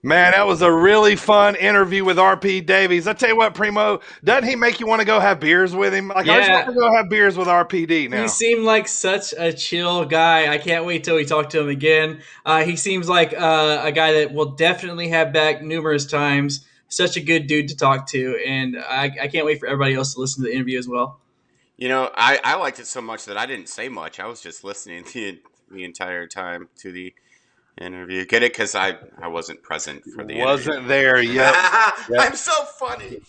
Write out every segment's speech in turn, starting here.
Man, that was a really fun interview with RP Davies. I tell you what, Primo, doesn't he make you want to go have beers with him? Like, I just want to go have beers with RPD now. He seemed like such a chill guy. I can't wait till we talk to him again. He seems like a guy that will definitely have back numerous times. Such a good dude to talk to, and I can't wait for everybody else to listen to the interview as well. You know, I liked it so much that I didn't say much. I was just listening the entire time to the interview. Get it? Because I wasn't present for the Wasn't there yet. Yep. I'm so funny.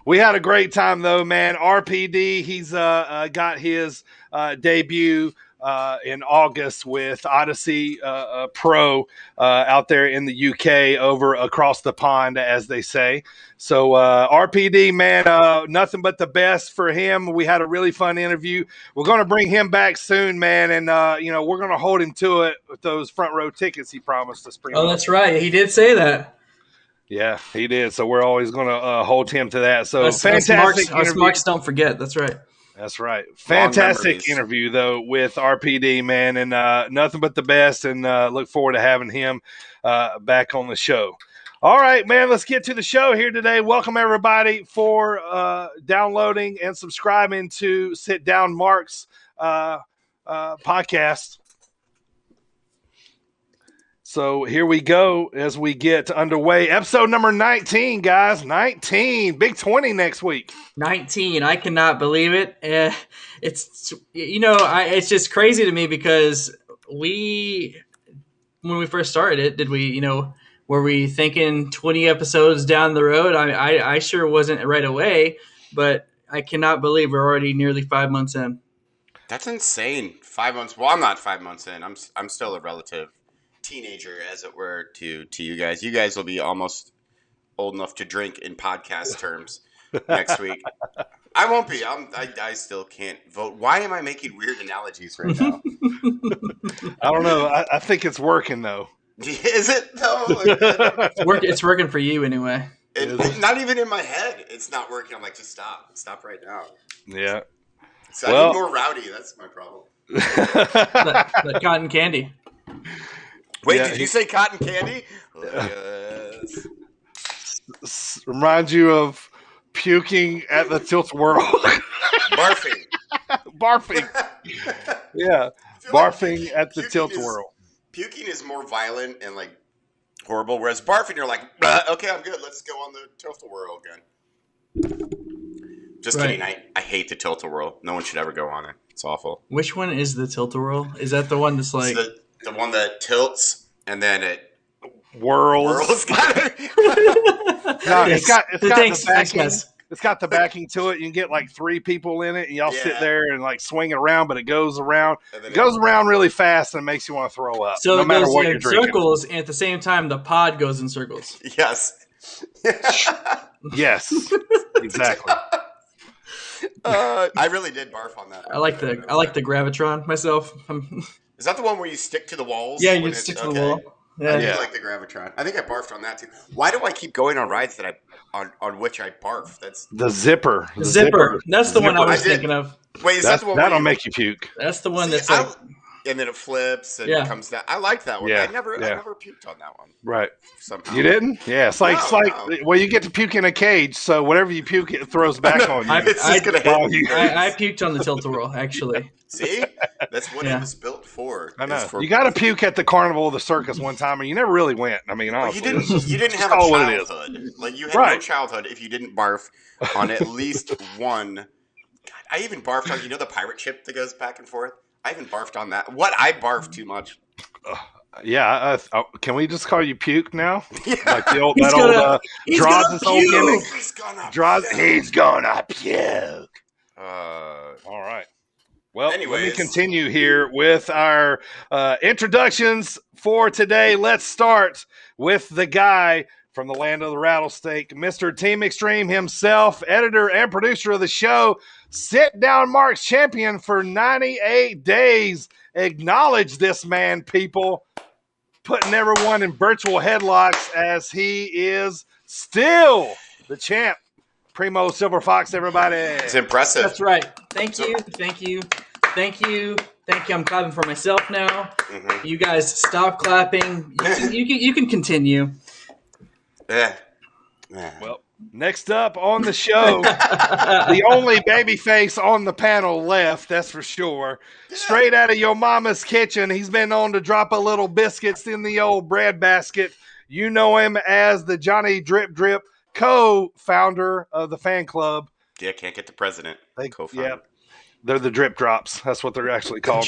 We had a great time, though, man. RPD, he's got his debut in August with Odyssey Pro out there in the UK, over across the pond, as they say. So RPD, man, nothing but the best for him. We had a really fun interview. We're going to bring him back soon, man, and we're going to hold him to it with those front row tickets he promised us. Oh, that's right. He did say that. Yeah, he did. So we're always going to hold him to that. So fantastic. Us Marks don't forget. That's right. That's right. Fantastic interview, though, with RPD, man, and nothing but the best, and look forward to having him back on the show. All right, man, let's get to the show here today. Welcome, everybody, for downloading and subscribing to Sit Down Mark's podcast. So here we go as we get underway. Episode number 19, guys. 19. Big 20 next week. 19. I cannot believe it. It's just crazy to me because when we first started it, were we thinking 20 episodes down the road? I sure wasn't right away, but I cannot believe we're already nearly 5 months in. That's insane. 5 months. Well, I'm not 5 months in. I'm still a relative teenager, as it were, to you guys. You guys will be almost old enough to drink in podcast terms next week. I won't be. I still can't vote. Why am I making weird analogies right now? I don't know. I think it's working, though. Is it, though? It's working for you anyway. Not even in my head. It's not working. I'm like, just stop. Stop right now. Yeah. So I need more rowdy. That's my problem. That cotton candy. Wait, did you say cotton candy? Yes. Remind you of puking at the Tilt-A-Whirl. Barfing. Barfing. Yeah. Barfing like at the Tilt-A-Whirl. Puking is more violent and like horrible, whereas barfing, you're like, okay, I'm good. Let's go on the Tilt-A-Whirl again. Just kidding. I hate the Tilt-A-Whirl. No one should ever go on it. It's awful. Which one is the Tilt-A-Whirl? Is that the one that's like... The one that tilts and then it whirls. No, it's got the backing to it. You can get like 3 people in it, and y'all sit there and like swing it around, but it goes around. It goes around really fast and it makes you want to throw up. So no it matter goes what in you're drinking. circles, and at the same time, the pod goes in circles. Yes. Yes. Exactly. I really did barf on that. I like the Gravitron myself. Is that the one where you stick to the walls? Yeah, you stick to the wall. Yeah. I do like the Gravitron. I think I barfed on that too. Why do I keep going on rides that on which I barf? That's the zipper. The zipper. That's the one I was thinking of. Wait, is that the one that'll make you puke? That's the one that's like, and then it flips and it comes down. I like that one. Yeah. I never puked on that one. Right. Somehow. You didn't? Yeah. It's like well, you get to puke in a cage, so whatever you puke, it throws back on you. I puked on the Tilt-A-Whirl, actually. See? That's what it was built for. I know. You got to puke at the Carnival of the Circus one time, and you never really went. I mean, honestly. You didn't have a childhood. Like, you had no childhood if you didn't barf on at least one. God, I even barfed on, the pirate ship that goes back and forth? I even barfed on that. I barfed too much. Yeah. Can we just call you Puke now? Yeah. Like the old, Droz' old gimmick? He's gonna puke. All right. Well, let me continue here with our introductions for today. Let's start with the guy from the land of the rattlesnake, Mr. Team Extreme himself, editor and producer of the show, Sit Down Mark's champion for 98 days. Acknowledge this man, people. Putting everyone in virtual headlocks as he is still the champ. Primo Silver Fox, everybody. It's impressive. That's right. Thank you. I'm clapping for myself now. Mm-hmm. You guys stop clapping. You can continue. Well, next up on the show, the only babyface on the panel left, that's for sure. Straight out of your mama's kitchen, he's been known to drop a little biscuits in the old bread basket. You know him as the Johnny Drip Drip co-founder of the fan club. Yeah, can't get the president. Co-founder. Yeah, they're the Drip Drops. That's what they're actually called.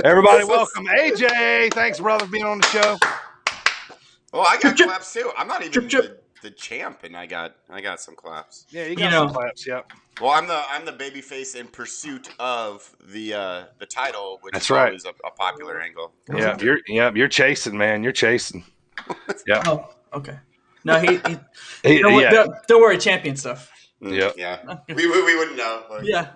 Everybody, welcome AJ. Thanks, brother, for being on the show. Oh, I got claps too. I'm not even the champ, and I got some claps. Yeah, you got some claps. Yep. Well, I'm the babyface in pursuit of the title, which is right. always a popular angle. Yeah, you're chasing, man. You're chasing. Yeah. Oh, okay. No, don't worry, champion stuff. Yeah. We wouldn't know. Yeah.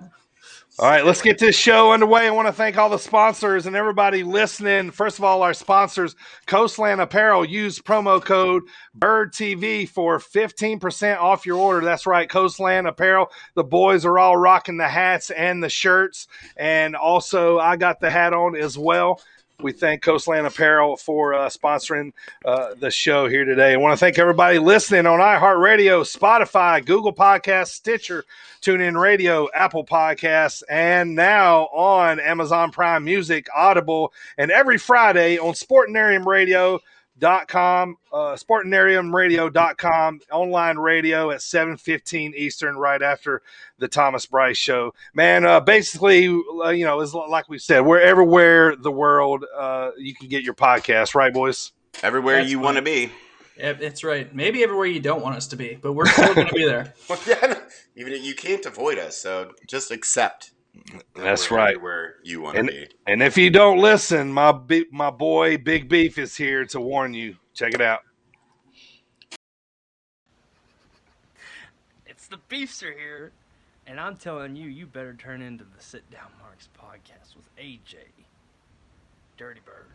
All right, let's get this show underway. I want to thank all the sponsors and everybody listening. First of all, our sponsors, Coastland Apparel. Use promo code BIRDTV for 15% off your order. That's right, Coastland Apparel. The boys are all rocking the hats and the shirts. And also, I got the hat on as well. We thank Coastland Apparel for sponsoring the show here today. I want to thank everybody listening on iHeartRadio, Spotify, Google Podcasts, Stitcher, TuneIn Radio, Apple Podcasts, and now on Amazon Prime Music, Audible, and every Friday on sportinariumradio.com, online radio at 7:15 Eastern, right after the Thomas Bryce show. Man, basically, it's like we said, we're everywhere the world you can get your podcast, right, boys? Everywhere you want to be. Yeah, that's right. Maybe everywhere you don't want us to be, but we're still going to be there. Well, yeah, even you can't avoid us, so just accept. That's right. Where you want to be. And if you don't listen, my boy Big Beef is here to warn you. Check it out. It's the Beefster here, and I'm telling you, you better turn into the Sit Down Marks podcast with AJ, Dirty Bird,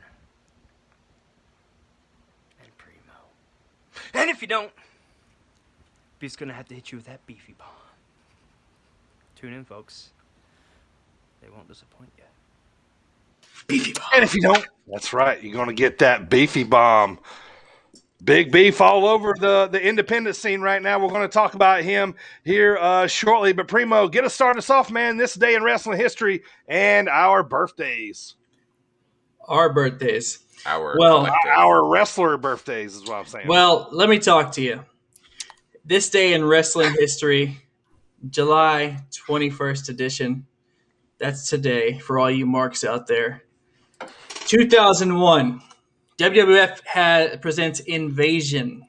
and Primo. And if you don't, Beef's gonna have to hit you with that beefy bomb. Tune in, folks. They won't disappoint you. Beefy bomb. And if you don't, that's right. You're going to get that beefy bomb. Big Beef all over the independent scene right now. We're going to talk about him here shortly. But Primo, get us started off, man. This day in wrestling history and our birthdays. Our birthdays. Our wrestler birthdays is what I'm saying. Well, let me talk to you. This day in wrestling history, July 21st edition. That's today for all you marks out there. 2001, WWF presents Invasion.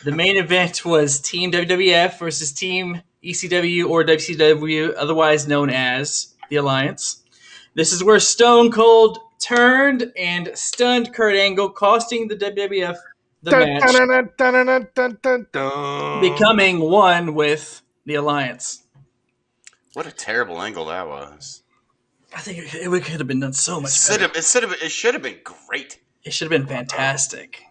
The main event was Team WWF versus Team ECW or WCW, otherwise known as the Alliance. This is where Stone Cold turned and stunned Kurt Angle, costing the WWF the match, becoming one with the Alliance. What a terrible angle that was. I think it could have been done so much better. It should have been great. It should have been fantastic.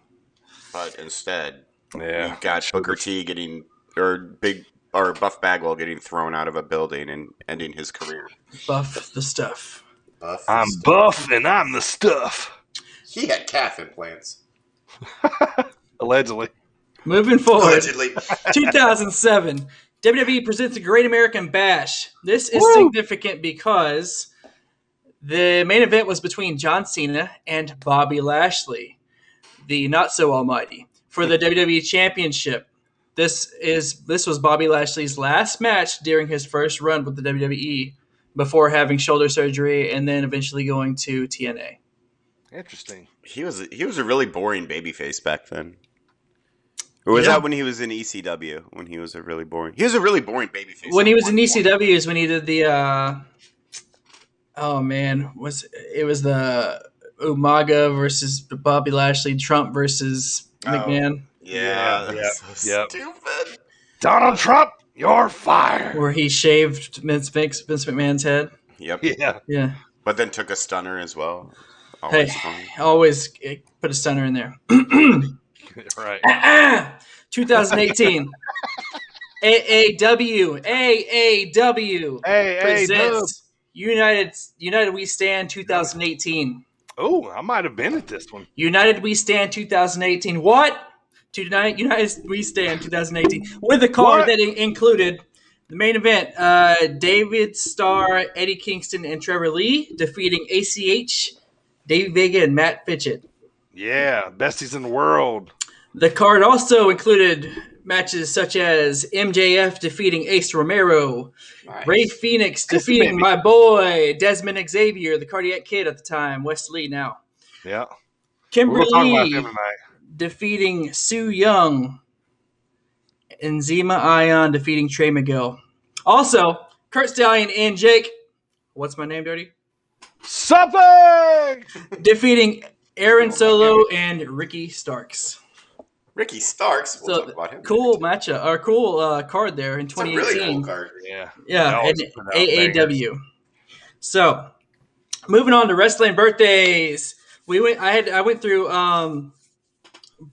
But instead, you got Booker T Buff Bagwell getting thrown out of a building and ending his career. Buff the stuff. I'm buff and I'm the stuff. He had calf implants. Allegedly. Moving forward. 2007. WWE presents a Great American Bash. This is significant because the main event was between John Cena and Bobby Lashley, the not so almighty, for the WWE Championship. This was Bobby Lashley's last match during his first run with the WWE before having shoulder surgery and then eventually going to TNA. Interesting. He was a really boring babyface back then. Or was that when he was in ECW? When he was a really boring babyface. When he was in ECW is when he did the it was the Umaga versus Bobby Lashley, Trump versus McMahon. Stupid. Donald Trump, you're fired. Where he shaved Vince McMahon's head. Yep. Yeah. But then took a stunner as well. Always put a stunner in there. Right. 2018. AAW presents United We Stand 2018. Oh, I might have been at this one. United We Stand 2018. What? tonight, We Stand 2018, with a card that included the main event, David Starr, Eddie Kingston, and Trevor Lee defeating ACH, Davey Vega, and Matt Fitchett. Yeah, besties in the world. The card also included matches such as MJF defeating Ace Romero, nice. Ray Phoenix defeating my boy Desmond Xavier, the Cardiac Kid at the time, Wes Lee now. Yeah. Kimberly defeating Sue Young, and Zema Ion defeating Trey Miguel. Also, Kurt Stallion and Jake, what's my name, Dirty? Something! Defeating Aaron Solo and Ricky Starks. Ricky Starks? We'll talk about him. Cool matchup, or cool card there in 2018. It's a really cool card. Yeah, and AAW. So, moving on to wrestling birthdays. I went through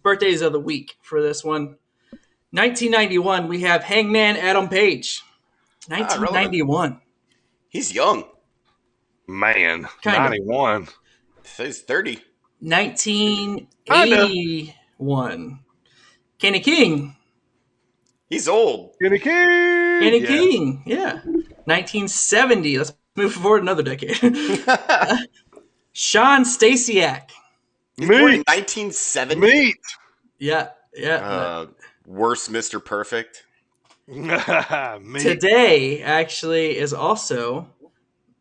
birthdays of the week for this one. 1991, we have Hangman Adam Page. 1991. He's young. Man, 91. He's 30. 1981. Kenny King. He's old. Kenny King, yeah. 1970. Let's move forward another decade. Sean Stasiak. He's born in 1970. Meat. Yeah. Worst Mr. Perfect. Today actually is also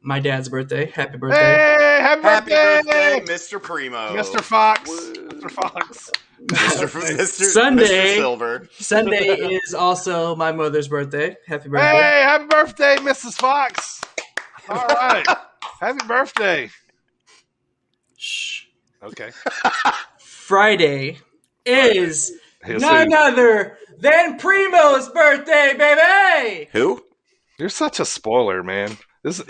my dad's birthday. Happy birthday. Hey, happy birthday, Mr. Primo. Mr. Fox. Mr. Fox. Mr. Sunday, Mr. Silver. Sunday is also my mother's birthday. Happy birthday. Hey, happy birthday, Mrs. Fox. All right. Happy birthday. Shh. Okay. Friday is none other than Primo's birthday, baby. Who? You're such a spoiler, man. This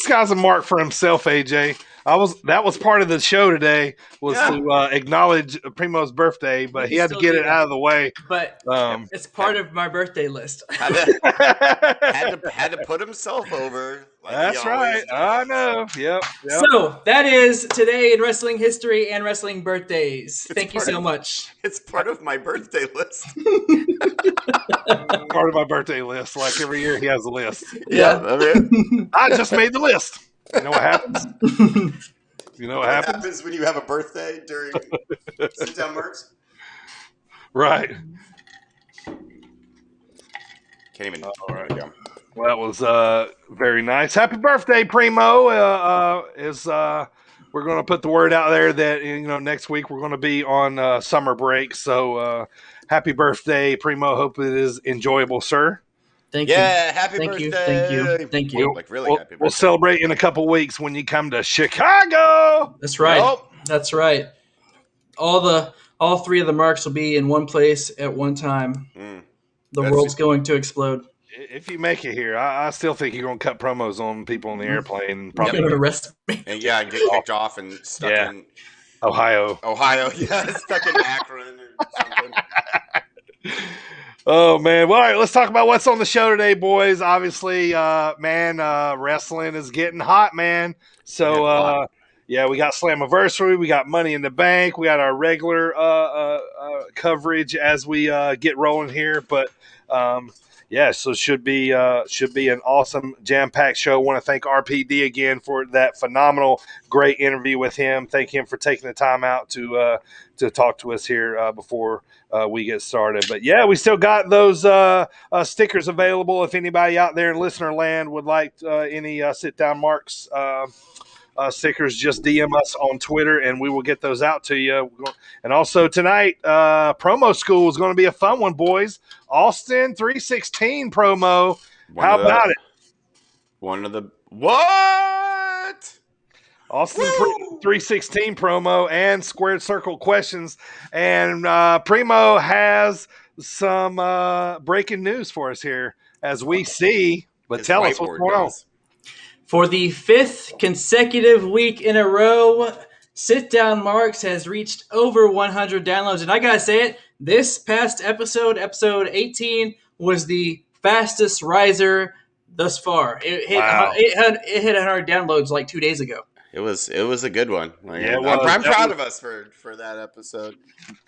guy's a mark for himself, AJ. That was part of the show today was to acknowledge Primo's birthday, but he had to get it out of the way. But it's part of my birthday list. had to put himself over. That's right. I know. Yep. So that is today in wrestling history and wrestling birthdays. Thank you so much. It's part of my birthday list. Part of my birthday list. Like every year he has a list. Yeah. I just made the list. You know what happens? What happens when you have a birthday during sit down marks? Right. Can't even. All right. Yeah. Well, that was very nice. Happy birthday, Primo! We're going to put the word out there that next week we're going to be on summer break. So happy birthday, Primo! Hope it is enjoyable, sir. Thank you. Happy birthday! Thank you. Happy birthday. We'll celebrate in a couple weeks when you come to Chicago. That's right. That's right. All three of the marks will be in one place at one time. The world's going to explode. If you make it here, I still think you're going to cut promos on people on the airplane. Probably going to arrest me. And get kicked off and stuck in Ohio. Stuck in Akron or something. Oh, man. Well, all right, let's talk about what's on the show today, boys. Obviously, wrestling is getting hot, man. So, we got Slammiversary. We got Money in the Bank. We got our regular coverage as we get rolling here. But, so it should be an awesome, jam-packed show. I want to thank RPD again for that phenomenal, great interview with him. Thank him for taking the time out to talk to us here before we get started. But we still got those stickers available. If anybody out there in listener land would like any sit-down marks stickers, just DM us on Twitter and we will get those out to you. And also tonight, promo school is going to be a fun one, boys. Austin 316 promo. How about it? What? Austin 316 promo and squared circle questions. And Primo has some breaking news for us here as we see. But tell us what's going on. For the 5th consecutive week in a row, Sit Down Marks has reached over 100 downloads. And I got to say it, this past episode 18, was the fastest riser thus far. It hit 100 downloads like 2 days ago. It was a good one. Like, Yeah, I'm proud of us for that episode.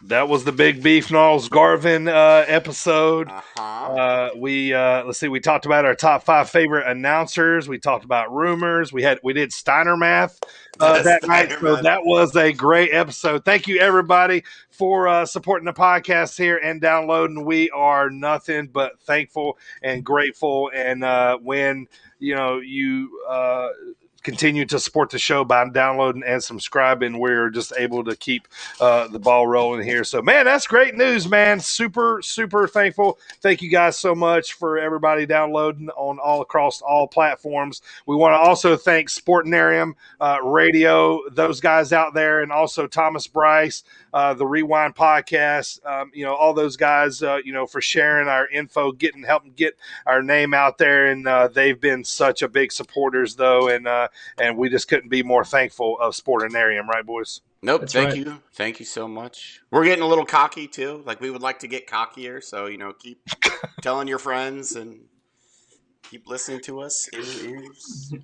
That was the Big Beef Gnarls Garvin episode. Let's see. We talked about our top 5 favorite announcers. We talked about rumors. We did Steiner math that night. So that was a great episode. Thank you everybody for supporting the podcast here and downloading. We are nothing but thankful and grateful. And when you continue to support the show by downloading and subscribing, we're just able to keep the ball rolling here. So, man, that's great news, man. Super, super thankful. Thank you guys so much for everybody downloading on across all platforms. We want to also thank Sportinarium Radio, those guys out there, and also Thomas Bryce, the Rewind podcast, all those guys, for sharing our info, helping get our name out there. And they've been such a big supporters, though. And we just couldn't be more thankful of Sportinarium, right, boys? Nope. Thank you so much. We're getting a little cocky too. Like, we would like to get cockier. So, keep telling your friends and keep listening to us in your ears.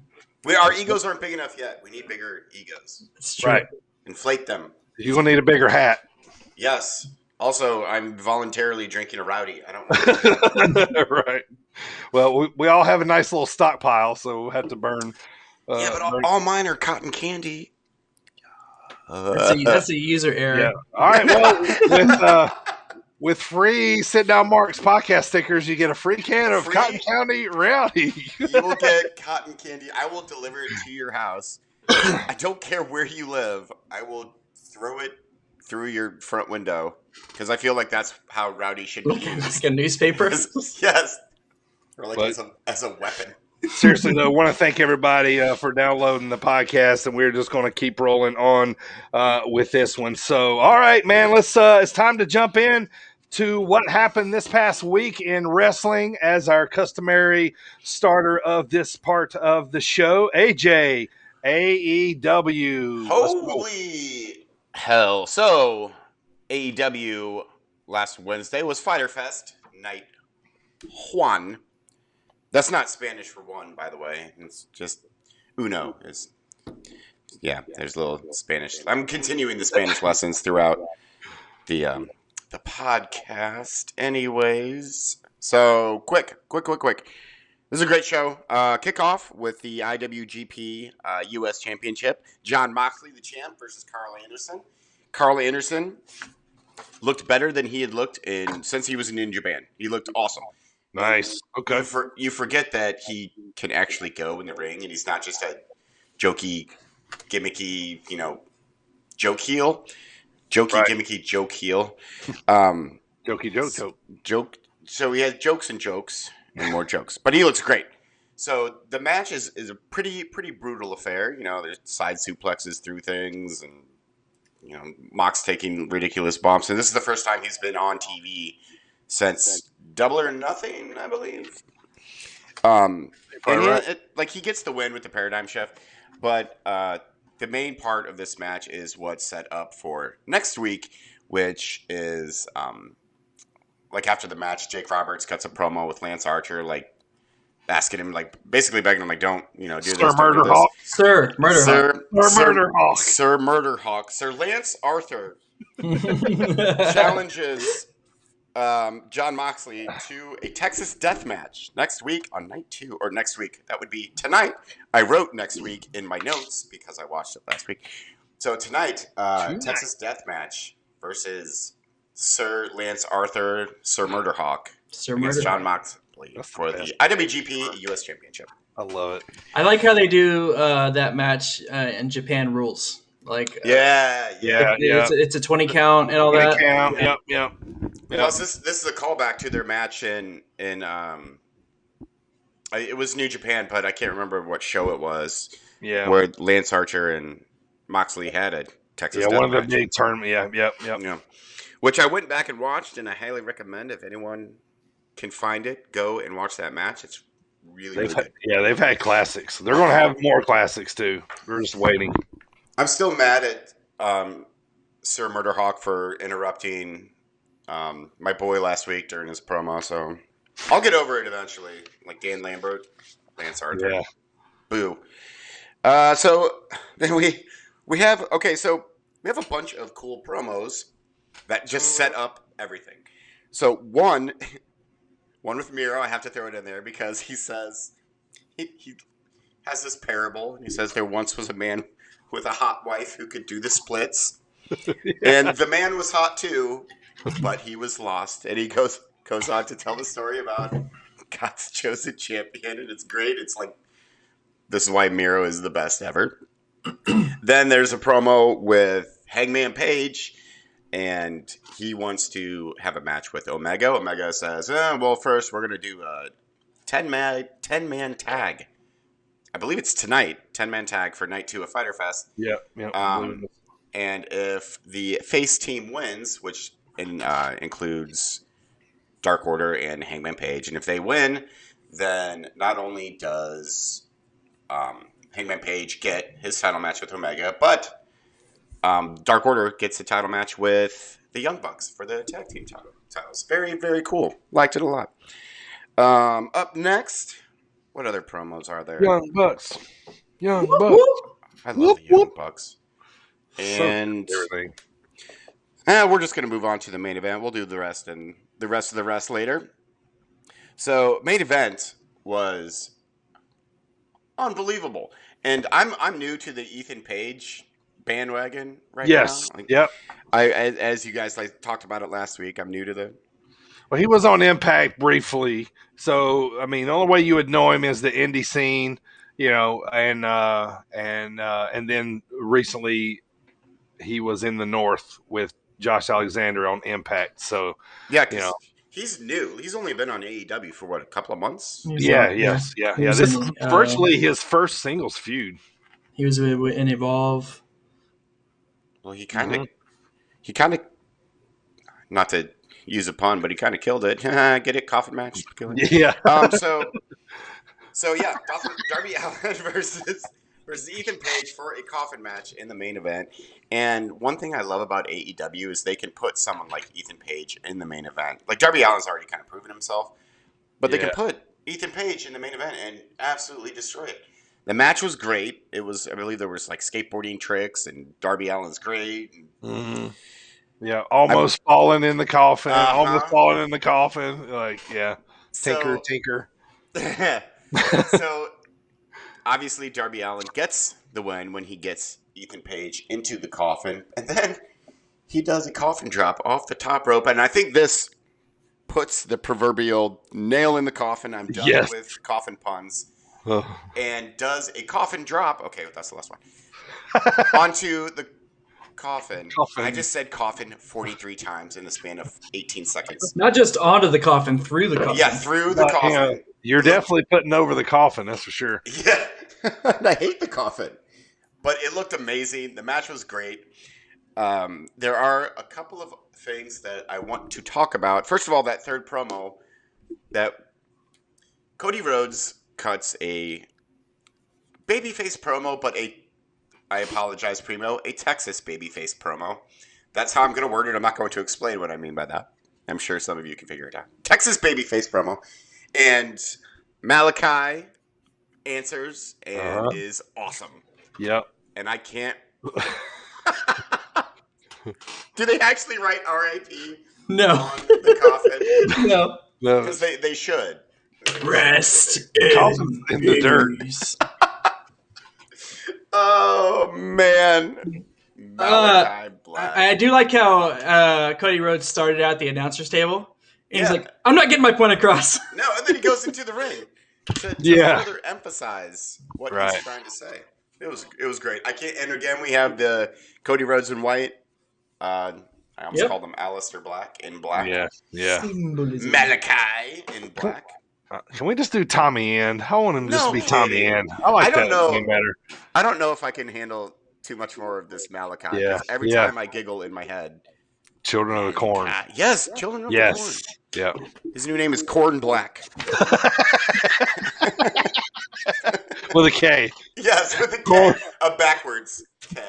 Our egos aren't big enough yet. We need bigger egos. That's true. Right. Inflate them. You're going to need a bigger hat. Yes. Also, I'm voluntarily drinking a rowdy. I don't know. Right. Well, we all have a nice little stockpile, so we'll have to burn. But all mine are cotton candy. That's a user error. Yeah. All right. Well, with free Sit Down Marks podcast stickers, you get a free can of Cotton County Rowdy. You will get cotton candy. I will deliver it to your house. I don't care where you live. I will throw it through your front window because I feel like that's how Rowdy should be used. Like a newspaper? Yes. Or like as a weapon. Seriously, though, I want to thank everybody for downloading the podcast, and we're just going to keep rolling on with this one. So, all right, man, it's time to jump in to what happened this past week in wrestling as our customary starter of this part of the show. AJ, AEW. Holy hell. So, AEW last Wednesday was Fyter Fest, night one. That's not Spanish for one, by the way. It's just uno. There's a little Spanish. I'm continuing the Spanish lessons throughout the podcast. Anyways, so quick. This is a great show. Kickoff with the IWGP US Championship. Jon Moxley, the champ, versus Carl Anderson. Carl Anderson looked better than he had looked since he was in New Japan. He looked awesome. Nice. Okay. You forget that he can actually go in the ring, and he's not just a jokey, gimmicky, joke heel. Gimmicky joke heel. Jokey joke. So he has jokes and more jokes, but he looks great. So the match is a pretty brutal affair. There's side suplexes through things, and Mox taking ridiculous bumps. And this is the first time he's been on TV since Double or Nothing, I believe. He gets the win with the Paradigm Shift, but the main part of this match is what's set up for next week, which is after the match, Jake Roberts cuts a promo with Lance Archer, asking him, basically begging him, don't, do this. Sir Murder Hawk. Sir Murder Hawk. Sir Murder Hawk. Sir Lance Arthur challenges Jon Moxley to a Texas death match next week on night 2, or next week. That would be tonight. I wrote next week in my notes because I watched it last week. So tonight, Texas death match versus Sir Lance Arthur, Sir Murder Hawk, against Jon Moxley for the IWGP US Championship. I love it. I like how they do that match in Japan rules. It's a 20 count and all that. Count. Yep. Plus, this is a callback to their match in it was New Japan, but I can't remember what show it was. Yeah, where Lance Archer and Moxley had a Texas. Yeah, one of the big tournament. Yeah. Which I went back and watched, and I highly recommend if anyone can find it, go and watch that match. It's really good. They've had classics. They're going to have more classics too. We're just waiting. I'm still mad at Sir Murder Hawk for interrupting my boy last week during his promo, so I'll get over it eventually. Like Dan Lambert, Lance Archer. Yeah. Boo. So then we have so we have a bunch of cool promos that just set up everything. So one with Miro, I have to throw it in there because he says he has this parable. And he says there once was a man with a hot wife who could do the splits, and the man was hot too, but he was lost. And he goes on to tell the story about God's chosen champion, and it's great. It's like, this is why Miro is the best ever. Then there's a promo with Hangman Page, and he wants to have a match with Omega. Omega says, well, first we're going to do a 10-man tag. I believe it's tonight, 10-man tag for Night 2 of Fyter Fest. Yeah. And if the face team wins, which includes Dark Order and Hangman Page, and if they win, then not only does Hangman Page get his title match with Omega, but Dark Order gets a title match with the Young Bucks for the tag team titles. Very, very cool. Liked it a lot. Up next, what other promos are there? Young Bucks. I love the Young Bucks. And everything. We're just going to move on to the main event. We'll do the rest and the rest of the rest later. So, main event was unbelievable. And I'm new to the Ethan Page bandwagon right now. Yes. Yep. As you guys talked about it last week, I'm new to the... Well, he was on Impact briefly. So, I mean, the only way you would know him is the indie scene, and then recently he was in the North with Josh Alexander on Impact. So, yeah, he's new. He's only been on AEW for a couple of months. Yeah. This is virtually his first singles feud. He was in Evolve. Well, he kind of, not to use a pun, but he kind of killed it. Get it? Coffin match. Yeah. So yeah, Darby Allin versus Ethan Page for a coffin match in the main event. And one thing I love about AEW is they can put someone like Ethan Page in the main event. Like, Darby Allin's already kind of proven himself, but they can put Ethan Page in the main event and absolutely destroy it. The match was great. I believe there was like skateboarding tricks, and Darby Allin's great. Mm-hmm. Yeah, almost falling in the coffin. Almost falling in the coffin. Like, yeah, tinker. So, obviously, Darby Allin gets the win when he gets Ethan Page into the coffin. And then he does a coffin drop off the top rope. And I think this puts the proverbial nail in the coffin. I'm done with coffin puns. And does a coffin drop. Okay, that's the last one. Onto the coffin. I just said coffin 43 times in the span of 18 seconds. Not just onto the coffin, through the coffin. Yeah, through the coffin. You're definitely putting over the coffin, that's for sure. Yeah. I hate the coffin. But it looked amazing. The match was great. There are a couple of things that I want to talk about. First of all, that third promo that Cody Rhodes cuts a babyface promo, but I apologize, Primo, a Texas babyface promo. That's how I'm going to word it. I'm not going to explain what I mean by that. I'm sure some of you can figure it out. Texas babyface promo. And Malachi answers and is awesome. Yep. And I can't... Do they actually write R.I.P. No. on the coffin? No. Because they should. Rest in the dirt. Oh, man. Malachi Black. I do like how Cody Rhodes started out at the announcer's table. And he's like, I'm not getting my point across. No, and then he goes into the ring to further emphasize what he's trying to say. It was great. And again, we have the Cody Rhodes in white. I almost called him Aleister Black in black. Yeah. Malachi in black. Can we just do Tommy End? I want him to just be Tommy End. I like that name better. I don't know if I can handle too much more of this Malachi. Because every time I giggle in my head. Children of the Corn. Yes, Children of the Corn. Yeah. His new name is Corn Black. With a K. Yes, with a K. A backwards K.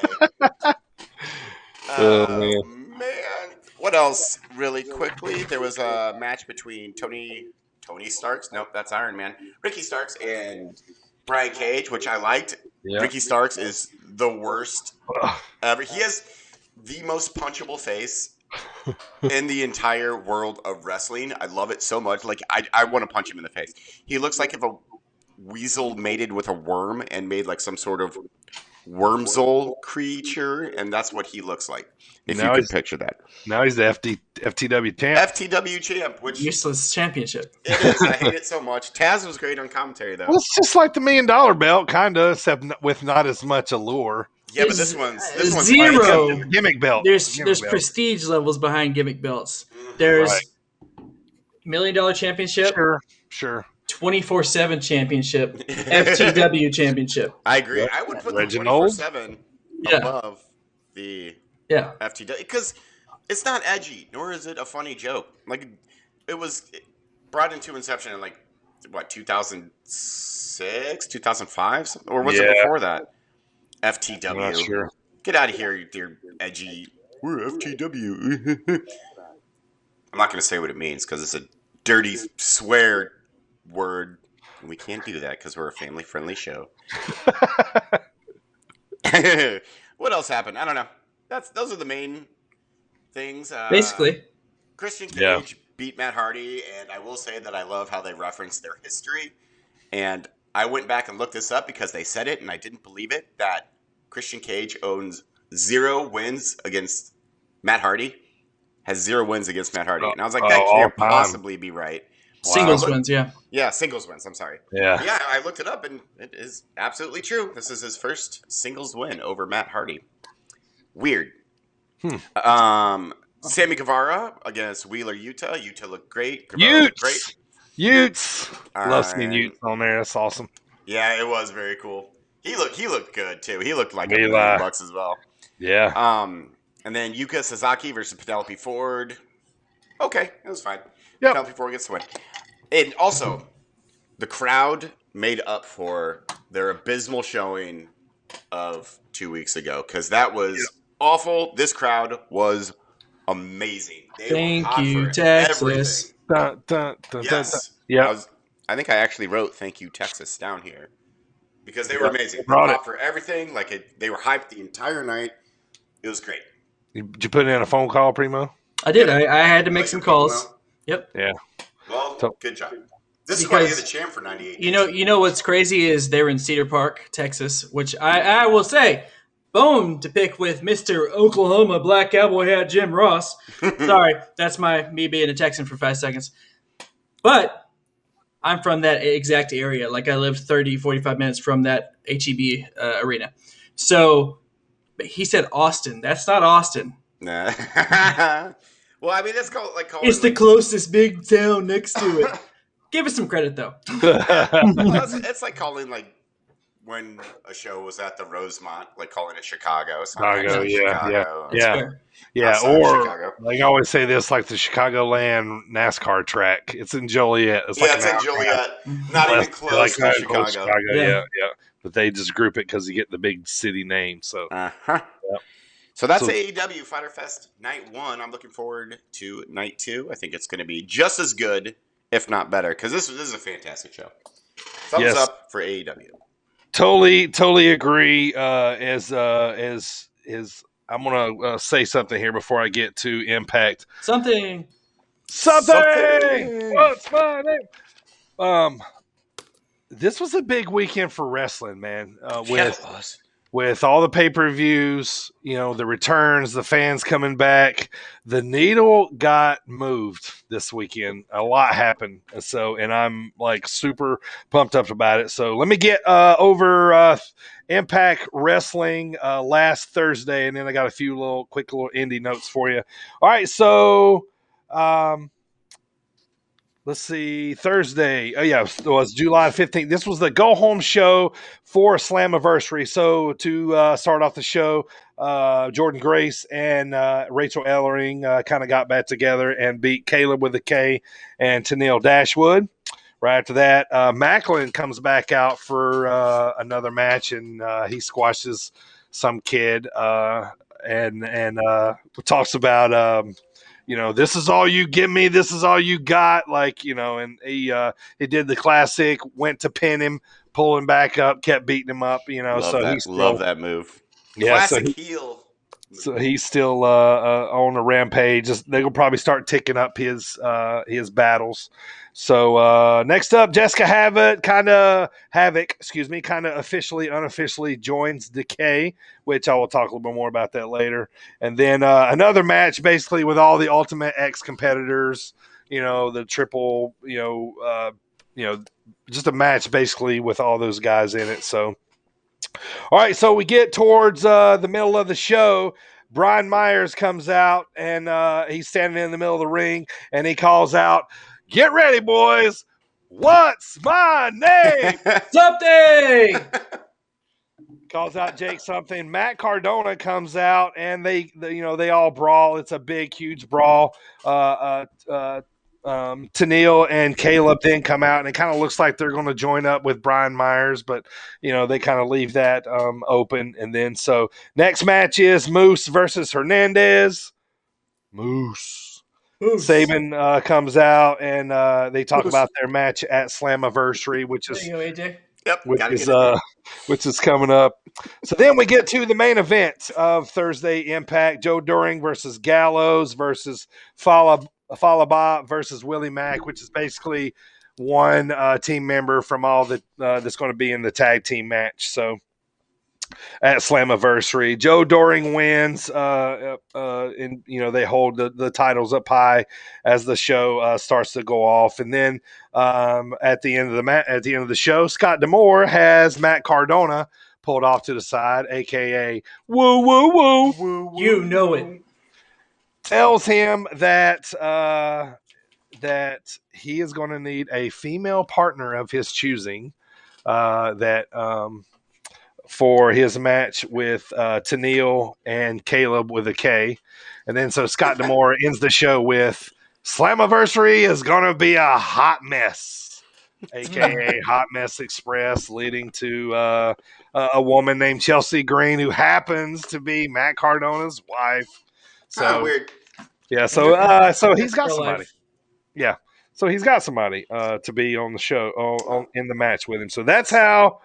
Man. What else, really quickly? There was a match between Tony Starks. Nope, that's Iron Man. Ricky Starks and Brian Cage, which I liked. Ricky Starks is the worst ever. He has the most punchable face in the entire world of wrestling. I love it so much. Like, I want to punch him in the face. He looks like if a weasel mated with a worm and made like some sort of wormsole creature, and that's what he looks like. If you can picture that. Now he's the FTW champ. FTW champ, which useless championship. It is. I hate it so much. Taz was great on commentary, though. Well, it's just like the $1 Million belt, kind of, except with not as much allure. Yeah, but this one's zero gimmick belt. There's prestige levels behind gimmick belts. There's $1 Million Championship. Sure. 24/7 Championship, FTW Championship. I agree. I would put the 24/7 above the FTW because it's not edgy, nor is it a funny joke. Like it was brought into inception in like what 2006, 2005, or was it before that? FTW. I'm not sure. Get out of here, you edgy. We're FTW. I'm not going to say what it means because it's a dirty swear word. We can't do that because we're a family-friendly show. What else happened? I don't know. Those are the main things. Basically, Christian Cage beat Matt Hardy, and I will say that I love how they reference their history. And I went back and looked this up because they said it, and I didn't believe it, that Christian Cage owns 0 wins against Matt Hardy. Has 0 wins against Matt Hardy. And I was like, that can't possibly be right. Singles wins, yeah. Yeah, singles wins. I'm sorry. Yeah. Yeah, I looked it up, and it is absolutely true. This is his first singles win over Matt Hardy. Weird. Sammy Guevara against Wheeler Yuta. Yuta looked great. Utes. Love seeing Utes on there. That's awesome. Yeah, it was very cool. He looked good too. He looked like $1 million as well. Yeah. And then Yuka Sazaki versus Penelope Ford. Okay, it was fine. Yep. Penelope Ford gets the win. And also, the crowd made up for their abysmal showing of 2 weeks ago because that was awful. This crowd was amazing. Thank you, Texas. Dun, dun, dun, Yes. Yeah. I think I actually wrote "Thank you, Texas" down here because they were amazing. They popped for everything. They were hyped the entire night. It was great. Did you put in a phone call, Primo? I did. I had to make some calls. Yep. Yeah. Well, good job. This is why you're the champ for 98 days. You know what's crazy is they were in Cedar Park, Texas, which I will say, bone to pick with Mr. Oklahoma Black Cowboy Hat Jim Ross. Sorry, that's me being a Texan for 5 seconds. But I'm from that exact area. Like I lived 30, 45 minutes from that HEB arena. So he said Austin. That's not Austin. Nah. Well, I mean, that's calling it's the closest big town next to it. Give us some credit, though. It's like calling when a show was at the Rosemont, calling it Chicago. Chicago. Outside Or Chicago. I always say this, like the Chicagoland NASCAR track. It's in Joliet. It's in Joliet. Not even close to Chicago. Yeah. But they just group it because you get the big city name. So. Yep. So that's AEW Fyter Fest Night 1. I'm looking forward to Night 2. I think it's going to be just as good, if not better, because this is a fantastic show. Thumbs up for AEW. Totally agree. As I'm gonna say something here before I get to Impact. Something. What's my name? This was a big weekend for wrestling, man. With all the pay-per-views, the returns, the fans coming back, the needle got moved this weekend. A lot happened. And I'm super pumped up about it. So let me get over Impact Wrestling last Thursday, and then I got a few quick little indie notes for you. All right. So, let's see, Thursday. It was July 15th. This was the go-home show for Slammiversary. So to start off the show, Jordan Grace and Rachel Ellering kind of got back together and beat Caleb with a K and Tennille Dashwood. Right after that, Macklin comes back out for another match, and he squashes some kid and talks about this is all you give me. This is all you got. And he did the classic, went to pin him, pulling back up, kept beating him up. Love that move. Yeah, Classic heel. So he's still on a rampage. They will probably start ticking up his battles. So next up, Jessica Havoc kind of unofficially joins Decay, which I will talk a little bit more about that later. And then another match, basically with all the Ultimate X competitors. The triple. Just a match basically with all those guys in it. So. All right, so we get towards the middle of the show. Brian Myers comes out, and he's standing in the middle of the ring, and he calls out, "Get ready, boys! What's my name?" Something! Calls out Jake something. Matt Cardona comes out, and they all brawl. It's a big, huge brawl. Tenille and Caleb then come out, and it kind of looks like they're going to join up with Brian Myers, but they kind of leave that open. And then so next match is Moose versus Hernandez. Moose. Saban comes out, and they talk about their match at Slammiversary, which is AJ. Yep, which is coming up. So then we get to the main event of Thursday Impact: Joe Doring versus Gallows versus Falaba versus Willie Mack, which is basically one team member from all that's going to be in the tag team match. So at Slammiversary, Joe Doring wins, and they hold the titles up high as the show starts to go off, and then at the end of the show, Scott D'Amore has Matt Cardona pulled off to the side, aka woo woo woo, woo, you know it. Tells him that he is going to need a female partner of his choosing for his match with Tenille and Caleb with a K. And then so Scott D'Amore ends the show with Slammiversary is going to be a hot mess, a.k.a. Hot Mess Express, leading to a woman named Chelsea Green who happens to be Matt Cardona's wife. So weird. Yeah, so he's got somebody. Yeah, so he's got somebody to be on the show, in the match with him. So that's how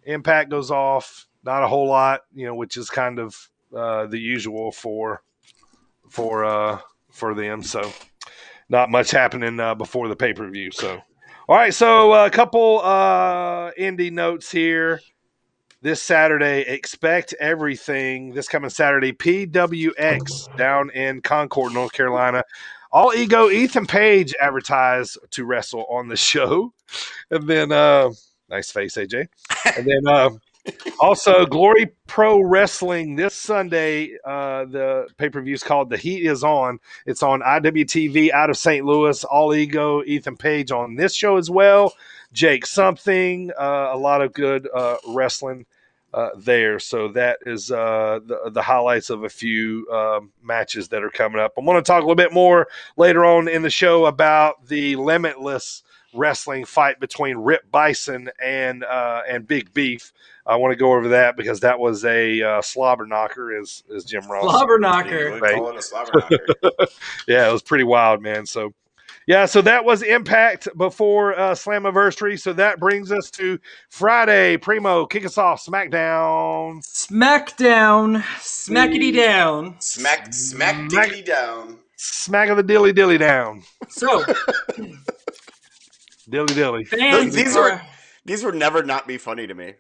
Impact goes off. Not a whole lot, which is kind of the usual for them. So not much happening before the pay-per-view. So all right, so a couple indie notes here. This Saturday, expect everything. This coming Saturday, PWX down in Concord, North Carolina. All Ego Ethan Page advertised to wrestle on the show. And then, nice face, AJ. And then also Glory Pro Wrestling this Sunday. The pay-per-view is called The Heat Is On. It's on IWTV out of St. Louis. All Ego Ethan Page on this show as well. Jake something. A lot of good wrestling there. So that is the highlights of a few matches that are coming up. I want to talk a little bit more later on in the show about the Limitless wrestling fight between Rip Bison and Big Beef. I want to go over that because that was a slobber knocker, as Jim Ross. Slobber knocker. Right? Call it a slobber knocker. Yeah, it was pretty wild, man. So. Yeah, so that was Impact before Slammiversary. So that brings us to Friday. Primo, kick us off. SmackDown. Smackity down. Smack dilly down. Smack of the dilly down. So, dilly. Fans these were never not be funny to me.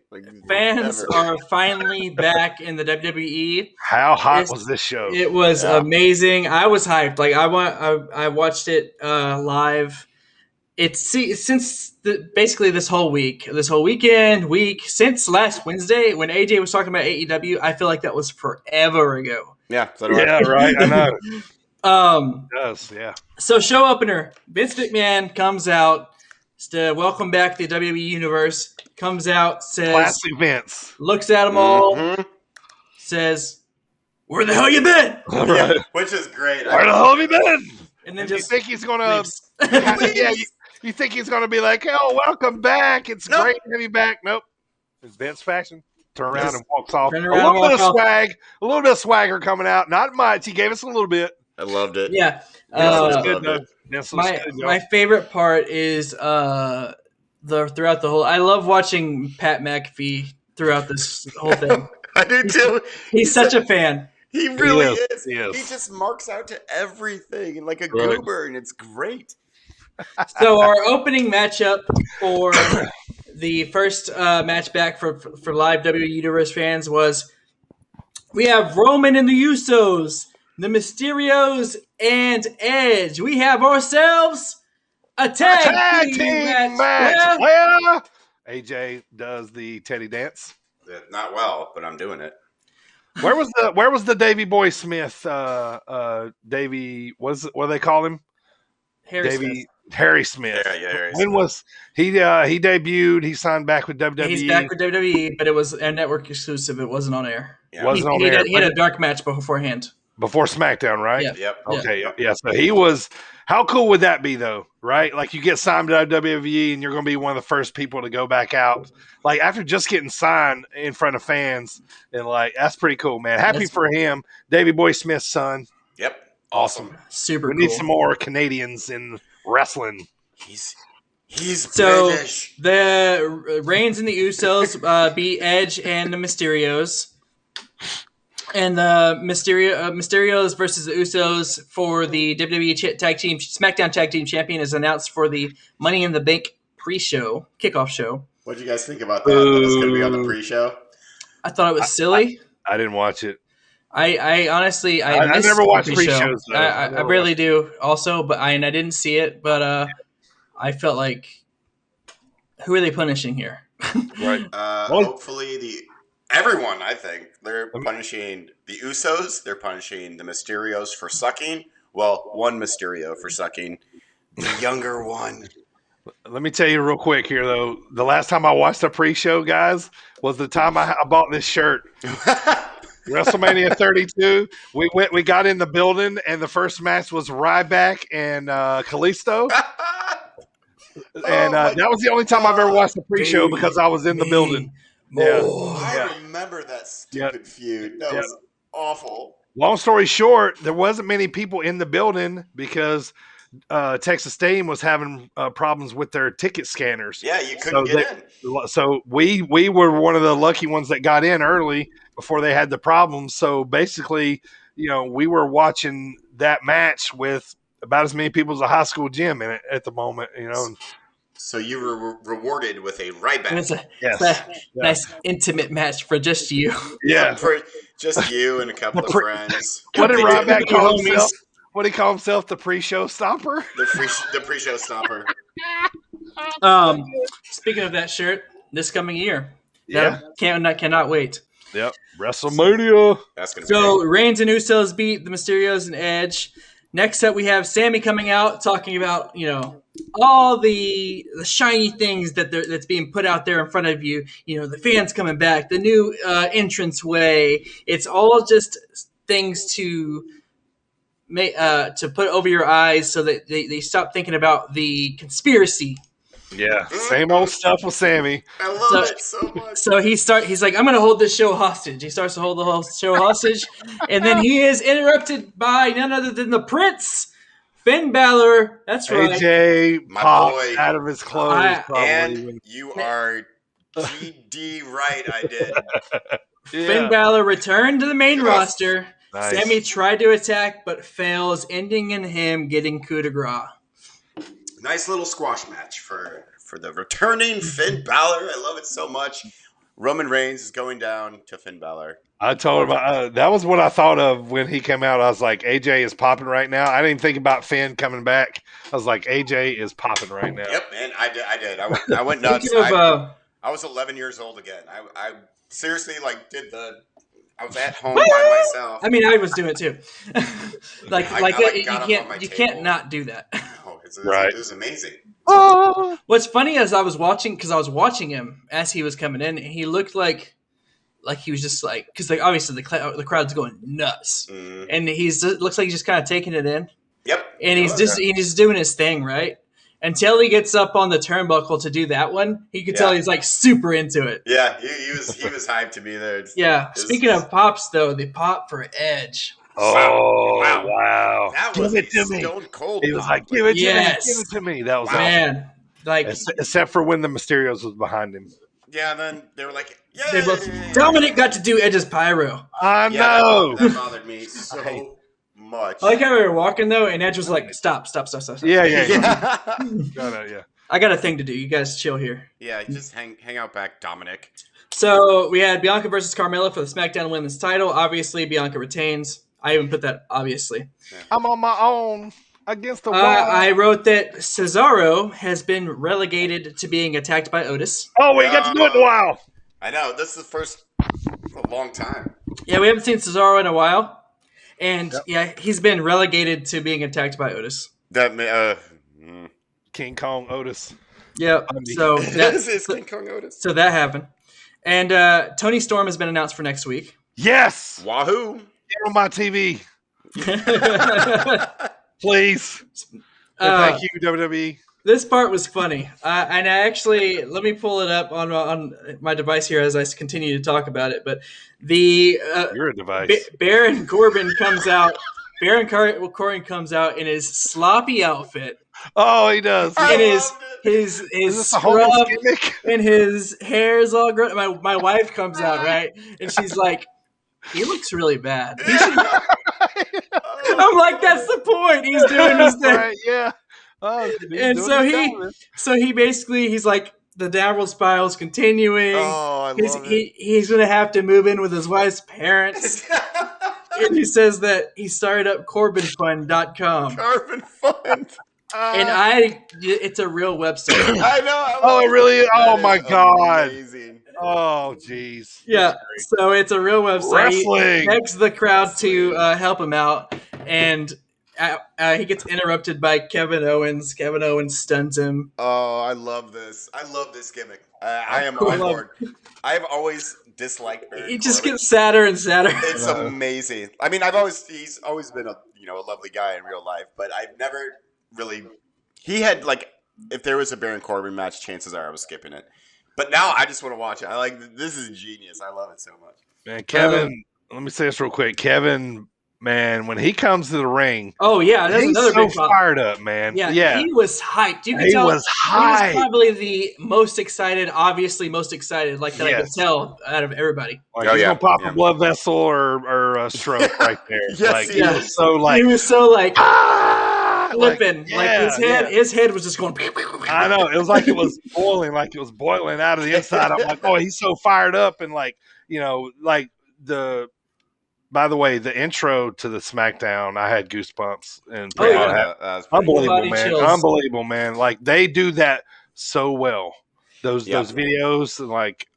Fans are finally back in the WWE. How hot was this show? It was amazing. I was hyped. I watched it live. It's since basically this whole weekend, since last Wednesday when AJ was talking about AEW. I feel like that was forever ago. Yeah. Right. I know. It does, yeah. So show opener, Vince McMahon comes out to welcome back the WWE Universe. Comes out, says, "Classic Vince." Looks at them all, says, "Where the hell you been?" Yeah, which is great. Where the hell have you been? And then you just think he's gonna? You think he's gonna be like, "Oh, welcome back! It's great to have you back." Nope. It's Vince fashion. Turn around and walks off. A little bit of swagger coming out. Not much. He gave us a little bit. I loved it. Yeah. My favorite part is throughout the whole. I love watching Pat McAfee throughout this whole thing. I do too. He's such a fan. He really is. He is. He just marks out to everything like a goober, and it's great. So our opening matchup for the first match back for live WWE Universe fans was we have Roman and the Usos, the Mysterios, and Edge. We have ourselves a tag team match. Where AJ does the Teddy dance. Not well, but I'm doing it. Where was the Davy Boy Smith? Davy, what do they call him? Harry Smith. Yeah, Harry when Smith. Was he debuted? He signed back with WWE. He's back with WWE, but it was a network exclusive. It wasn't on air. Yeah. Wasn't on air. He had a dark match beforehand. Before SmackDown, right? Yeah. Yep. Okay. Yeah. So he was. How cool would that be, though? Right? Like you get signed to WWE, and you're going to be one of the first people to go back out. Like after just getting signed in front of fans, and like that's pretty cool, man. Happy for him, Davey Boy Smith's son. Yep. Awesome. Super. We need some more Canadians in wrestling. He's so British. The Reigns and the Usos beat Edge and the Mysterios. And the Mysterios versus the Usos for the WWE Tag Team SmackDown Tag Team Champion is announced for the Money in the Bank pre-show kickoff show. What did you guys think about that? That was going to be on the pre-show. I thought it was silly. I didn't watch it. I honestly I never watched pre-shows. I rarely do also, but I didn't see it. But I felt like, who are they punishing here? Right. Hopefully everyone, I think. They're punishing the Usos. They're punishing the Mysterios for sucking. Well, one Mysterio for sucking. The younger one. Let me tell you real quick here, though. The last time I watched a pre-show, guys, was the time I bought this shirt. WrestleMania 32. We got in the building, and the first match was Ryback and Kalisto. And that was the only time I've ever watched a pre-show because I was in the building. I remember that stupid feud. That was awful. Long story short, there wasn't many people in the building because Texas Stadium was having problems with their ticket scanners. Yeah, you couldn't get in. So we were one of the lucky ones that got in early before they had the problems. So basically, we were watching that match with about as many people as a high school gym in it at the moment, So you were rewarded with a Ryback. It's a nice intimate match for just you. Yeah. For just you and a couple of friends. What did Ryback call himself? What did he call himself? The pre-show stomper? The pre-show stomper. Speaking of that shirt, this coming year. Yeah. Cannot wait. Yep. WrestleMania. That's going to be So Reigns and Usos beat the Mysterios and Edge. Next up, we have Sammy coming out talking about, all the shiny things that's being put out there in front of you. The fans coming back, the new entranceway. It's all just things to put over your eyes so that they stop thinking about the conspiracy. Yeah, same old stuff with Sammy. I love it so much. So he's like, I'm going to hold this show hostage. He starts to hold the whole show hostage, and then he is interrupted by none other than the Prince, Finn Balor. That's right. AJ My popped boy. out of his clothes. And you are GD right, I did. Finn Balor returned to the main roster. Nice. Sammy tried to attack, but fails, ending in him getting coup de grace. Nice little squash match for the returning Finn Balor. I love it so much. Roman Reigns is going down to Finn Balor. I told him that was what I thought of when he came out. I was like, AJ is popping right now. I didn't even think about Finn coming back. I was like, AJ is popping right now. Yep, and I did. I went nuts. I was 11 years old again. I seriously I was at home by myself. I mean, I was doing it too. You can't table. not do that. Oh, it was amazing. What's funny is I was watching him as he was coming in, and he looked like he was just because obviously the crowd's going nuts, and looks like he's just kind of taking it in. Yep, and he's just doing his thing right until he gets up on the turnbuckle to do that one. You could tell he's super into it. Yeah, he was hyped to be there. Speaking of pops, though, the pop for Edge. Oh, wow. That was give it to me. Stone Cold. He was like, give it to me. That was man. Like, except for when the Mysterios was behind him. Yeah, and then they were like, "Yeah." they both. Dominic got to do Edge's pyro. I know. That bothered me so much. I like how we were walking though, and Edge was like, "Stop." Yeah. yeah. I got a thing to do. You guys chill here. Yeah, just hang out back, Dominic. So we had Bianca versus Carmella for the SmackDown Women's title. Obviously, Bianca retains. I even put that obviously. I'm on my own against the wall. I wrote that Cesaro has been relegated to being attacked by Otis. Oh, we got to do it in a while. I know. This is the first a long time. Yeah, we haven't seen Cesaro in a while. And, he's been relegated to being attacked by Otis. King Kong Otis. Yep. So that's King Kong Otis. So that happened. And Tony Storm has been announced for next week. Yes. Wahoo. Get on my TV. Please. Thank you, WWE. This part was funny. And I actually, let me pull it up on my device here as I continue to talk about it. But you're a device. Baron Corbin comes out. Baron Corbin comes out in his sloppy outfit. Oh, he does. And his scrub and his hair is all grown. My wife comes out, right? And she's like, he looks really bad. I'm like, that's the point. He's doing his thing. Right, yeah. Oh, and so he basically, he's like, the downward spiral is continuing. Oh, I love it. He's going to have to move in with his wife's parents. And he says that he started up CorbinFund.com. Corbin Fund. And it's a real website. I know. Oh, it really is? Oh, my God. Amazing. Oh, jeez. Yeah, so it's a real website. Wrestling. He begs the crowd to help him out, and he gets interrupted by Kevin Owens. Kevin Owens stuns him. Oh, I love this. I love this gimmick. I am on board. I have always disliked Baron He just Corbin. gets sadder and sadder. It's amazing. I mean, he's always been a lovely guy in real life, but I've never really. He had if there was a Baron Corbin match, chances are I was skipping it. But now I just want to watch it. This is genius. I love it so much. Man, Kevin, let me say this real quick. Kevin, man, when he comes to the ring, oh yeah, that's he's another so big pop. fired up, man. Yeah, he was hyped. You could tell was hyped. He was probably the most excited. Obviously, most excited. Like that, I could tell out of everybody. Like he's gonna pop a blood vessel or a stroke right there. Yes, he was so like flipping. His head was just going. I know. It was like it was boiling, out of the inside. I'm like, oh, he's so fired up, and by the way, the intro to the SmackDown, I had goosebumps and unbelievable, man. Chills. Unbelievable, man. Like they do that so well. Those videos, like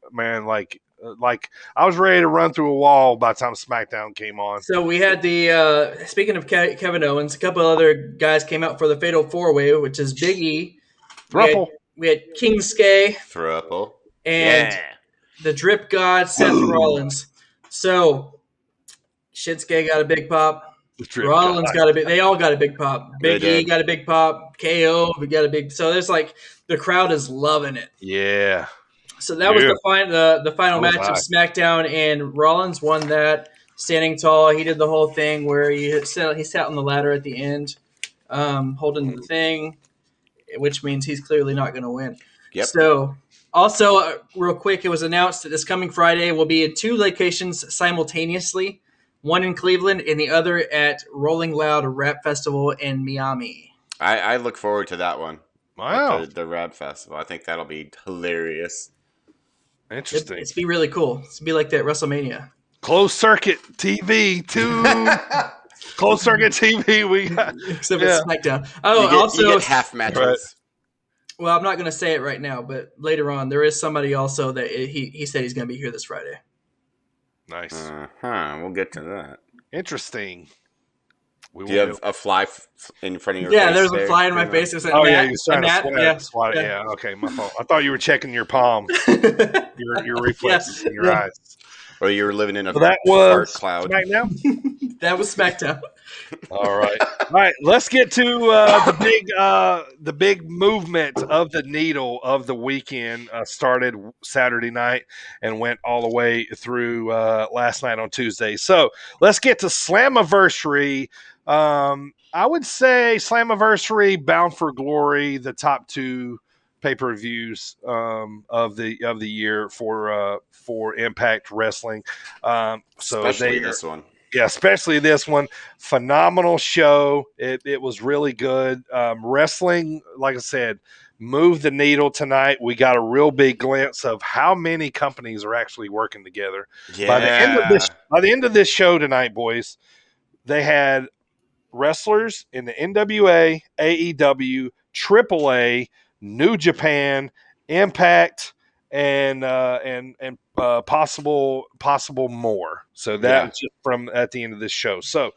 I was ready to run through a wall by the time SmackDown came on. So we had the speaking of Kevin Owens, a couple other guys came out for the Fatal 4-Way, which is Big E. We had Kingsuke Thruple. And the Drip God Seth Rollins. So Shinsuke got a big pop. Rollins got a big. They all got a big pop. Big E got a big pop. KO we got a big. So there's the crowd is loving it. Yeah. So that was the final match of SmackDown, and Rollins won that standing tall. He did the whole thing where he sat on the ladder at the end, holding the thing, which means he's clearly not going to win. Yep. So also real quick, it was announced that this coming Friday will be in 2 locations simultaneously. One in Cleveland and the other at Rolling Loud Rap Festival in Miami. I look forward to that one. Wow. The Rap Festival. I think that'll be hilarious. Interesting. It's be really cool. It's be like that WrestleMania. Closed circuit TV too. Closed circuit TV. We got except for SmackDown. Oh, you get half matches. Right. Well, I'm not going to say it right now, but later on, there is somebody also that he said he's going to be here this Friday. Nice. We'll get to that. Interesting. Do you have a fly in front of your face? Yeah, there's a fly in my face. You're trying to sweat. Yeah, okay, my fault. I thought you were checking your palms, your reflexes in your eyes. Or you were living in a fart cloud. SmackDown? That was SmackDown. All right. Let's get to the big movement of the needle of the weekend. Started Saturday night and went all the way through last night on Tuesday. So let's get to Slammiversary. I would say Slammiversary, Bound for Glory, the top 2 pay-per-views of the year for Impact Wrestling. Especially this one. Yeah, especially this one. Phenomenal show. It was really good. Wrestling, like I said, moved the needle tonight. We got a real big glimpse of how many companies are actually working together. Yeah. By the end of this show tonight, boys, they had wrestlers in the NWA, AEW, AAA, New Japan, Impact, and possible more. So that's just from at the end of this show. So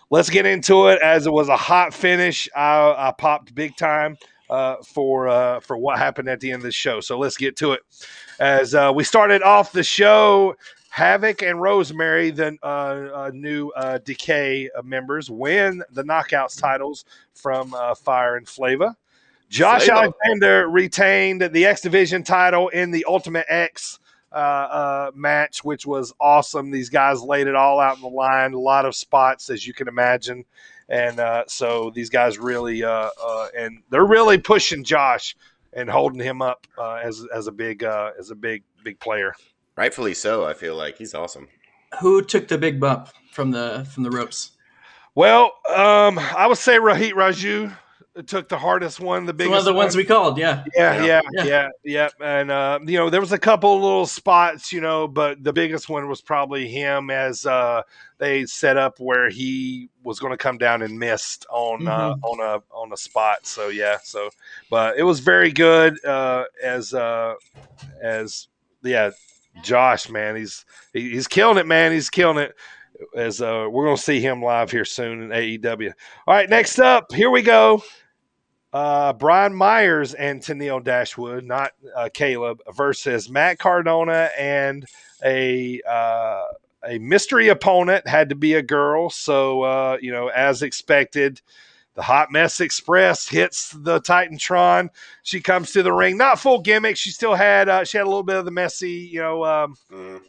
let's get into it. As it was a hot finish, I popped big time for what happened at the end of the show. So let's get to it. As we started off the show, Havoc and Rosemary, the new Decay members, win the Knockouts titles from Fire and Flava. Josh Alexander retained the X Division title in the Ultimate X match, which was awesome. These guys laid it all out in the line, a lot of spots, as you can imagine. And so these guys really, and they're really pushing Josh and holding him up as a big player. Rightfully so. I feel like he's awesome. Who took the big bump from the ropes? Well, I would say Rohit Raju took the hardest one, the biggest one of the ones we called. Yeah. And there was a couple little spots, but the biggest one was probably him, as they set up where he was going to come down and missed on a spot. So but it was very good. Josh, man, he's killing it, man. He's killing it. As we're going to see him live here soon in AEW. All right, next up, here we go. Brian Myers and Tennille Dashwood, not Caleb, versus Matt Cardona and a mystery opponent. Had to be a girl, so as expected, the Hot Mess Express hits the Titantron. She comes to the ring, not full gimmick. She still had a little bit of the messy,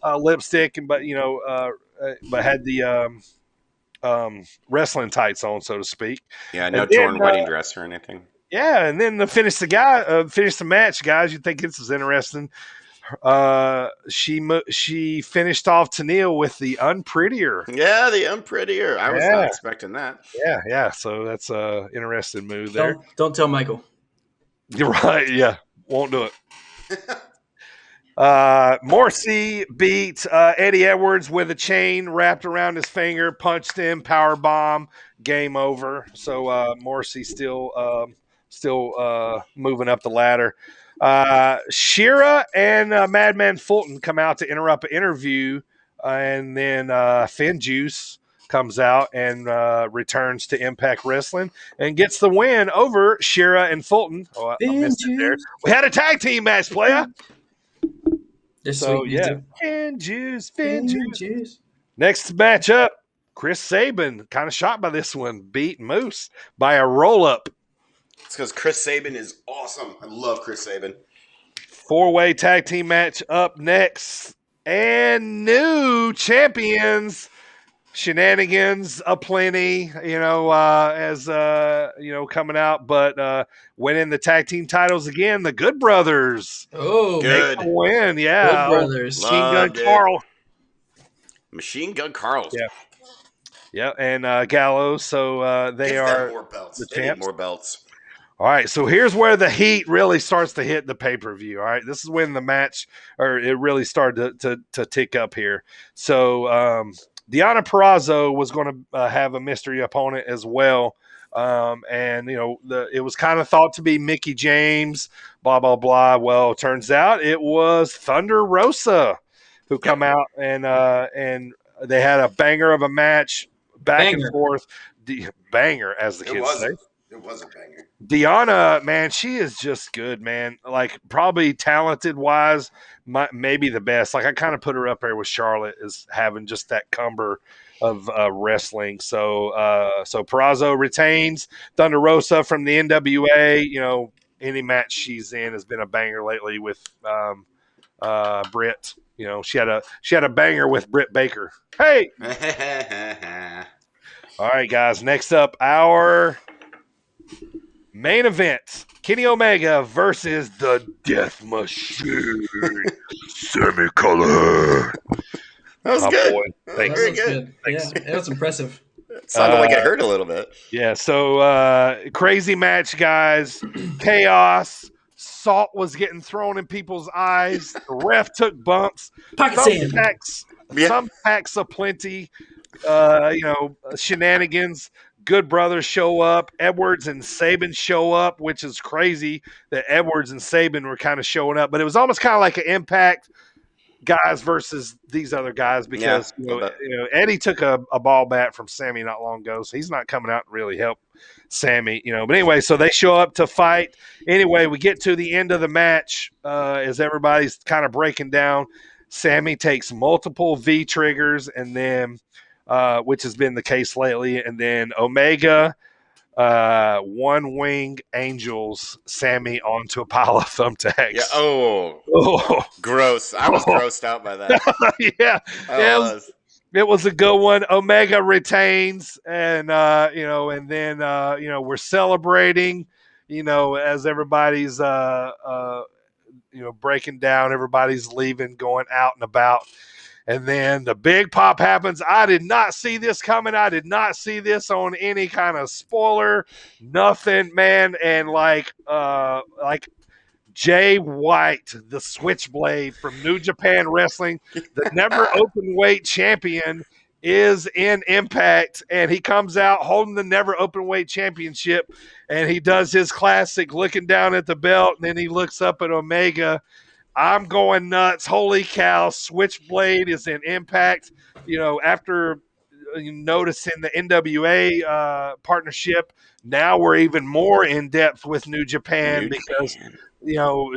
lipstick, but had the wrestling tights on, so to speak. Yeah, no torn wedding dress or anything. Yeah, and then to finish the match, guys, you'd think this was interesting. She finished off Tennille with the Unprettier. Yeah, the Unprettier. I was not expecting that. Yeah. So that's a interesting move there. Don't tell Michael. You're right. Yeah, won't do it. Morrissey beat Eddie Edwards with a chain wrapped around his finger, punched him, power bomb, game over. So Morrissey still moving up the ladder. Shera and Madman Fulton come out to interrupt an interview, and then Finn Juice comes out and returns to Impact Wrestling and gets the win over Shera and Fulton. Oh, I missed it there. We had a tag team match, player. So, Finn Juice. Next matchup, Chris Sabin, kind of shocked by this one, beat Moose by a roll-up. It's because Chris Sabin is awesome. I love Chris Sabin. 4-way tag team match up next. And new champions. Shenanigans aplenty, coming out. But winning the tag team titles again, the Good Brothers. Oh, good win. Yeah. Good Brothers. Machine Gun Carl. Yeah. Yeah, and Gallows. So they are more belts. The champs. They need more belts. All right, so here's where the heat really starts to hit the pay-per-view. All right, this is when the match, or it really started to tick up here. So Deonna Purrazzo was going to have a mystery opponent as well. And it was kind of thought to be Mickie James, blah blah blah. Well, turns out it was Thunder Rosa who come out and they had a banger of a match, and forth. Banger, as the kids say. It was a banger. Deonna, man, she is just good, man. Like, probably talented-wise, maybe the best. Like, I kind of put her up there with Charlotte as having just that cumber of wrestling. So Purrazzo retains. Thunder Rosa from the NWA. Any match she's in has been a banger lately with Britt. She had a banger with Britt Baker. Hey! All right, guys. Next up, our Main event: Kenny Omega versus the Death Machine, Sami Callihan. That was good. Thanks. Very good. Yeah, that was impressive. It sounded like it hurt a little bit. Yeah, so crazy match, guys. Chaos. Salt was getting thrown in people's eyes. The ref took bumps. Pocket sand. Some packs aplenty. Shenanigans. Good Brothers show up. Edwards and Sabin show up, which is crazy that Edwards and Sabin were kind of showing up. But it was almost kind of like an Impact guys versus these other guys because Eddie took a ball bat from Sammy not long ago, so he's not coming out to really help Sammy. But anyway, so they show up to fight. Anyway, we get to the end of the match as everybody's kind of breaking down. Sammy takes multiple V triggers, and then which has been the case lately, and then Omega one wing angels Sammy onto a pile of thumbtacks. Yeah. Oh. Gross. I was grossed out by that. Yeah. It was a good one. Omega retains, and and then we're celebrating, as everybody's breaking down, everybody's leaving, going out and about. And then the big pop happens. I did not see this coming. I did not see this on any kind of spoiler. Nothing, man. And like Jay White, the Switchblade from New Japan Wrestling, the never open weight champion, is in Impact, and he comes out holding the never open weight championship, and he does his classic looking down at the belt, and then he looks up at Omega. I'm going nuts. Holy cow. Switchblade is in Impact. After noticing the NWA partnership, now we're even more in depth with New Japan because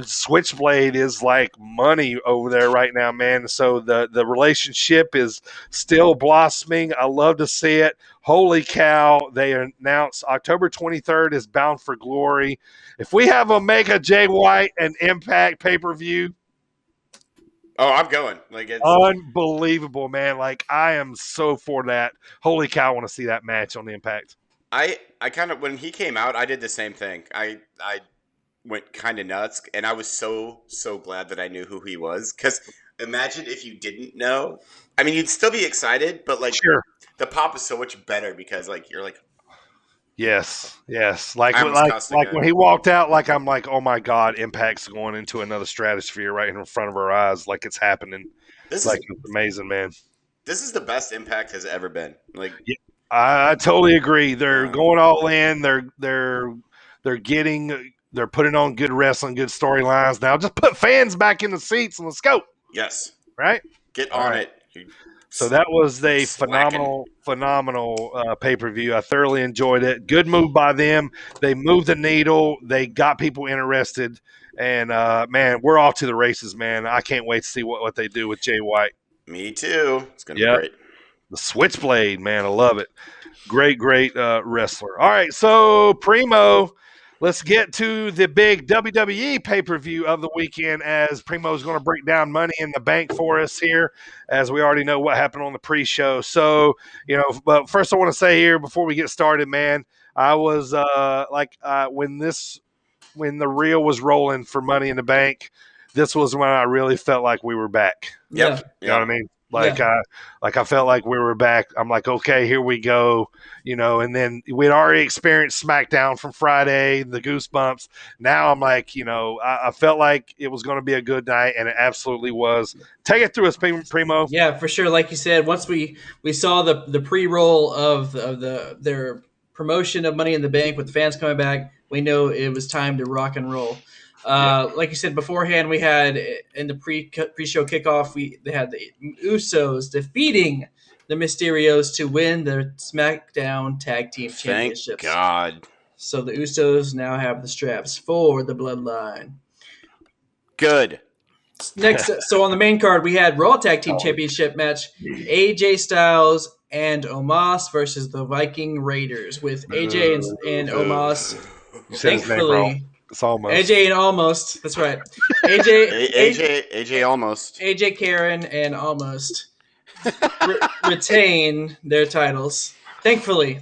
Switchblade is like money over there right now, man. So the relationship is still blossoming. I love to see it. Holy cow. They announced October 23rd is Bound for Glory. If we have Omega, Jay White, and Impact pay-per-view, I'm going. It's unbelievable, man. I am so for that. Holy cow, I want to see that match on the Impact. I kind of, when he came out, I did the same thing. I went kind of nuts, and I was so glad that I knew who he was. Because imagine if you didn't know. I mean, you'd still be excited, but sure. The pop is so much better because you're like. Yes. Like when he walked out, I'm like, oh my God, Impact's going into another stratosphere right in front of our eyes, like it's happening. It's amazing, man. This is the best Impact has ever been. I totally agree. They're going all in. They're putting on good wrestling, good storylines. Now just put fans back in the seats and let's go. Yes. Right? Get on it. So that was a phenomenal pay-per-view. I thoroughly enjoyed it. Good move by them. They moved the needle. They got people interested. And, man, we're off to the races, man. I can't wait to see what they do with Jay White. Me too. It's going to be great. The Switchblade, man. I love it. Great wrestler. All right, so Primo, let's get to the big WWE pay-per-view of the weekend as Primo's going to break down Money in the Bank for us here, as we already know what happened on the pre-show. So, but first I want to say here before we get started, man, I was when the reel was rolling for Money in the Bank, this was when I really felt like we were back. Yep. You know what I mean? I felt like we were back. I'm like, okay, here we go, and then we'd already experienced SmackDown from Friday, the goosebumps. Now I'm like, I felt like it was going to be a good night, and it absolutely was. Take it through us, Primo. Yeah, for sure. Like you said, once we saw the pre-roll of their promotion of Money in the Bank with the fans coming back, we know it was time to rock and roll. Like you said beforehand, we had in the pre-show kickoff, they had the Usos defeating the Mysterios to win their SmackDown Tag Team Championships. Thank God. So the Usos now have the straps for the Bloodline. Good. Next, so on the main card, we had Raw Tag Team Championship match: AJ Styles and Omos versus the Viking Raiders, with AJ and Omos. Thankfully. It's almost AJ and almost. That's right. AJ almost. AJ Karen and almost retain their titles. Thankfully.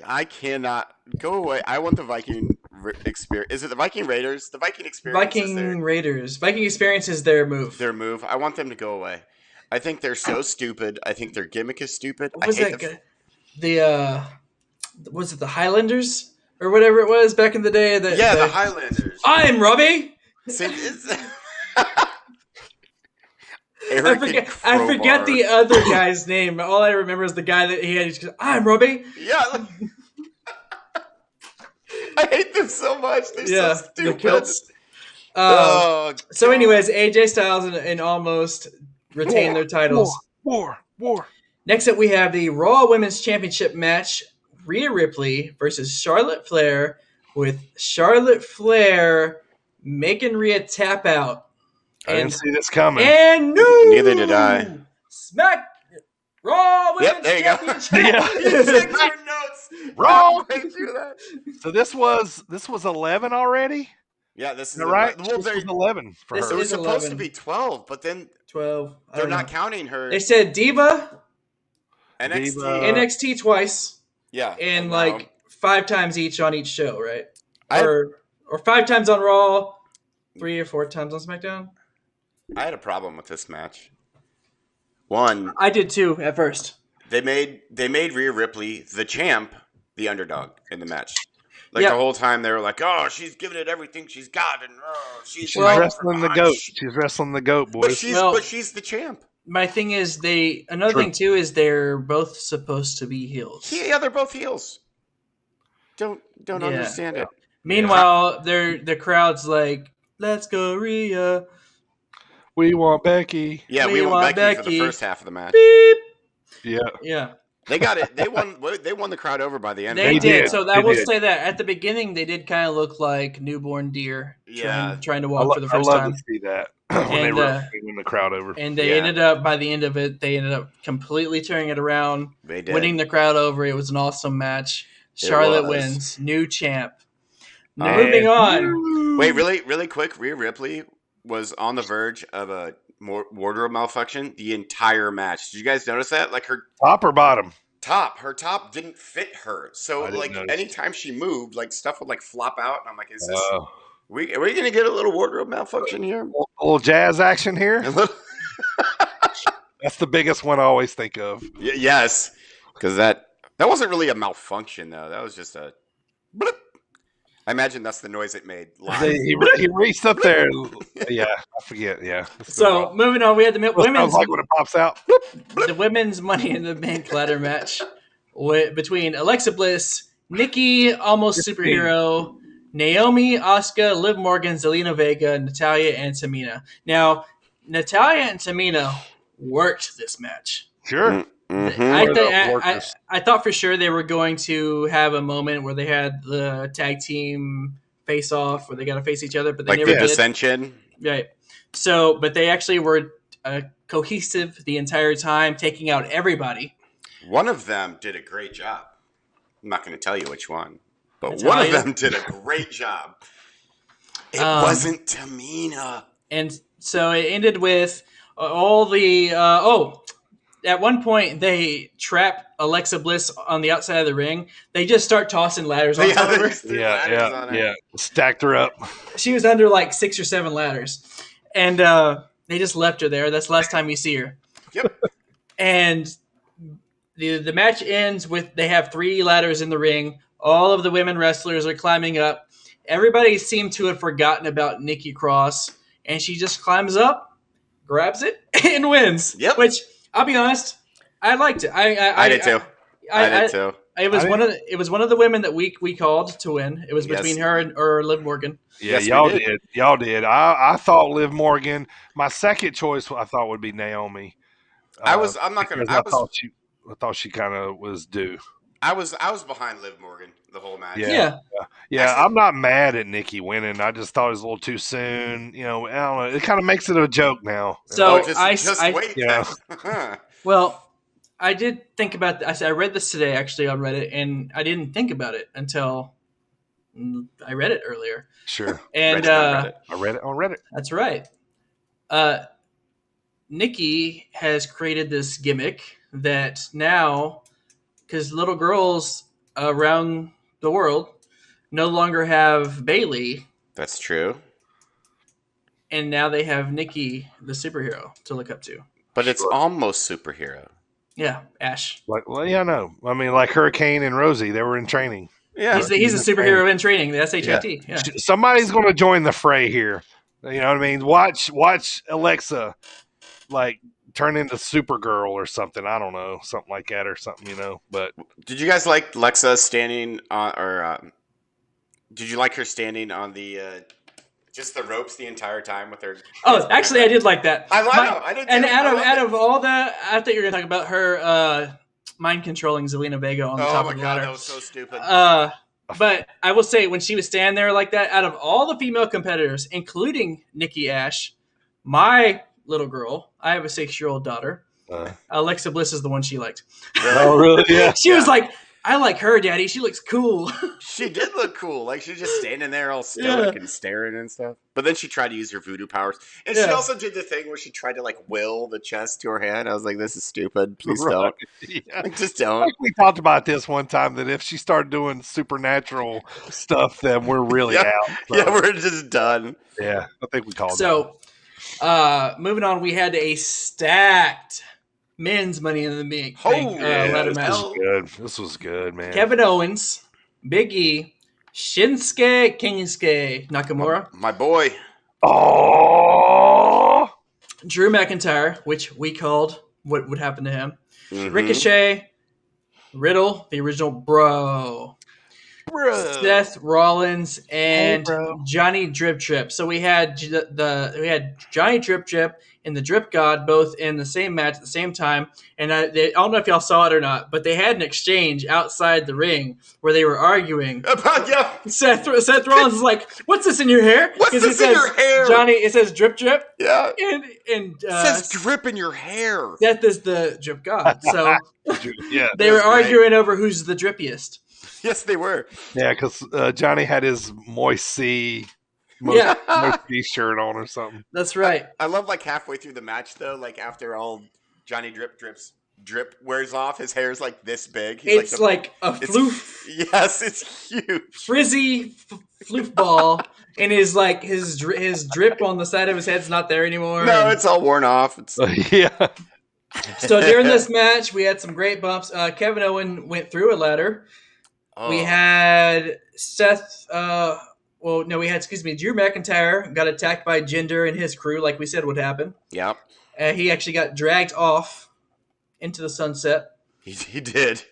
I cannot go away. I want the Viking experience. Is it the Viking Raiders? The Viking Experience. Raiders. Viking Experience is their move. Their move. I want them to go away. I think they're so stupid. I think their gimmick is stupid. What was that guy? Was it the Highlanders or whatever it was back in the day? The Highlanders. I'm Robbie. I forget the other guy's name. All I remember is the guy that he had. He goes, I'm Robbie. Yeah. I hate them so much. They're so stupid. So anyways, AJ Styles and Almost retain their titles. War. Next up, we have the Raw Women's Championship match. Rhea Ripley versus Charlotte Flair, with Charlotte Flair making Rhea tap out. I didn't see this coming. And neither did I. Smack Raw Women's there you Championship. Go. Notes. Raw. So this was 11 already. Yeah, this is right. Well, this was 11 for her. It was supposed to be 12, but then 12. They're not counting her. They said Diva, NXT twice. Yeah, and like 5 times each on each show, right? Or 5 times on Raw, 3 or 4 times on SmackDown. I had a problem with this match. One, I did too at first. They made Rhea Ripley the champ, the underdog in the match. Like the whole time they were like, "Oh, she's giving it everything she's got," and she's wrestling the goat. She's wrestling the goat, boys. But she's the champ. My thing is, another thing too is they're both supposed to be heels. Yeah, they're both heels. Don't understand it. Meanwhile, the crowd's like, "Let's go, Rhea. We want Becky." Yeah, we want Becky for the first half of the match. Beep. Yeah. They got it. They won the crowd over by the end. They did. So I will say that at the beginning they did kind of look like newborn deer. Trying to walk for the first time. I love to see that when they win the crowd over. And they ended up, by the end of it, they ended up completely turning it around, winning the crowd over. It was an awesome match. Charlotte wins, new champ. Moving on. Wait, really quick. Rhea Ripley was on the verge of a wardrobe malfunction the entire match. Did you guys notice that? Like her top or bottom? Top. Her top didn't fit her. So like anytime she moved, like stuff would like flop out. And I'm like, is this? Are we gonna get a little wardrobe malfunction here? A little jazz action here. That's the biggest one I always think of. Yes, because that wasn't really a malfunction though. That was just a. Blip. I imagine that's the noise it made. He reached up there. Yeah, I forget. Yeah. So moving on, we had the women's. Sounds like when it pops out. The women's Money in the Bank ladder match between Alexa Bliss, Nikki, Almost Superhero, Naomi, Asuka, Liv Morgan, Zelina Vega, Natalya, and Tamina. Now, Natalya and Tamina worked this match. Sure. Mm-hmm. I thought for sure they were going to have a moment where they had the tag team face off where they got to face each other, but they never did. Like the Ascension. Right. So, but they actually were cohesive the entire time, taking out everybody. One of them did a great job. I'm not going to tell you which one, but one of them did a great job. It wasn't Tamina. And so it ended with all the at one point, they trap Alexa Bliss on the outside of the ring. They just start tossing ladders on top of her. Yeah. Stacked her up. She was under like 6 or 7 ladders. And they just left her there. That's the last time you see her. Yep. And the match ends with they have 3 ladders in the ring. All of the women wrestlers are climbing up. Everybody seemed to have forgotten about Nikki Cross. And she just climbs up, grabs it, and wins. Yep. Which... I'll be honest. I liked it. I did too. I did too. It was one of the women that we called to win. It was between her or Liv Morgan. Yeah, yes, y'all did. I thought Liv Morgan. My second choice I thought would be Naomi. I thought she kind of was due. I was behind Liv Morgan the whole match. Yeah. Actually, I'm not mad at Nikki winning. I just thought it was a little too soon. You know, I don't know. It kind of makes it a joke now. So just wait. Yeah. Well, I did think about that. I read this today actually on Reddit, and I didn't think about it until I read it earlier. Sure. And I read it on Reddit. That's right. Nikki has created this gimmick that now, because little girls around the world no longer have Bayley. That's true. And now they have Nikki, the superhero, to look up to. But it's almost superhero. Yeah, Ash. No. I mean, like Hurricane and Rosie, they were in training. Yeah, he's a superhero in training. The SHIT. Yeah. Somebody's going to join the fray here. You know what I mean? Watch Alexa, like, turn into Supergirl or something. I don't know, something like that or something. But did you guys like Alexa standing on, or did you like her standing on the just the ropes the entire time with her? Oh, actually, I did like that. I did. And out of all that, I thought you were going to talk about her mind controlling Zelina Vega on the top of the ladder. That was so stupid. But I will say, when she was standing there like that, out of all the female competitors, including Nikki Ash, my little girl, I have a 6-year-old daughter, Alexa Bliss is the one she liked. Oh, really? Yeah. She was like, I like her, Daddy. She looks cool. She did look cool. Like, she's just standing there all stoic and staring and stuff. But then she tried to use her voodoo powers. And she also did the thing where she tried to, like, will the chest to her hand. I was like, this is stupid. Please don't. Yeah. Like, just don't. Like, we talked about this one time, that if she started doing supernatural stuff, then we're really out. So. Yeah, we're just done. Yeah, I think we called it. So, moving on, we had a stacked men's Money in the Bank ladder match. This was good, man. Kevin Owens, Big E, Shinsuke Nakamura. My boy. Oh! Drew McIntyre, which we called what would happen to him. Mm-hmm. Ricochet, Riddle, the original bro. Seth Rollins and Johnny Drip Trip. So we had Johnny Drip Trip and the Drip God both in the same match at the same time. And I don't know if y'all saw it or not, but they had an exchange outside the ring where they were arguing. Seth Rollins is like, "What's this in your hair? What's this in your hair?" Johnny, it says Drip Drip. Yeah. And it says drip in your hair. Seth is the Drip God. So yeah, they were arguing over who's the drippiest. Yes, they were. Yeah, because Johnny had his Moist C shirt on or something. That's right. I love, like, halfway through the match, though, like, after all Johnny Drip wears off, his hair's like this big. He's like a floof. Yes, it's huge. Frizzy floof ball. And his drip on the side of his head's not there anymore. No, it's all worn off. Yeah. So during this match, we had some great bumps. Kevin Owens went through a ladder. Oh. We had Seth. Drew McIntyre got attacked by Jinder and his crew, like we said would happen. Yep. He actually got dragged off into the sunset. He did.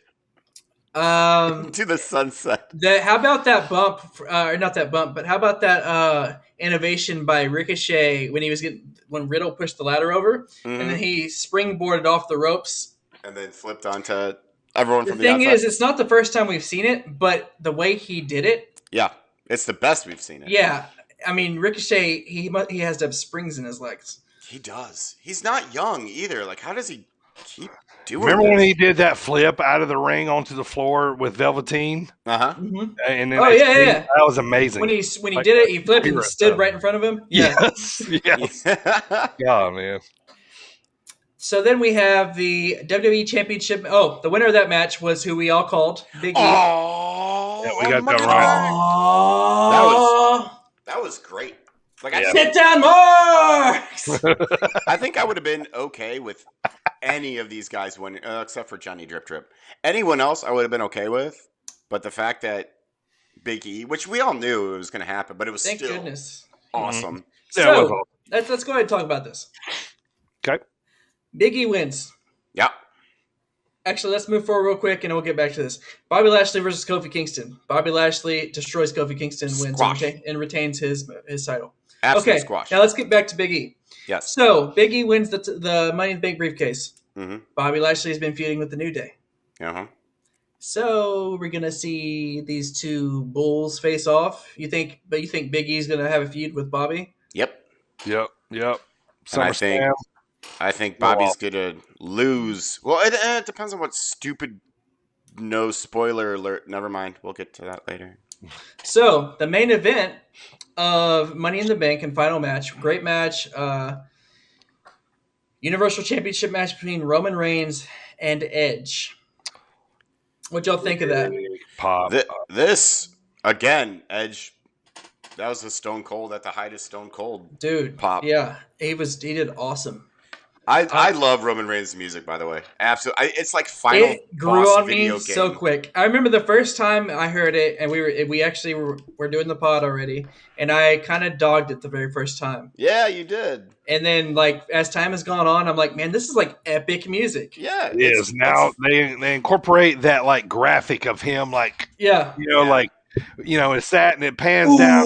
To the sunset. How about that bump? Or not that bump, but how about that innovation by Ricochet when Riddle pushed the ladder over, and then he springboarded off the ropes and then flipped onto everyone from the outside. The thing is, it's not the first time we've seen it, but the way he did it. Yeah, it's the best we've seen it. Yeah, I mean, Ricochet, he has to have springs in his legs. He does. He's not young either. Like, how does he keep doing Remember when he did that flip out of the ring onto the floor with Velveteen? Uh-huh. Mm-hmm. And then yeah. That was amazing. When he did it, he flipped and stood right in front of him. Yeah. Yes. God, man. So then we have the WWE Championship. Oh, the winner of that match was who we all called Big E. Oh, yeah, we got that right. That was great. Like, Sit down, Marks! I think I would have been okay with any of these guys winning, except for Johnny Drip Drip. Anyone else I would have been okay with, but the fact that Big E, which we all knew it was going to happen, but it was Thank still goodness. Awesome. So, let's go ahead and talk about this. Okay. Big E wins. Yeah. Actually, let's move forward real quick, and we'll get back to this. Bobby Lashley versus Kofi Kingston. Bobby Lashley destroys Kofi Kingston, wins, and retains his title. Absolute squash. Now let's get back to Big E. Yes. So, Big E wins the Money in the Bank briefcase. Mm-hmm. Bobby Lashley has been feuding with the New Day. Uh-huh. So, we're going to see these two bulls face off. You think Big E's going to have a feud with Bobby? Yep. I think Bobby's going to lose. Well, it depends on what stupid no spoiler alert. Never mind. We'll get to that later. So, the main event of Money in the Bank and final match. Great match. Universal Championship match between Roman Reigns and Edge. What y'all think of that? This Again, Edge. That was a Stone Cold at the height of Stone Cold. Dude. Pop. Yeah. He did awesome. I love Roman Reigns' music, by the way. Absolutely. It's like final it grew boss on video me game. so quick. I remember the first time I heard it, and we actually were doing the pod already, and I kind of dogged it the very first time. Yeah, you did. And then, like, as time has gone on, I'm like, man, this is like epic music. Yeah, it is. Now they incorporate that like graphic of him, like like it's that, and it pans down.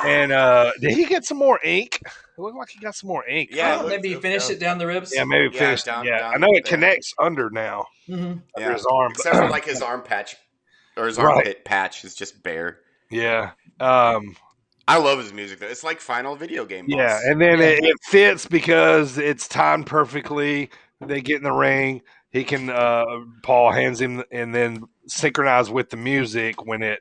And did he get some more ink? It looked like he got some more ink. Yeah, maybe he finished it down the ribs. Yeah, maybe finished. Down, I know it connects under now. Mm-hmm. Under his arm, except for like his arm patch or his armpit patch is just bare. Yeah. I love his music though. It's like final video game boss. Yeah, and then it fits because it's timed perfectly. They get in the ring. He can Paul hands him and then synchronize with the music when it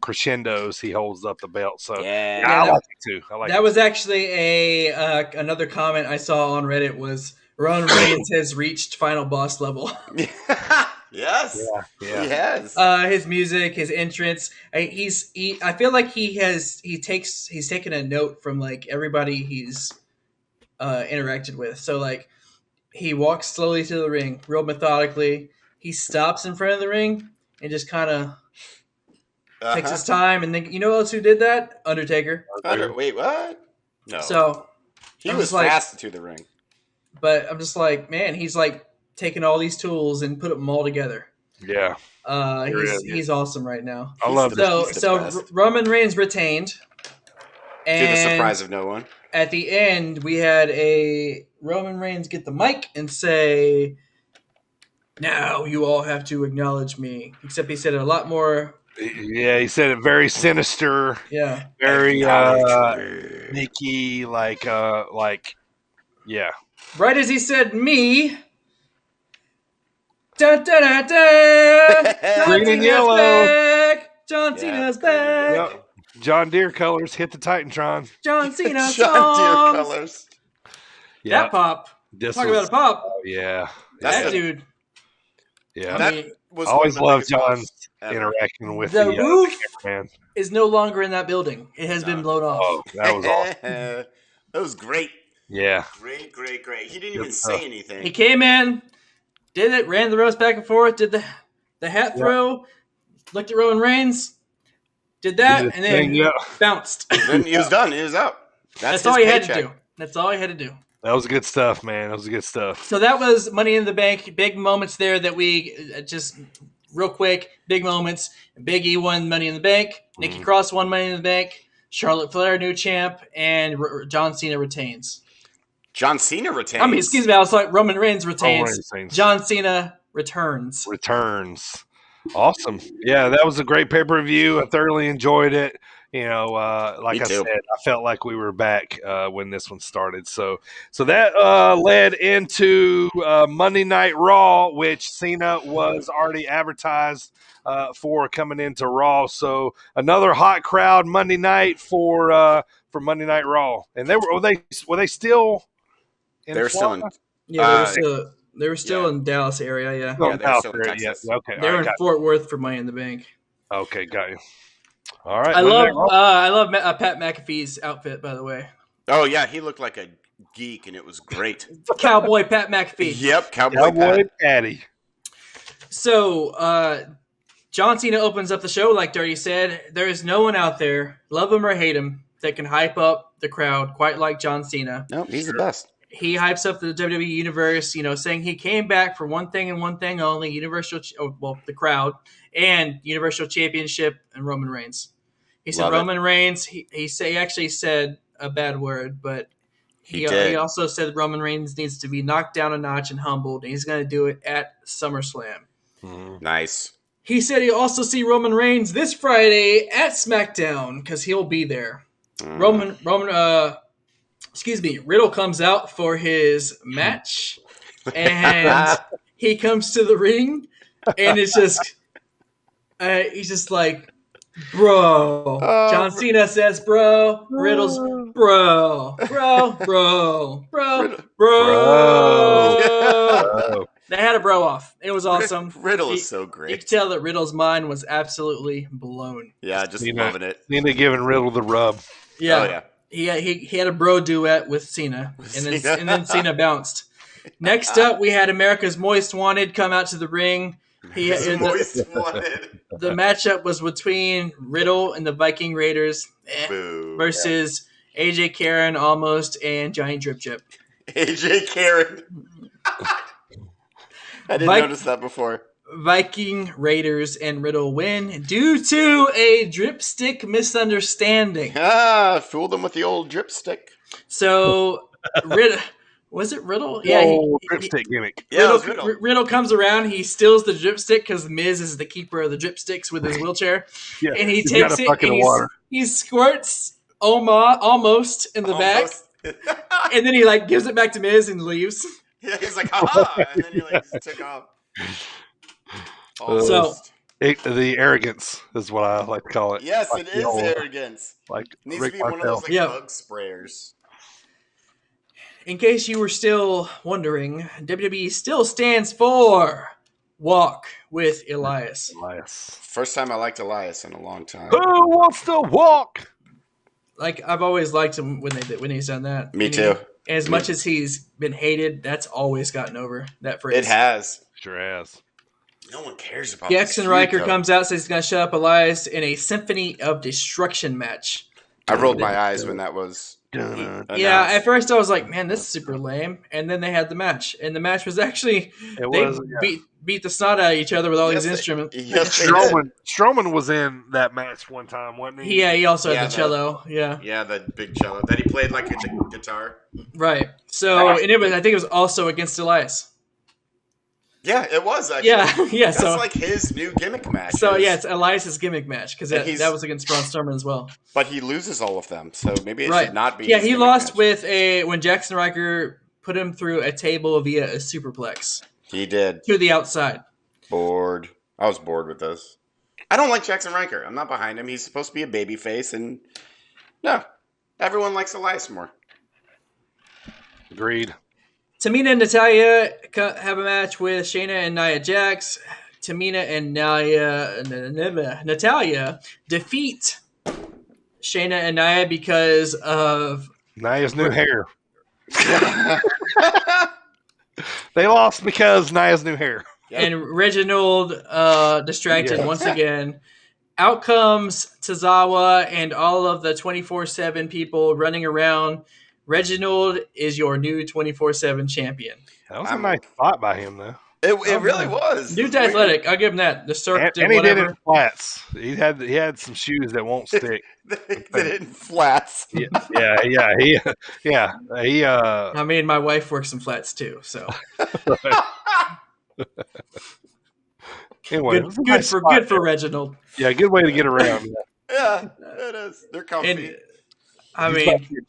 crescendos. He holds up the belt. So I like it too. That was actually another comment I saw on Reddit was Roman Reigns has reached final boss level. Yes. Yeah. He has. His music, his entrance. I feel like he's taken a note from like everybody he's interacted with. So like he walks slowly to the ring, real methodically. He stops in front of the ring and just kind of takes his time. And then you know who else who did that? Undertaker. Wait, what? No. So he was fast to the ring. But I'm just like, man, he's like taking all these tools and put them all together. Yeah. He's awesome right now. I love it. So Roman Reigns retained. And to the surprise of no one. At the end, we had a Roman Reigns get the mic and say, now you all have to acknowledge me. Except he said it a lot more. Yeah, he said it very sinister. Yeah. Very sneaky, like, yeah. Right as he said me. Dun, dun, dun, dun. Green and yellow. Back. John Cena's back. Yep. John Deere colors hit the Titantron. John Cena John Deere colors. Yeah. That pop. Talk about a pop. Yeah. That dude. Yeah. That was always loved John's interaction with the roof cameraman. Is no longer in that building. It has been blown off. Oh, that was awesome. That was great. Yeah. Great. He didn't even say anything. He came in, did it, ran the ropes back and forth, did the hat throw, looked at Roman Reigns, did that, and then bounced. Then he was done. He was out. That's all he had to do. That's all he had to do. That was good stuff, man. That was good stuff. So that was Money in the Bank. Big moments there that we just real quick. Big moments. Big E won Money in the Bank. Nikki Cross won Money in the Bank. Charlotte Flair new champ, and John Cena retains. John Cena retains. I mean, excuse me. I was like Roman Reigns retains. John Cena returns. Awesome. Yeah, that was a great pay-per-view. I thoroughly enjoyed it. You know, like I said, I felt like we were back when this one started. So that led into Monday Night Raw, which Cena was already advertised for coming into Raw. So another hot crowd Monday night for Monday Night Raw. And were they still in They're Florida? They were still in Dallas area. Yeah, they're still in Texas. Yeah. Okay, they were in Fort Worth for Money in the Bank. Okay, got you. All right. I love Pat McAfee's outfit, by the way. Oh yeah, he looked like a geek, and it was great. Cowboy Pat McAfee. Yep, Cowboy Patty. So John Cena opens up the show, like Dirty said. There is no one out there, love him or hate him, that can hype up the crowd quite like John Cena. Nope, he's the best. He hypes up the WWE Universe, saying he came back for one thing and one thing only, the crowd, and Universal Championship and Roman Reigns. He said Roman Reigns, he actually said a bad word, but he also said Roman Reigns needs to be knocked down a notch and humbled, and he's going to do it at SummerSlam. Nice. He said he'll also see Roman Reigns this Friday at SmackDown because he'll be there. Riddle comes out for his match, and he comes to the ring, and it's just, he's just like, bro. John Cena says, bro. Riddle's, bro. They had a bro off. It was awesome. Riddle is so great. You could tell that Riddle's mind was absolutely blown. Yeah, just loving it. Cena giving Riddle the rub. Yeah. Oh, yeah. He had a bro duet with Cena, and then Cena bounced. Next up, we had America's Most Wanted come out to the ring. Most Wanted. The matchup was between Riddle and the Viking Raiders versus AJ Karen almost and Johnny Drip Chip. AJ Karen. I didn't notice that before. Viking Raiders and Riddle win due to a dripstick misunderstanding. Fooled them with the old dripstick. So, was it Riddle? Yeah, dripstick gimmick. Yeah, Riddle comes around. He steals the dripstick because Miz is the keeper of the dripsticks with his wheelchair. And he takes it and he squirts almost in the back. And then he gives it back to Miz and leaves. Yeah, he's like, haha, and then he took off. The arrogance is what I like to call it. Yes, it is arrogance. Like needs to be one of those bug sprayers. In case you were still wondering, WWE still stands for Walk with Elias. First time I liked Elias in a long time. Who wants to walk? I've always liked him when he's done that. Me too. As much as he's been hated, that's always gotten over that phrase. It has. Sure has. No one cares about Jackson Riker comes out, says he's going to shut up Elias in a Symphony of Destruction match. I rolled my eyes when that was announced. Yeah, at first I was like, man, this is super lame. And then they had the match. And the match was actually, beat the snot out of each other with all these instruments. Strowman was in that match one time, wasn't he? Yeah, he also had the cello. Yeah, the big cello that he played like a guitar. Right. So, and I think it was also against Elias. Yeah, it was actually. Yeah. That's like his new gimmick match. So it's Elias's gimmick match because that was against Braun Strowman as well. But he loses all of them, so maybe it should not be. Yeah, he lost with when Jackson Riker put him through a table via a superplex. He did to the outside. Bored. I was bored with this. I don't like Jackson Riker. I'm not behind him. He's supposed to be a babyface, and no, everyone likes Elias more. Agreed. Tamina and Natalya have a match with Shayna and Nia Jax. Tamina and Natalya defeat Shayna and Nia because of Nia's new hair. They lost because Nia's new hair. And Reginald distracted once again. Out comes Tozawa and all of the 24/7 people running around. Reginald is your new 24/7 champion. That was a nice spot by him, though. It really was. Dude's athletic. I'll give him that. The circuit and he did it in flats. He had some shoes that won't stick. They did it in flats. He I mean, my wife works in flats too, so. Anyway, good for Reginald. Yeah, good way to get around. Yeah, it is. They're comfy.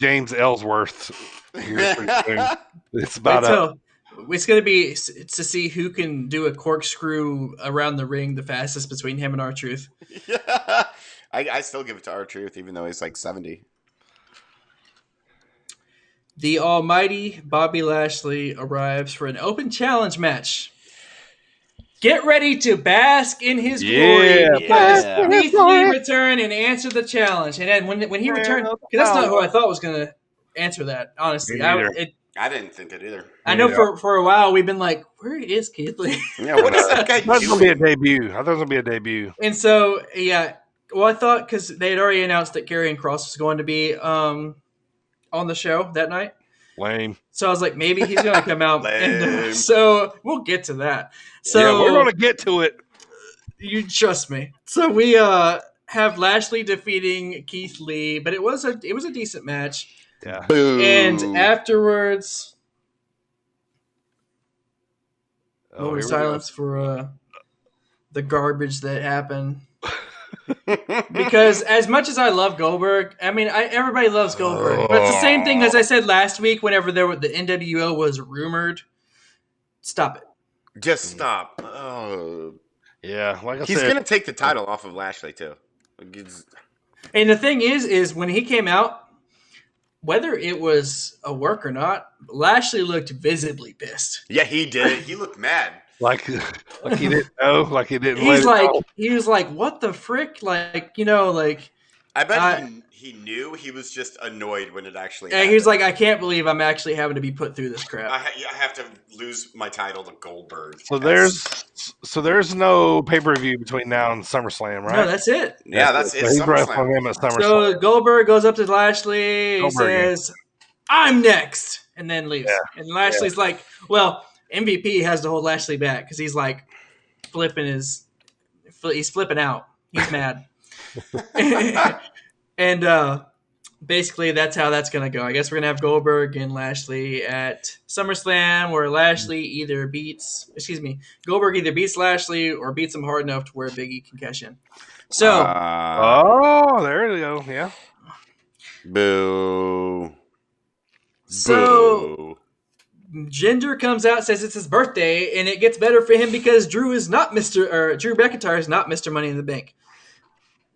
James Ellsworth. It's about it's going to be to see who can do a corkscrew around the ring the fastest between him and R-Truth. Yeah, I still give it to R-Truth, even though he's like 70. The almighty Bobby Lashley arrives for an open challenge match. Get ready to bask in his glory because Keith Lee returned and answered the challenge. And then when he returned, that's not who I thought was going to answer that, honestly. I didn't think it either. I know for a while we've been like, where is Keith Lee? Yeah, what is that guy doing? That's going to be a debut. I thought it was going to be a debut. And so, well, I thought because they had already announced that Karrion Kross was going to be on the show that night. Lame. So I was like, maybe he's going to come out. And, so we'll get to that. So we're going to get to it. You trust me. So we have Lashley defeating Keith Lee, but it was a decent match. Yeah. Boom. And afterwards, moment of silence for the garbage that happened. Because as much as I love Goldberg, I mean, everybody loves Goldberg. But it's the same thing as I said last week whenever the NWO was rumored. Stop it. Just stop. Oh. Yeah, like I said. He's going to take the title off of Lashley, too. And the thing is when he came out, whether it was a work or not, Lashley looked visibly pissed. Yeah, he did. He looked mad. Like he didn't know, like he didn't. He was like, "What the frick?" Like, like. I bet he knew. He was just annoyed when it actually happened. He was like, "I can't believe I'm actually having to be put through this crap. I have to lose my title to Goldberg." So there's no pay-per-view between now and SummerSlam, right? No, that's it. Yeah, that's it. So he's wrestling him at SummerSlam. So Goldberg goes up to Lashley. He says, "I'm next," and then leaves. Yeah. And Lashley's like, "Well, MVP has to hold Lashley back because he's like he's flipping out. He's mad." And basically, that's how that's going to go. I guess we're going to have Goldberg and Lashley at SummerSlam, where Goldberg either beats Lashley or beats him hard enough to where Big E can cash in. So, there you go. Yeah. Boo. So, Jinder comes out, says it's his birthday, and it gets better for him because Drew McIntyre is not Mr. Money in the Bank.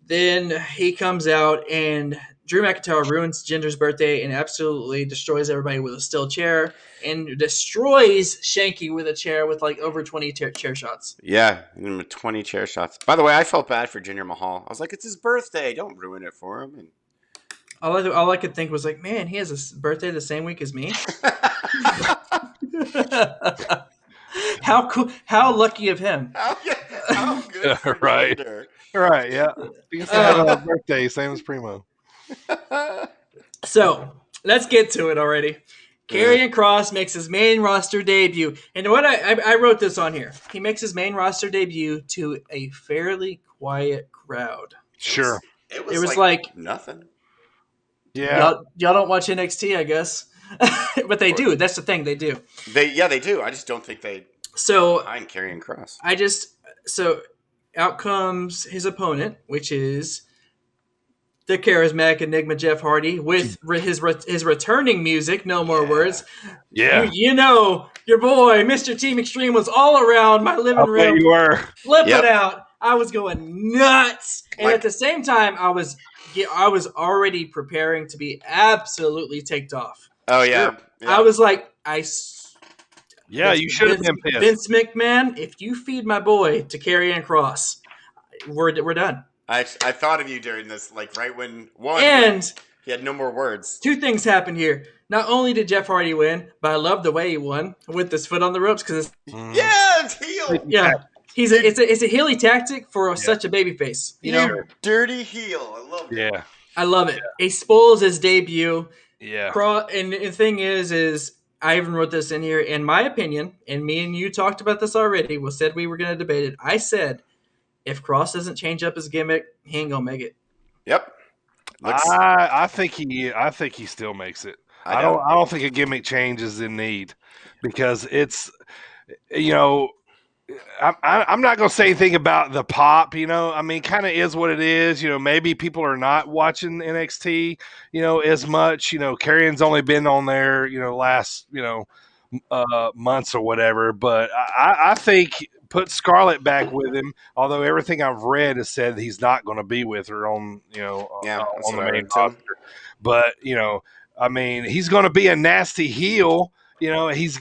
Then he comes out and Drew McIntyre ruins Jinder's birthday and absolutely destroys everybody with a steel chair and destroys Shanky with a chair with like over 20 chair shots. Yeah, 20 chair shots. By the way, I felt bad for Jinder Mahal. I was like, it's his birthday. Don't ruin it for him. And all I could think was like, man, he has a birthday the same week as me. How cool! How lucky of him! How good for right, Jinder. Right, yeah. He had a birthday, same as Primo. So let's get to it already. Karrion Kross makes his main roster debut, and what I wrote this on here. He makes his main roster debut to a fairly quiet crowd. Sure, it was like nothing. Yeah, y'all don't watch NXT, I guess, but they do. That's the thing, they do. They do. I just don't think they. Behind Karrion Kross. Out comes his opponent, which is the charismatic Enigma Jeff Hardy with his returning music, No More Words. Yeah. You know, your boy, Mr. Team Extreme, was all around my living room. You were. Flipping out. I was going nuts. And at the same time, I was already preparing to be absolutely ticked off. Oh, yeah. I was like, you should have been pissed. Vince McMahon, if you feed my boy to Karrion Kross, we're done. I thought of you during this, like right when he had no more words. Two things happened here. Not only did Jeff Hardy win, but I love the way he won with his foot on the ropes because it's heel. Yeah, it's a heely tactic for such a babyface. You know, dirty heel. I love it. Yeah, I love it. He spoils his debut. Yeah, and the thing is. I even wrote this in here. In my opinion, and me and you talked about this already, we said we were going to debate it. I said, if Kross doesn't change up his gimmick, he ain't going to make it. Yep. I think he still makes it. I don't think a gimmick change is in need because it's, I'm not going to say anything about the pop, I mean, kind of is what it is. Maybe people are not watching NXT, as much. Karrion's only been on there, last, months or whatever. But I think put Scarlett back with him, although everything I've read has said he's not going to be with her on, on the main roster. But, I mean, he's going to be a nasty heel. He's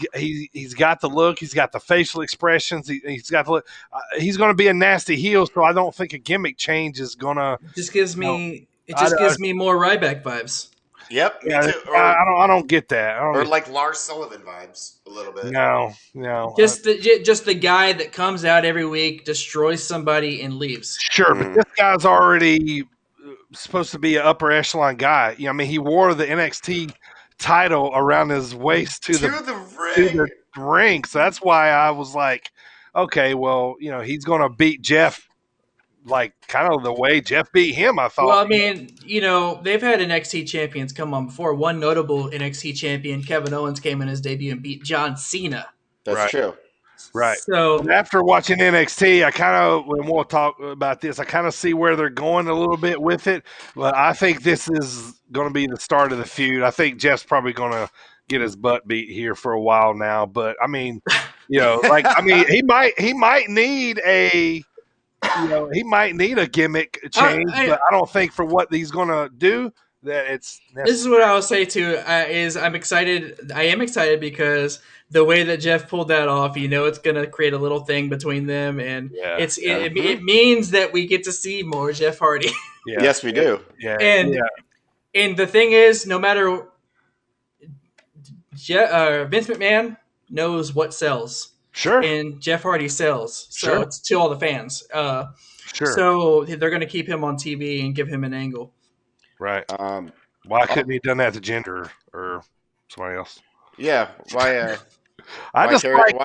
got the look. He's got the facial expressions. He's got the look. He's going to be a nasty heel, so I don't think a gimmick change is going to. Just gives me gives me more Ryback vibes. Yep, me too. I don't get that. Or like Lars Sullivan vibes a little bit. No. Just the guy that comes out every week, destroys somebody, and leaves. Sure, but this guy's already supposed to be an upper echelon guy. I mean, he wore the NXT title around his waist to the ring. So that's why I was like, okay, well, he's going to beat Jeff like kind of the way Jeff beat him, I thought. Well, I mean, they've had NXT champions come on before. One notable NXT champion, Kevin Owens, came in his debut and beat John Cena. That's true. Right. So after watching NXT, I kind of, when we'll talk about this, I kind of see where they're going a little bit with it. But I think this is going to be the start of the feud. I think Jeff's probably going to get his butt beat here for a while now. But I mean, he might need a, he might need a gimmick change. But I don't think for what he's going to do, that it's necessary. This is what I will say too. Is I'm excited. I am excited because the way that Jeff pulled that off, it's going to create a little thing between them, and it means that we get to see more Jeff Hardy. Yeah. Yes, we do. Yeah, and the thing is, no matter Vince McMahon knows what sells. Sure. And Jeff Hardy sells. So sure. It's to all the fans. Sure. So they're going to keep him on TV and give him an angle. Right. Why couldn't he done that to Jinder or somebody else? Yeah. Why? Why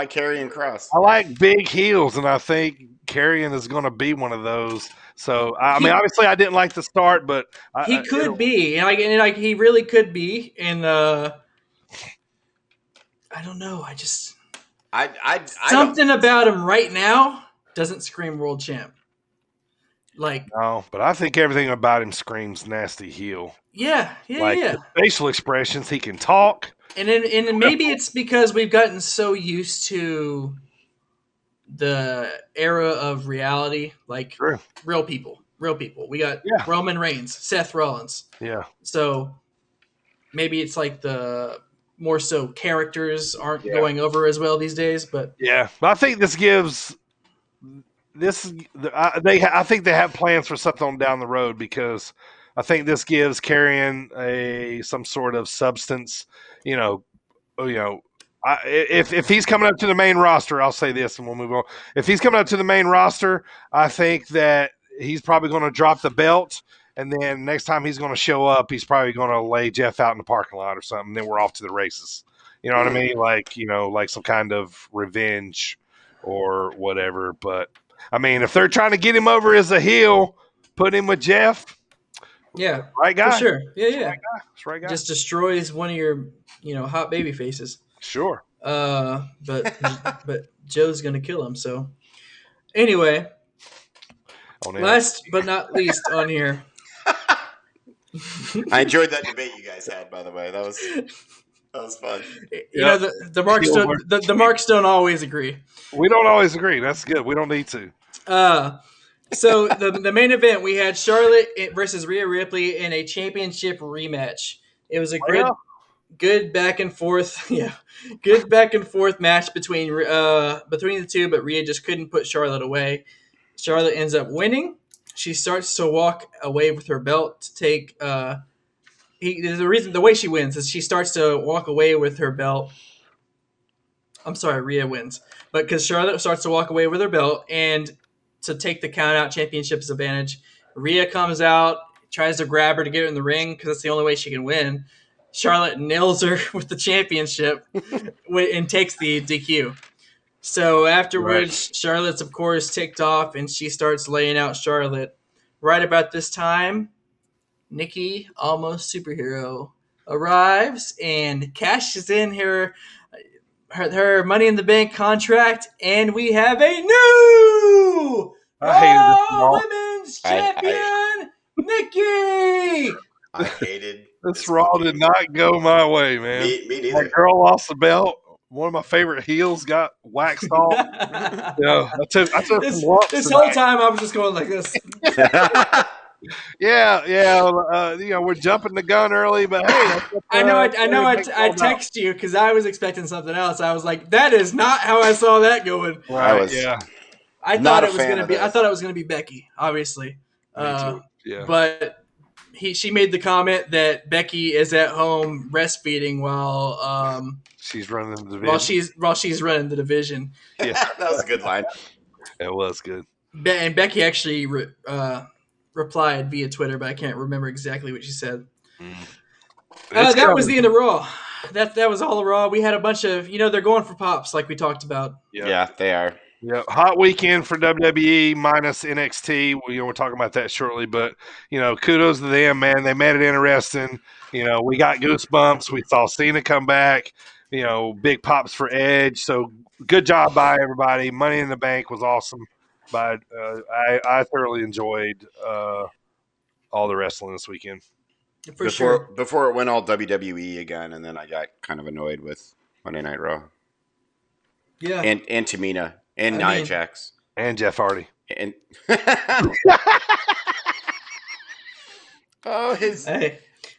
Karrion Kross? I like big heels, and I think Karrion is going to be one of those. So I mean, obviously, I didn't like the start, but he could be, and he really could be. And I don't know. Something about him right now doesn't scream world champ. No, but I think everything about him screams nasty heel. Yeah. His facial expressions, he can talk. And maybe it's because we've gotten so used to the era of reality, real people. We got Roman Reigns, Seth Rollins. Yeah. So maybe it's the more so characters aren't going over as well these days, but I think this gives I think they have plans for something down the road, because I think this gives Karrion some sort of substance. If he's coming up to the main roster, I'll say this and we'll move on. If he's coming up to the main roster, I think that he's probably going to drop the belt, and then next time he's going to show up, he's probably going to lay Jeff out in the parking lot or something. Then we're off to the races. You know what I mean? Like some kind of revenge or whatever. But I mean, if they're trying to get him over as a heel, put him with Jeff. Yeah, right guy. For sure. Yeah. Right guy. Just destroys one of your, hot baby faces. Sure. But Joe's gonna kill him. So anyway, last but not least on here. I enjoyed that debate you guys had, by the way. That was fun. The marks don't always agree. We don't always agree. That's good. We don't need to. So the main event, we had Charlotte versus Rhea Ripley in a championship rematch. It was a good back and forth, good back and forth match between the two, but Rhea just couldn't put Charlotte away. Charlotte ends up winning. She starts to walk away with her belt to take. The way she wins is she starts to walk away with her belt. I'm sorry, Rhea wins, but because Charlotte starts to walk away with her belt and to take the count-out championship's advantage, Rhea comes out, tries to grab her to get her in the ring because that's the only way she can win. Charlotte nails her with the championship and takes the DQ. So afterwards, Charlotte's, of course, ticked off, and she starts laying out Charlotte. Right about this time, Nikki, almost superhero, arrives and cashes in her Money in the Bank contract, and we have a new Women's Champion, Nikki! I hated this Raw did not go my way, man. Me neither. That girl lost the belt. One of my favorite heels got waxed off. I took some lumps. This whole time I was just going like this. We're jumping the gun early, but hey, I text you because I was expecting something else. I was like, that is not how I saw that going. Right. I thought it was gonna be Becky, obviously. Me too. Yeah. But she made the comment that Becky is at home breastfeeding while she's running the division. While she's running the division. Yeah, that was a good line. It was good. And Becky actually replied via Twitter, but I can't remember exactly what she said. That was the end of Raw. That was all of Raw. We had a bunch of, they're going for pops like we talked about. Yeah, they are. Yeah, hot weekend for WWE minus NXT. We're talking about that shortly, but kudos to them, man. They made it interesting. We got goosebumps. We saw Cena come back. Big pops for Edge. So good job by everybody. Money in the Bank was awesome. But I thoroughly enjoyed all the wrestling this weekend. Before it went all WWE again, and then I got kind of annoyed with Monday Night Raw. Yeah, and Tamina and Nia Jax and Jeff Hardy and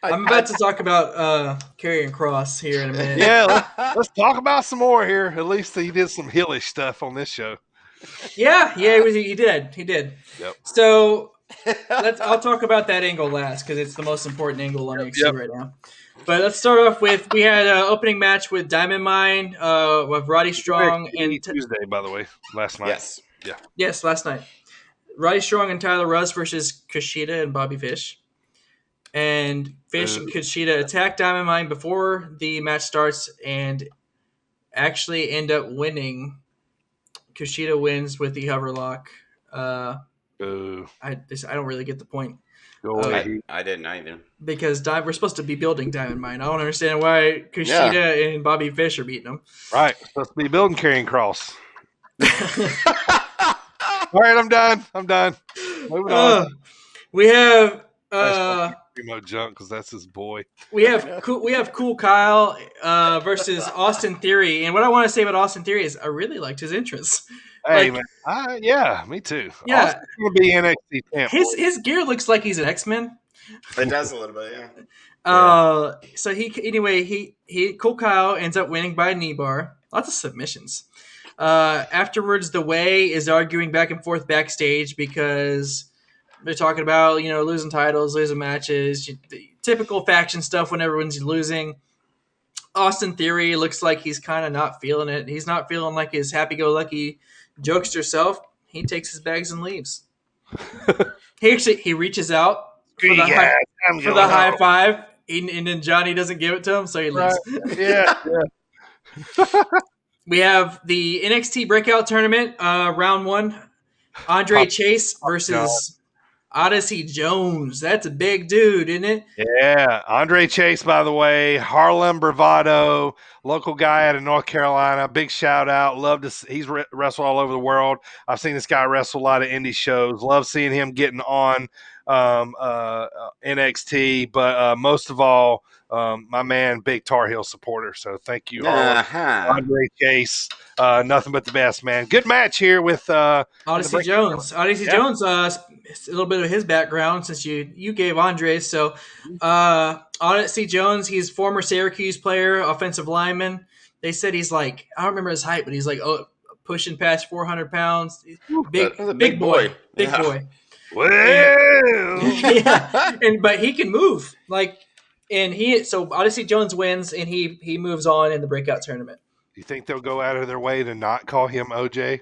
I'm about to talk about Karrion Kross here in a minute. Yeah, let's talk about some more here. At least he did some heelish stuff on this show. Yeah, he did. Yep. So I'll talk about that angle last because it's the most important angle on NXT right now. But let's start off with we had an opening match with Diamond Mine, with Roddy Strong and Tuesday, by the way, last night. Yes. Yeah. Yes, last night. Roddy Strong and Tyler Russ versus Kashida and Bobby Fish. And Fish and Kashida attack Diamond Mine before the match starts and actually end up winning. Kashida wins with the hoverlock. I don't really get the point. I didn't either. Because we're supposed to be building Diamond Mine. I don't understand why Kashida and Bobby Fish are beating them. Right. Supposed to be building Karrion Kross. All right, I'm done. Moving on. We have Primo junk because that's his boy. We have Cool Kyle versus Austin Theory, and what I want to say about Austin Theory is I really liked his entrance. Hey man, yeah, me too. Yeah, Austin's gonna be NXT champ. His gear looks like he's an X-Men. It does a little bit, yeah. So he Cool Kyle ends up winning by a knee bar. Lots of submissions. Afterwards, the Wwe is arguing back and forth backstage because they're talking about, losing titles, losing matches, typical faction stuff when everyone's losing. Austin Theory looks like he's kind of not feeling it. He's not feeling like his happy-go-lucky jokester self. He takes his bags and leaves. He reaches out for the high five, and then Johnny doesn't give it to him, so he leaves. Right. Yeah. We have the NXT Breakout Tournament, round 1. Andre Chase versus Odyssey Jones. That's a big dude, isn't it? Yeah. Andre Chase, by the way, Harlem Bravado, local guy out of North Carolina. Big shout out. Love to see, he's wrestled all over the world. I've seen this guy wrestle a lot of indie shows. Love seeing him getting on NXT, but most of all, my man, big Tar Heel supporter. So thank you, Andre Chase. Nothing but the best, man. Good match here with Odyssey Jones. Odyssey Jones, a little bit of his background since you gave Andre. So Odyssey Jones, he's former Syracuse player, offensive lineman. They said he's like, I don't remember his height, but he's like pushing past 400 pounds. Big boy. Big boy. Well, but he can move. So Odyssey Jones wins and he moves on in the breakout tournament. You think they'll go out of their way to not call him OJ?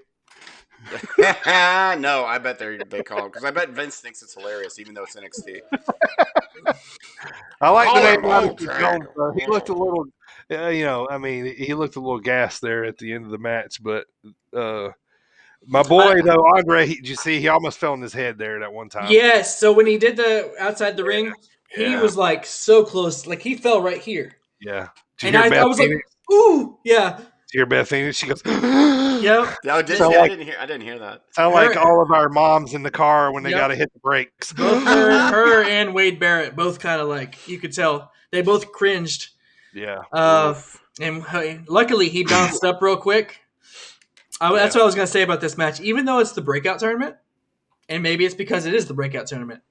No, I bet they call him because I bet Vince thinks it's hilarious, even though it's NXT. I like the name Odyssey Jones. He looked a little, he looked a little gassed there at the end of the match, but. My boy, though, Andre, did you see he almost fell on his head there that one time? Yes. So when he did the outside the ring, he was like so close. Like he fell right here. Yeah. And I was like, ooh, yeah. Did you hear Beth Phoenix? She goes, yep. No, I didn't hear that. Sound like all of our moms in the car when they got to hit the brakes. Both her and Wade Barrett both kind of like, you could tell. They both cringed. Yeah. And luckily he bounced up real quick. That's what I was going to say about this match. Even though it's the breakout tournament, and maybe it's because it is the breakout tournament,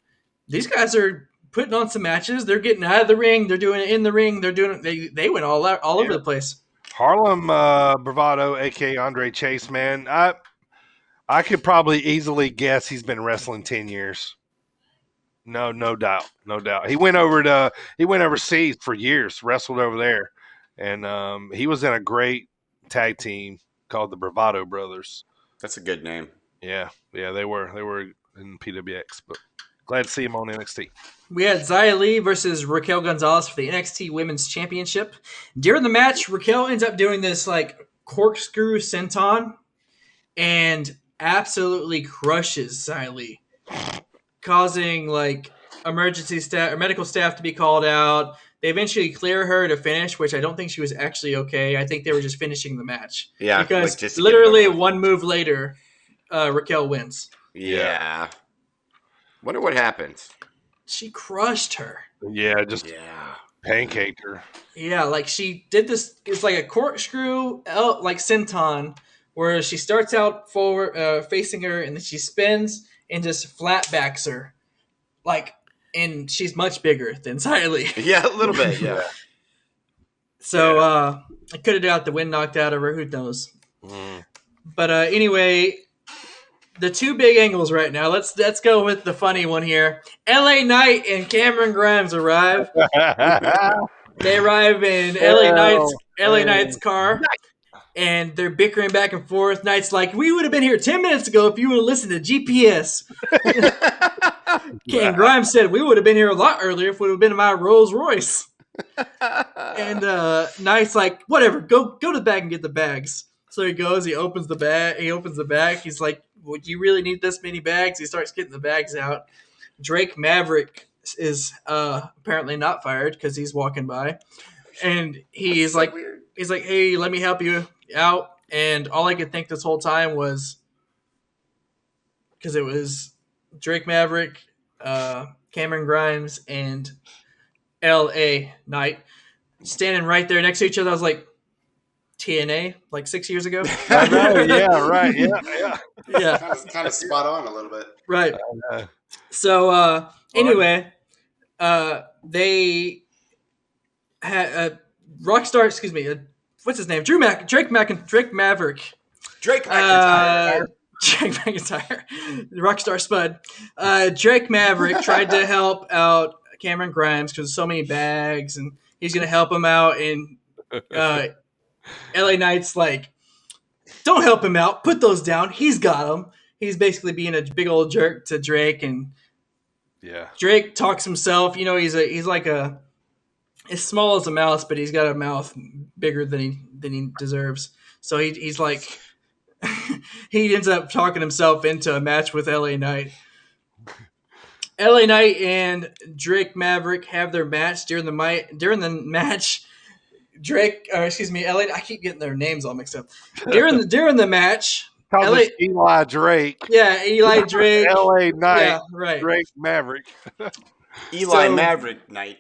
these guys are putting on some matches. They're getting out of the ring. They're doing it in the ring. They're doing it. They went all over the place. Harlem Bravado, a.k.a. Andre Chase, man. I could probably easily guess he's been wrestling 10 years. No doubt. He went overseas for years, wrestled over there. And he was in a great tag team called the Bravado Brothers. That's a good name. Yeah, they were in PWX, but glad to see him on NXT. We had Zaya Lee versus Raquel Gonzalez for the NXT Women's Championship. During the match, Raquel ends up doing this like corkscrew senton and absolutely crushes Zaya Lee, causing like emergency staff or medical staff to be called out. They eventually clear her to finish, which I don't think she was actually okay. I think they were just finishing the match. Yeah. Because literally one move later, Raquel wins. Yeah. Wonder what happens. She crushed her. Yeah, pancaked her. Yeah, like she did this. It's like a corkscrew, like senton, where she starts out forward, facing her, and then she spins and just flat backs her. Like, and she's much bigger than Zaya Lee. Yeah, a little bit, yeah. So I could have got the wind knocked out of her. Who knows? But anyway, the two big angles right now. Let's go with the funny one here. LA Knight and Cameron Grimes arrive. They arrive in LA Knight's car, and they're bickering back and forth. Knight's like, "We would have been here 10 minutes ago if you would have listened to GPS." And Grimes said, "We would have been here a lot earlier if it would have been my Rolls Royce." And Knight's like, "Whatever, go to the bag and get the bags." So he goes, he opens the bag. He's like, "Would you really need this many bags?" He starts getting the bags out. Drake Maverick is apparently not fired because he's walking by. And he's like, "Hey, let me help you out." And all I could think this whole time was, because it was Drake Maverick, Cameron Grimes, and LA Knight standing right there next to each other. I was like, TNA, like 6 years ago. I know, yeah, right, yeah. Kind of spot on a little bit. Right. So anyway, they had Rockstar. Excuse me. What's his name? Drake Maverick. Drake McIntyre. Drake McIntyre. Rockstar Spud. Drake Maverick tried to help out Cameron Grimes because so many bags, and he's gonna help him out. And LA Knight's like, "Don't help him out. Put those down. He's got them." He's basically being a big old jerk to Drake, and Drake talks himself. You know, he's like as small as a mouse, but he's got a mouth bigger than he deserves. So he's like, he ends up talking himself into a match with LA Knight. LA Knight and Drake Maverick have their match. During the match, LA. I keep getting their names all mixed up. During the match, Eli Drake. Yeah, Eli Drake. LA Knight. Yeah, right. Drake Maverick. Maverick Knight.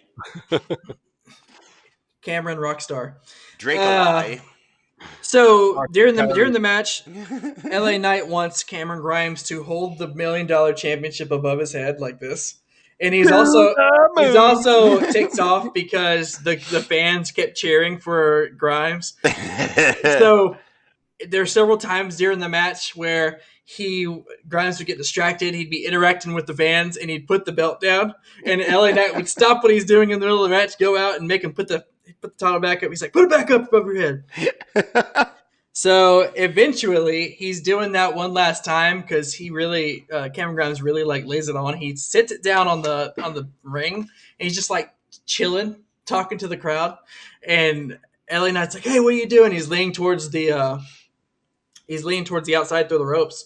Cameron Rockstar. Drake Eli. So during the match, LA Knight wants Cameron Grimes to hold the $1 million championship above his head like this. And he's also ticked off because the fans kept cheering for Grimes. So there are several times during the match where Grimes would get distracted. He'd be interacting with the fans, and he'd put the belt down. And LA Knight would stop what he's doing in the middle of the match, go out and make him put the title back up. He's like, "Put it back up above your head." So eventually, he's doing that one last time because Cameron Grimes really like lays it on. He sits it down on the ring, and he's just like chilling, talking to the crowd. And LA Knight's like, "Hey, what are you doing?" He's leaning towards the outside through the ropes,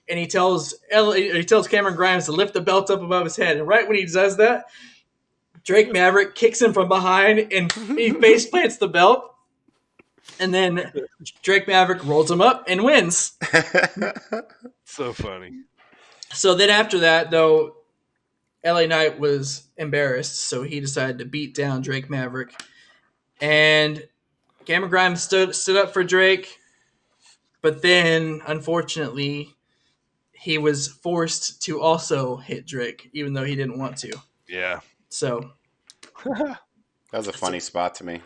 and he tells Cameron Grimes to lift the belt up above his head. And right when he does that, Drake Maverick kicks him from behind, and he face plants the belt. And then Drake Maverick rolls him up and wins. So funny. So then after that, though, LA Knight was embarrassed, so he decided to beat down Drake Maverick. And Cameron Grimes stood up for Drake, but then, unfortunately, he was forced to also hit Drake, even though he didn't want to. Yeah. So. That was a funny spot to me.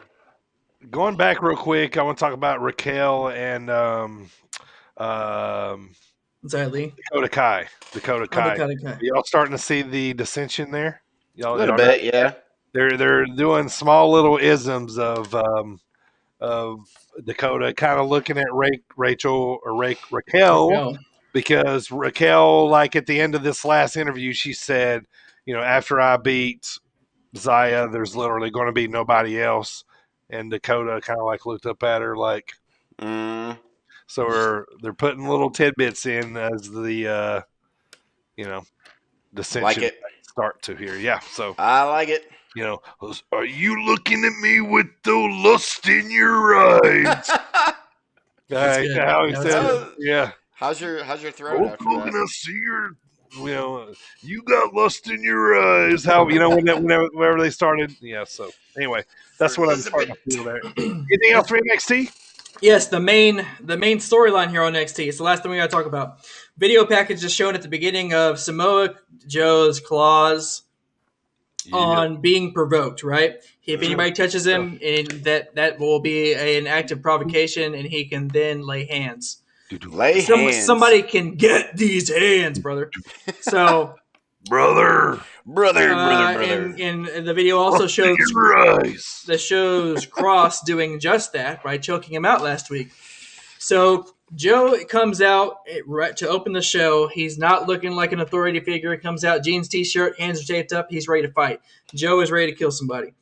Going back real quick, I want to talk about Raquel and Zaya Lee. Dakota Kai. Y'all starting to see the dissension there? A little bit, yeah. They're doing small little isms of Dakota, kind of looking at Raquel, because Raquel, like at the end of this last interview, she said, after I beat Zaya, there's literally going to be nobody else. And Dakota kind of like looked up at her like, so they're putting little tidbits in as the, dissension like it. Start to here. Yeah. So I like it. Are you looking at me with the lust in your eyes? How he said it. Yeah. How's your throat after that? I see your, you got lust in your eyes. How whenever they started. Yeah. So anyway, that's what I'm starting to feel there. Anything else for NXT? Yes, the main storyline here on NXT. It's the last thing we got to talk about. Video package is shown at the beginning of Samoa Joe's claws on being provoked, right? If anybody touches him, and that will be an act of provocation, and he can then lay hands. Somebody can get these hands, brother. So, brother. And the video also shows Cross doing just that by choking him out last week. So Joe comes out to open the show. He's not looking like an authority figure. He comes out, jeans, t-shirt, hands are taped up. He's ready to fight. Joe is ready to kill somebody.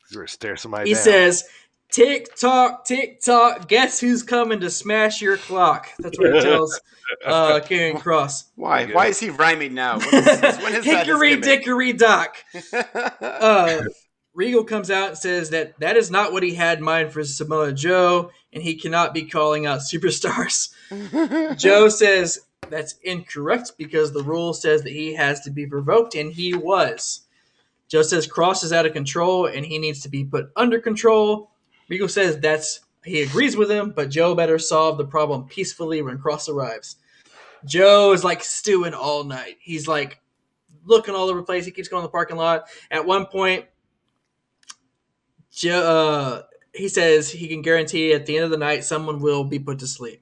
He's ready to stare somebody down. He says, tick tock, guess who's coming to smash your clock? That's what he tells Karrion Kross. Why? Why is he rhyming now? When is Hickory dickory dock. Regal comes out and says that is not what he had in mind for Samoa Joe, and he cannot be calling out superstars. Joe says that's incorrect because the rule says that he has to be provoked, and he was. Joe says Cross is out of control, and he needs to be put under control. Regal says he agrees with him, but Joe better solve the problem peacefully when Cross arrives. Joe is like stewing all night. He's like looking all over the place. He keeps going to the parking lot. At one point, Joe, he says he can guarantee at the end of the night someone will be put to sleep.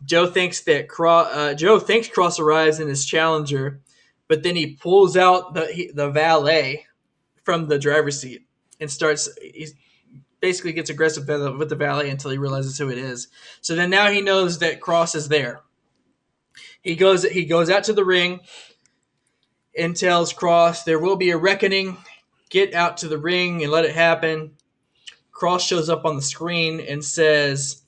Joe thinks Cross arrives in his challenger, but then he pulls out the valet from the driver's seat and he basically gets aggressive with the valet until he realizes who it is. So then now he knows that Cross is there. He goes out to the ring and tells Cross there will be a reckoning. Get out to the ring and let it happen. Cross shows up on the screen and says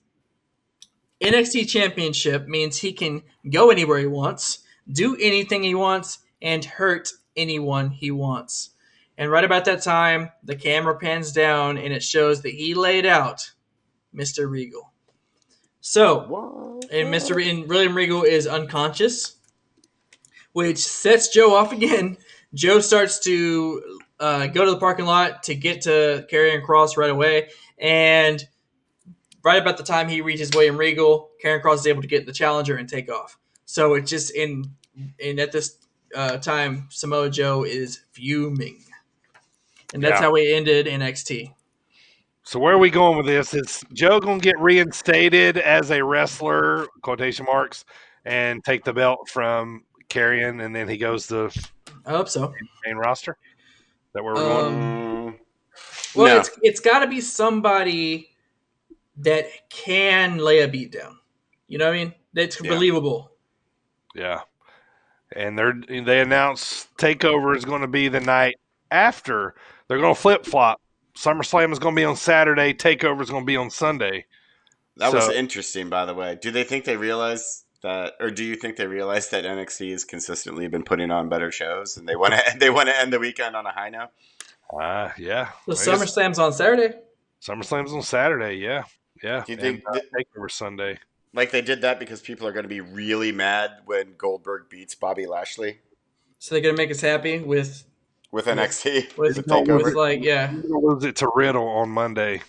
NXT Championship means he can go anywhere he wants, do anything he wants, and hurt anyone he wants. And right about that time, the camera pans down and it shows that he laid out Mr. Regal. So, and William Regal is unconscious, which sets Joe off again. Joe starts to go to the parking lot to get to Karrion Kross right away. And right about the time he reaches William Regal, Karrion Kross is able to get the challenger and take off. So it's just at this time, Samoa Joe is fuming. And that's how we ended NXT. So where are we going with this? Is Joe going to get reinstated as a wrestler, quotation marks, and take the belt from Karrion, and then he goes to I hope so. Main roster? Is that where we're going? Well, no. It's got to be somebody that can lay a beat down. You know what I mean? That's believable. Yeah. And they announced TakeOver is going to be the night after. They're going to flip-flop. SummerSlam is going to be on Saturday. TakeOver is going to be on Sunday. That was interesting, by the way. Do they think they realize that, or do you think they realize that NXT has consistently been putting on better shows, and they want to end the weekend on a high note? Yeah. So SummerSlam's on Saturday. SummerSlam's on Saturday. Yeah. Do you think TakeOver Sunday? Like they did that because people are going to be really mad when Goldberg beats Bobby Lashley. So they're going to make us happy with NXT. With lose it to Riddle on Monday.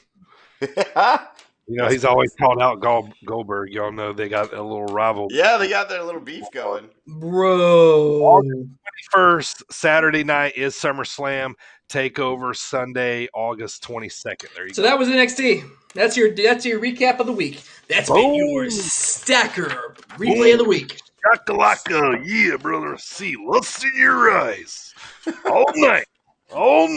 He's always called out Goldberg. Y'all know they got a little rival. Yeah, they got their little beef going. Bro. August 21st, Saturday night is SummerSlam. TakeOver Sunday, August 22nd. There you go. So that was NXT. That's your recap of the week. That's been your Stacker replay of the week. Shakalaka, yeah, brother. See lust in your eyes. All night. All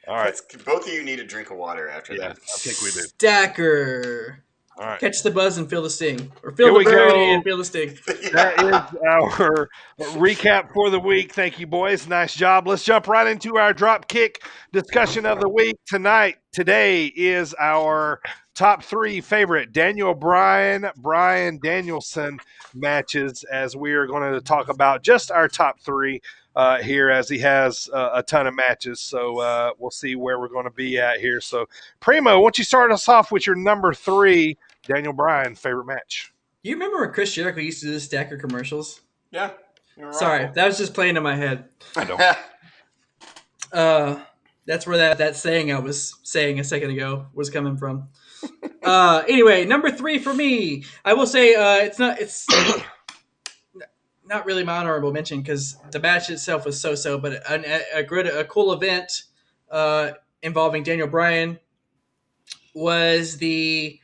right. Both of you need a drink of water after that. I think we do. Stacker. All right. Catch the buzz and feel the sting. Or feel the bird and feel the sting. That is our recap for the week. Thank you, boys. Nice job. Let's jump right into our drop kick discussion of the week Today is our top 3 favorite Daniel Bryan Danielson matches, as we are going to talk about just our top 3 here, as he has a ton of matches. So we'll see where we're going to be at here. So, Primo, why don't you start us off with your number 3 Daniel Bryan favorite match? Do you remember when Chris Jericho used to do the Stacker commercials? Yeah. Sorry, that was just playing in my head. I don't. That's where that saying I was saying a second ago was coming from. Anyway, number 3 for me. I will say it's not really my honorable mention because the match itself was so-so, but a cool event involving Daniel Bryan was the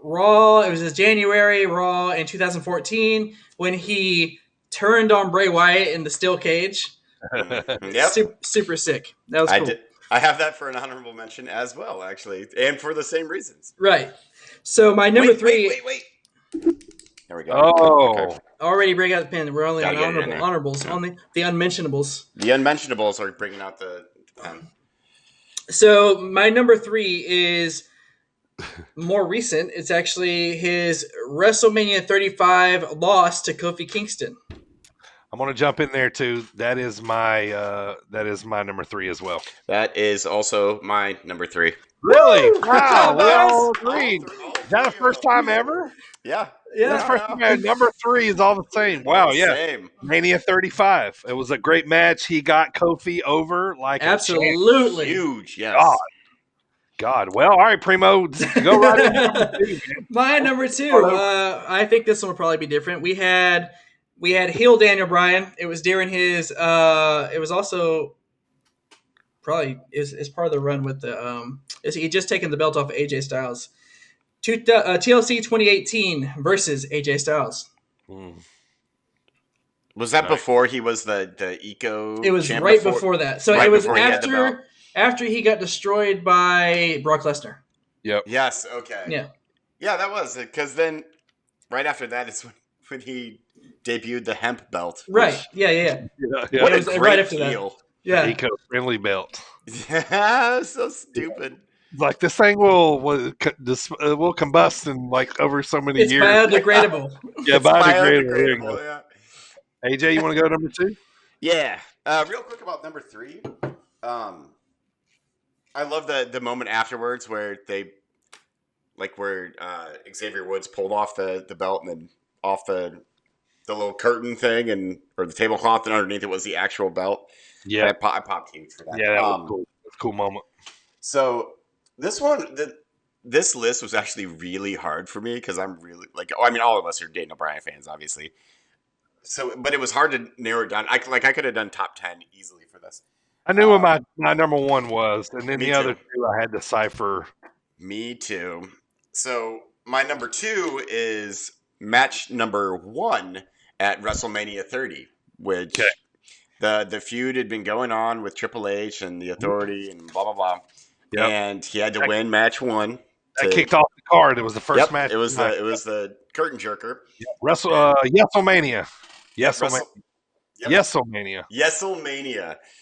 Raw. It was his January Raw in 2014 when he turned on Bray Wyatt in the steel cage. Yep. Super sick. That was cool. I have that for an honorable mention as well, actually, and for the same reasons. Right. So my number three. Wait. There we go. Oh. Okay. Already break out the pen. We're only on honorables. Yeah. Only the unmentionables. The unmentionables are bringing out the pen. So my number 3 is more recent. It's actually his WrestleMania 35 loss to Kofi Kingston. I'm going to jump in there too. That is my number 3 as well. That is also my number 3. Really? Wow, we all agreed. Is that the first time ever? Yeah. That's first time. Number 3 is all the same. Wow, yeah. Same. Mania 35. It was a great match. He got Kofi over like absolutely huge. Yes. God. Well, all right, Primo, go right into number 2. Man. My number 2. I think this one will probably be different. We had heel Daniel Bryan. It was during his. It was also probably is part of the run with the. He just taken the belt off of AJ Styles. TLC 2018 versus AJ Styles. Was that before he was the Eco? It was right before that. So it was after he got destroyed by Brock Lesnar. Yep. Yes. Okay. Yeah. Yeah, that was it. Because then, right after that is when he debuted the hemp belt. Right. Yeah. What a great right after heel. That. Yeah. Eco-friendly belt. Yeah, so stupid. Like this thing will combust in like over so many years. It's biodegradable. Yeah, biodegradable. Yeah. AJ, you want to go number 2? Yeah. Real quick about number 3. I love the moment afterwards where Xavier Woods pulled off the belt and then off the little curtain thing or the tablecloth, and underneath it was the actual belt. Yeah, I popped huge for that. Yeah, that was cool. That's a cool moment. So this list was actually really hard for me because I'm really all of us are Daniel Bryan fans, obviously. So, but it was hard to narrow it down. I could have done top 10 easily for this. I knew what my number 1 was, and then the other 2 I had to cipher. Me too. So my number 2 is match number 1 at WrestleMania 30, which the feud had been going on with Triple H and the Authority and blah blah blah. Yep. And he had to win match 1. That kicked off the card. It was the first match. It was the curtain jerker. WrestleMania. Yeselmania.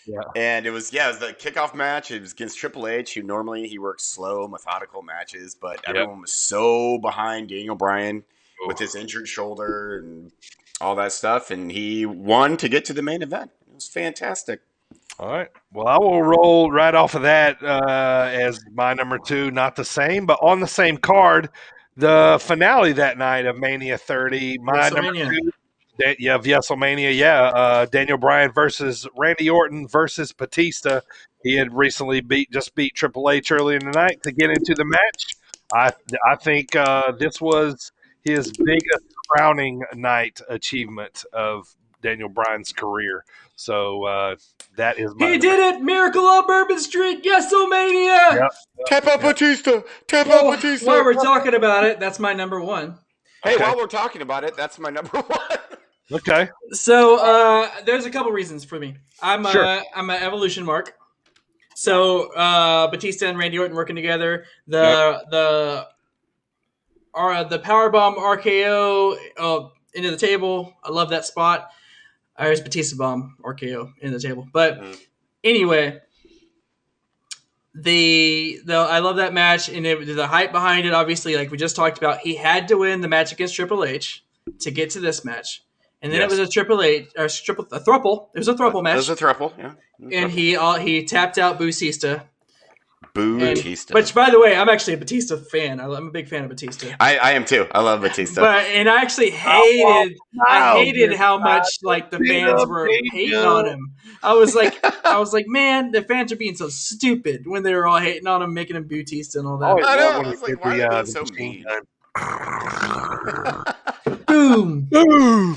Yeah. And it was the kickoff match. It was against Triple H, who normally he works slow, methodical matches, but everyone was so behind Daniel Bryan with his injured shoulder and all that stuff, and he won to get to the main event. It was fantastic. All right. Well, I will roll right off of that as my number 2. Not the same, but on the same card, the finale that night of Mania 30. My number 2. Of WrestleMania, Daniel Bryan versus Randy Orton versus Batista. He had recently beat Triple H early in the night to get into the match. I think this was his biggest crowning night achievement of Daniel Bryan's career. So that is my. He did it! Miracle on Bourbon Street! Yeselmania! Yep. Tap out Batista! Batista! While we're talking about it, that's my number 1. Hey, while we're talking about it, that's my number 1. Okay. So there's a couple reasons for me. I'm an Evolution mark. So Batista and Randy Orton working together. The powerbomb RKO into the table. I love that spot. There's Batista bomb RKO into the table. But anyway, I love that match, and the hype behind it. Obviously, like we just talked about, he had to win the match against Triple H to get to this match. And then it was a Triple H or a thruple. It was a thruple match. It was a thruple, yeah. And he tapped out Batista. Batista. Which, by the way, I'm actually a Batista fan. I'm a big fan of Batista. I am too. I love Batista. And I actually hated how much like the fans were hating on him. I was like, man, the fans are being so stupid when they were all hating on him, making him Batista and all that. I know. I was like, why are they so mean? Boom. Boom.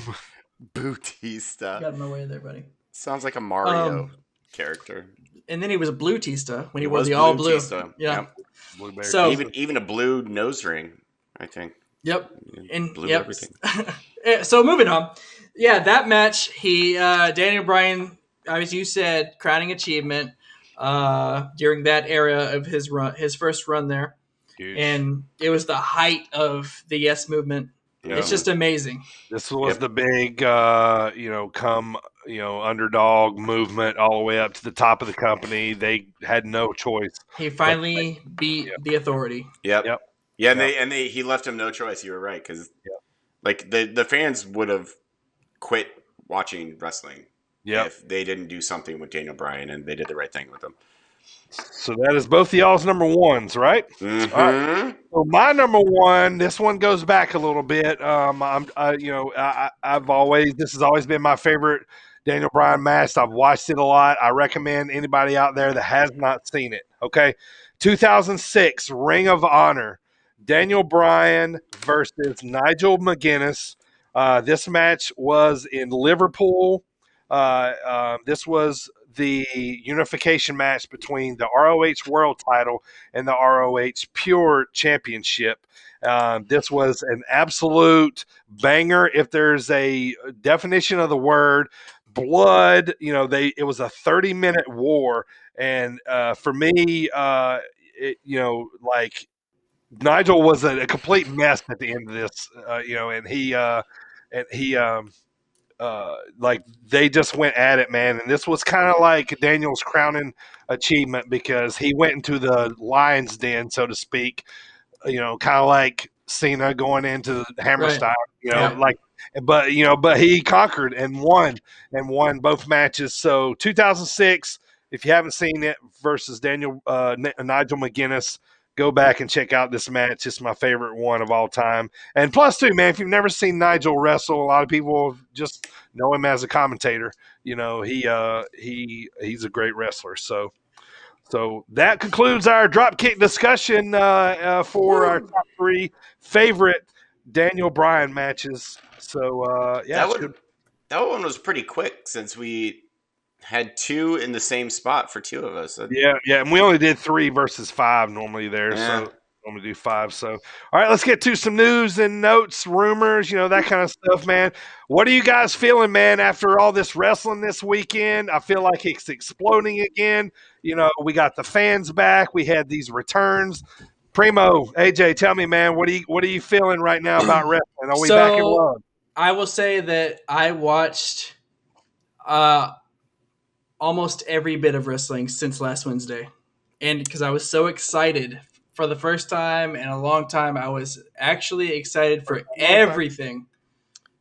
Batista. Got in my way there, buddy. Sounds like a Mario character. And then he was a blue Tista when he wore was the all blue. Tista. Yeah. Yep. So even a blue nose ring, I think. Yep. And blue yep. everything. So moving on. Yeah, that match, Daniel Bryan, as you said, crowning achievement during that era of his first run there. Huge. And it was the height of the Yes movement. Yeah. It's just amazing. This was the big, underdog movement all the way up to the top of the company. They had no choice. He finally beat the Authority. Yep. Yeah, and he left him no choice. You were right, because like the fans would have quit watching wrestling if they didn't do something with Daniel Bryan, and they did the right thing with him. So that is both of y'all's number ones, right? Mm-hmm. All right. So my number one, this one goes back a little bit. This has always been my favorite Daniel Bryan match. I've watched it a lot. I recommend anybody out there that has not seen it. Okay, 2006 Ring of Honor, Daniel Bryan versus Nigel McGuinness. This match was in Liverpool. This was the unification match between the ROH World Title and the ROH Pure Championship. This was an absolute banger. If there's a definition of the word, blood. It was a 30-minute war, and for me, Nigel was a complete mess at the end of this. They just went at it, man. And this was kind of like Daniel's crowning achievement, because he went into the lion's den, so to speak, kind of like Cena going into the Hammer style, but he conquered and won both matches. So 2006, if you haven't seen it, versus Nigel McGuinness, go back and check out this match. It's my favorite one of all time. And plus, too, man, if you've never seen Nigel wrestle, a lot of people just know him as a commentator. He's a great wrestler. So that concludes our Dropkick discussion for our top 3 favorite Daniel Bryan matches. So that one was pretty quick, since we had 2 in the same spot for 2 of us. Yeah, and we only did 3 versus 5 normally there, so I'm gonna do 5. So, all right, let's get to some news and notes, rumors, that kind of stuff, man. What are you guys feeling, man, after all this wrestling this weekend? I feel like it's exploding again. We got the fans back. We had these returns. Primo, AJ, tell me, man, what are you feeling right now about wrestling? Are we back in love? I will say that I watched almost every bit of wrestling since last Wednesday. And because I was so excited for the first time in a long time, I was actually excited for everything.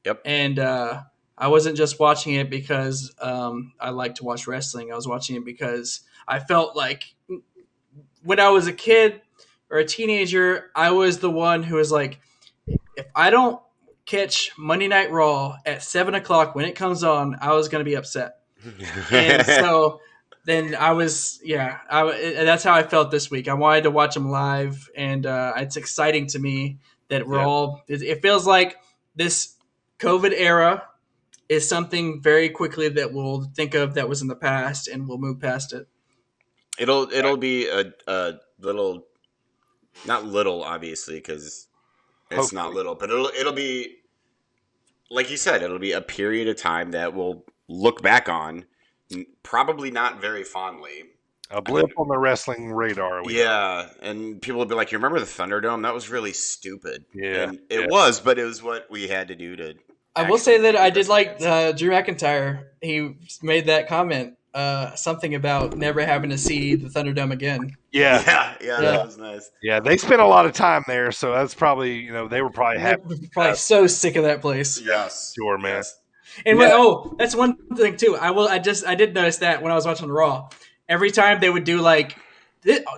Yep. And I wasn't just watching it because I like to watch wrestling. I was watching it because I felt like when I was a kid or a teenager, I was the one who was like, if I don't catch Monday Night Raw at 7:00 when it comes on, I was going to be upset. And so then I was, that's how I felt this week. I wanted to watch them live, and it's exciting to me that it feels like this COVID era is something very quickly that we'll think of that was in the past, and we'll move past it. It'll be a little, not little, obviously, because it's not little, but it'll be, like you said, it'll be a period of time that we'll look back on, probably not very fondly. A blip on the wrestling radar. And people will be like, you remember the Thunderdome? That was really stupid. Yeah. And it was, but it was what we had to do to... I will say that I did like Drew McIntyre. He made that comment, something about never having to see the Thunderdome again. Yeah, that was nice. Yeah, they spent a lot of time there, so that's probably, they were probably happy. Probably so sick of that place. Yes. Sure, man. Yes. And that's one thing too. I did notice that when I was watching Raw, every time they would do like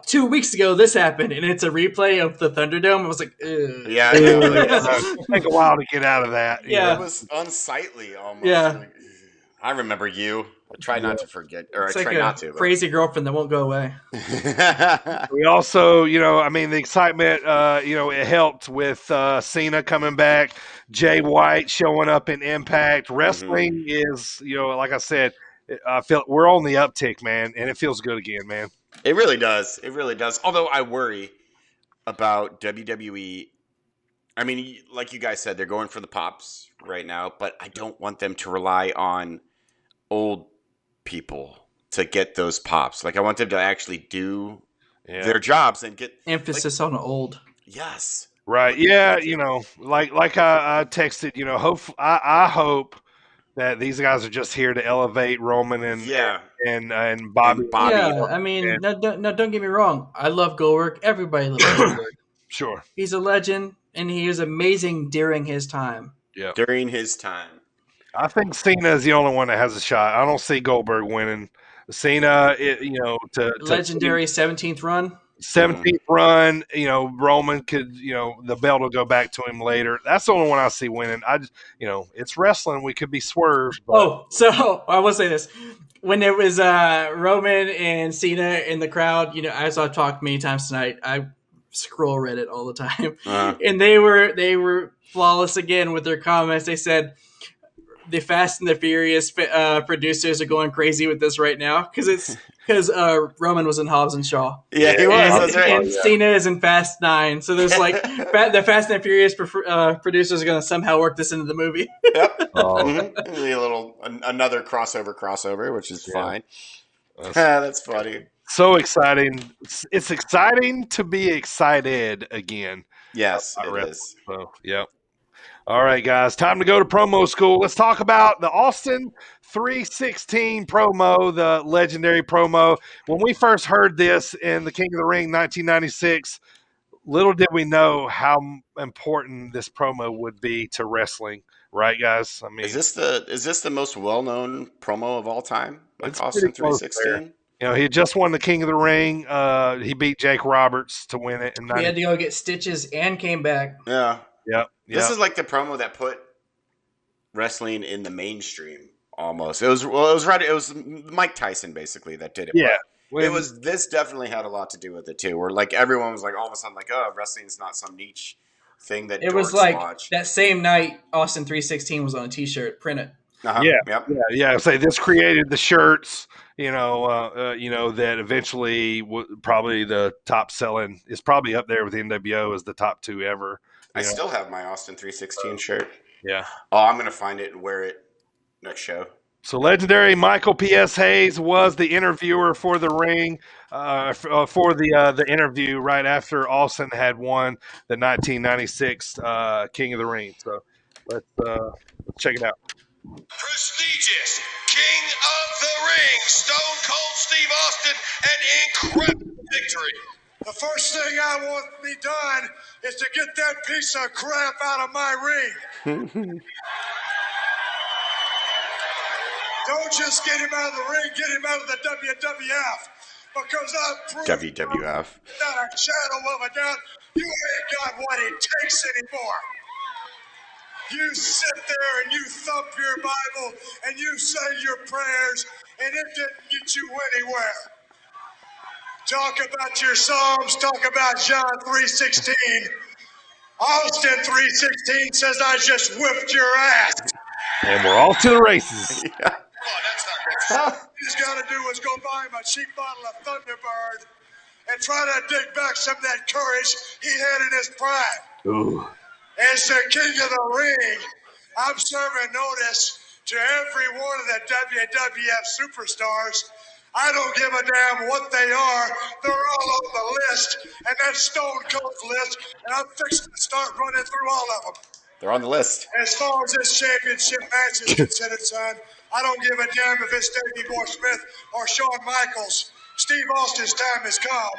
2 weeks ago this happened, and it's a replay of the Thunderdome. I was like, ugh. Yeah, it take a while to get out of that. Yeah, it was unsightly almost. Yeah, like, I remember you. I try not to forget, or It's I like try not to. Crazy girlfriend that won't go away. We also, the excitement, it helped with Cena coming back, Jay White showing up in Impact. Wrestling is, like I said, I feel we're on the uptick, man, and it feels good again, man. It really does. It really does. Although I worry about WWE. I mean, like you guys said, they're going for the pops right now, but I don't want them to rely on old people to get those pops. Like, I want them to actually do their jobs and get emphasis on old. Yes. Right. Yeah. Like I texted, I hope that these guys are just here to elevate Roman and Bobby. And Bobby. Yeah, I mean, no, don't get me wrong. I love Goldberg. Everybody loves Goldberg. Sure. He's a legend, and he is amazing during his time. Yeah. During his time. I think Cena is the only one that has a shot. I don't see Goldberg winning. Cena, to legendary 17th run. 17th run, Roman could, the belt will go back to him later. That's the only one I see winning. I just, it's wrestling. We could be swerved. But... so I will say this. When there was Roman and Cena in the crowd, as I've talked many times tonight, I scroll Reddit all the time. And they were flawless again with their comments. They said, the Fast and the Furious producers are going crazy with this right now because Roman was in Hobbs and Shaw. Yeah, he was. That's right. And Cena is in Fast 9. So there's the Fast and the Furious producers are going to somehow work this into the movie. Yep. Another crossover, which is fine. That's funny. So exciting. It's exciting to be excited again. Yes, it is. So, yep. All right, guys, time to go to promo school. Let's talk about the Austin 316 promo, the legendary promo. When we first heard this in the King of the Ring 1996, little did we know how important this promo would be to wrestling, right, guys? I mean, is this the most well-known promo of all time? Like Austin 316? He had just won the King of the Ring. He beat Jake Roberts to win it. He had to go get stitches and came back. Yeah. Yep. This is like the promo that put wrestling in the mainstream almost. It was Mike Tyson basically that did it. Yeah. This definitely had a lot to do with it too. Where like everyone was like all of a sudden like, oh, wrestling's not some niche thing that it was like watch. That same night Austin 316 was on a t-shirt, print it. Yeah. Say this created the shirts, that eventually probably the top selling is probably up there with NWO as the top 2 ever. I still have my Austin 316 shirt. Yeah. Oh, I'm going to find it and wear it next show. So legendary Michael P.S. Hayes was the interviewer for the ring, for the interview right after Austin had won the 1996 King of the Ring. So let's check it out. Prestigious King of the Ring, Stone Cold Steve Austin, an incredible victory. The first thing I want to be done is to get that piece of crap out of my ring. Don't just get him out of the ring, get him out of the WWF. Because I've proved WWF. Without a shadow of a doubt, you ain't got what it takes anymore. You sit there and you thump your Bible and you say your prayers, and it didn't get you anywhere. Talk about your Psalms, talk about John 3:16. Austin 3:16 says I just whipped your ass. And we're off to the races. Yeah. Oh, that's not racist. All he's got to do is go buy him a cheap bottle of Thunderbird and try to dig back some of that courage he had in his prime. Ooh. As the King of the Ring, I'm serving notice to every one of the WWF superstars. I don't give a damn what they are. They're all on the list, and that's Stone Cold's list, and I'm fixing to start running through all of them. They're on the list. As far as this championship match is considered, son, I don't give a damn if it's Davey Boy Smith or Shawn Michaels. Steve Austin's time has come.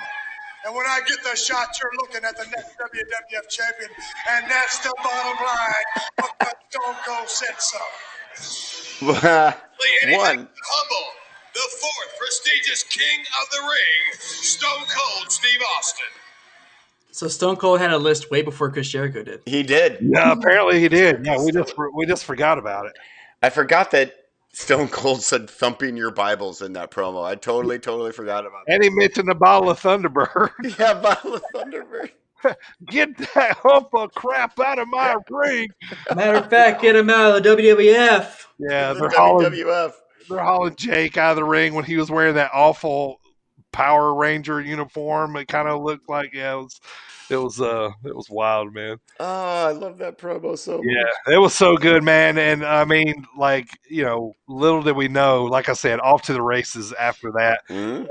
And when I get the shot, you're looking at the next WWF champion, and that's the bottom line. But Stone Cold said so. One. Humble, the fourth prestigious King of the Ring, Stone Cold Steve Austin. So Stone Cold had a list way before Chris Jericho did. He did. Yeah, apparently he did. Yeah, we just forgot about it. I forgot that Stone Cold said thumping your Bibles in that promo. I totally forgot about that. And he mentioned the bottle of Thunderbird. Yeah, bottle of Thunderbird. Get that hump of crap out of my ring. Matter of fact, get him out of the WWF. Yeah, The they're WWF. hauling Jake out of the ring when he was wearing that awful Power Ranger uniform. It kind of looked like, it was wild, man. Oh, I love that promo so much. Yeah, it was so good, man. And I mean, like, little did we know, like I said, off to the races after that. Mm-hmm.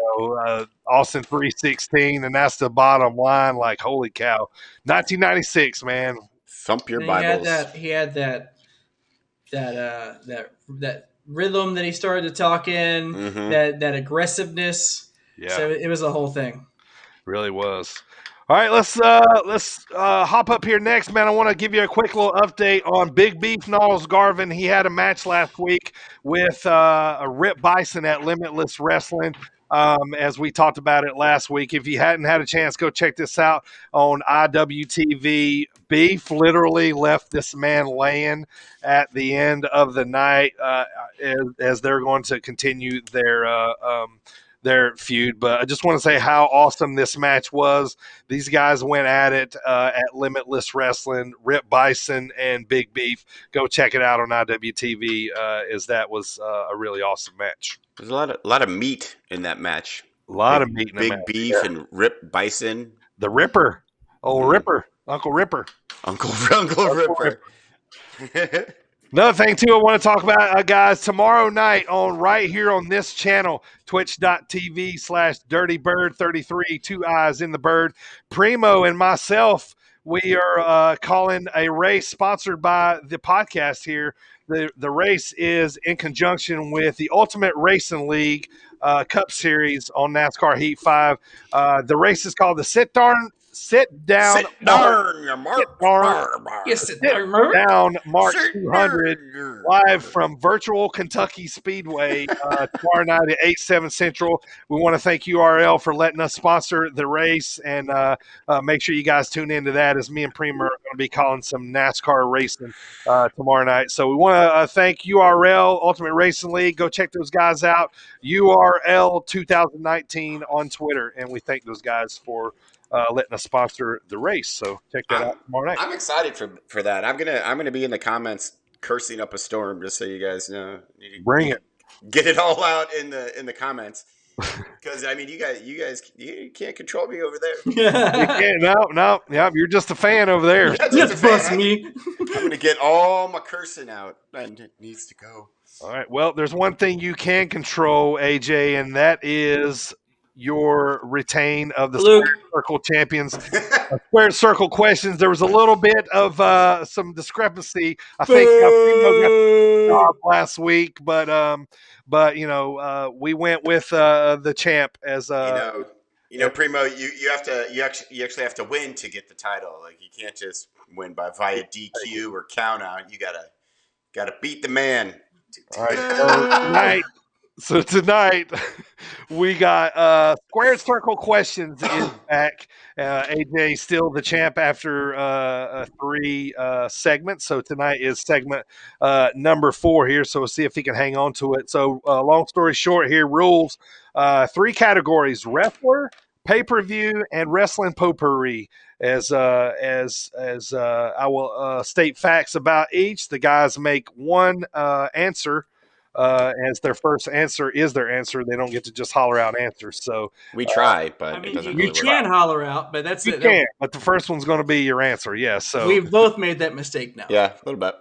Austin 316, and that's the bottom line. Like, holy cow. 1996, man. Thump your And Bibles. He had that rhythm that he started to talk in, that aggressiveness. Yeah. So it was a whole thing. Really was. All right, let's hop up here next, man. I want to give you a quick little update on Big Beef Knowles Garvin. He had a match last week with a Rip Bison at Limitless Wrestling. As we talked about it last week. If you hadn't had a chance, go check this out on IWTV. Beef literally left this man laying at the end of the night as they're going to continue their feud. But I just want to say how awesome this match was. These guys went at it at Limitless Wrestling. Rip Bison and Big Beef. Go check it out on IWTV as that was a really awesome match. There's a lot of meat in that match. A lot of meat in that Big match. Beef and Rip Bison. The Ripper. Ripper. Uncle Ripper. Uncle Ripper. Another thing, too, I want to talk about, guys, tomorrow night right here on this channel, twitch.tv/DirtyBird33, 2 eyes in the bird. Primo and myself, we are calling a race sponsored by the podcast here. The race is in conjunction with the Ultimate Racing League Cup Series on NASCAR Heat 5. The race is called the Sit Down March 200, live from Virtual Kentucky Speedway tomorrow night at 8/7 Central. We want to thank URL for letting us sponsor the race, and make sure you guys tune into that as me and Primo are going to be calling some NASCAR racing tomorrow night. So we want to thank URL, Ultimate Racing League. Go check those guys out. URL 2019 on Twitter, and we thank those guys for letting us sponsor the race. So check that out tomorrow night. I'm excited for that. I'm gonna be in the comments cursing up a storm, just so you guys know. Bring it. Get it all out in the comments. Because I mean, you guys can't control me over there. You can't. No. Yeah, you're just a fan over there. Just bust me. I'm gonna get all my cursing out, and it needs to go. All right. Well, there's one thing you can control, AJ, and that is your retain of the Squared Circle champions. Squared Circle questions. There was a little bit of some discrepancy. I think Primo got the job last week, but we went with the champ as Primo. You actually have to win to get the title. Like, you can't just win via DQ or count out. You gotta beat the man. All right. So tonight we got Squared Circle questions is back. AJ still the champ after 3 segments. So tonight is segment number 4 here. So we'll see if he can hang on to it. So long story short here, rules, 3 categories: wrestler, pay-per-view, and wrestling potpourri. As I will state facts about each. The guys make one answer as their first answer is their answer. They don't get to just holler out answers. So we try, but it doesn't really work. You can holler out, but that's you can. But the first one's going to be your answer. Yes. So we've both made that mistake now. Yeah, a little bit.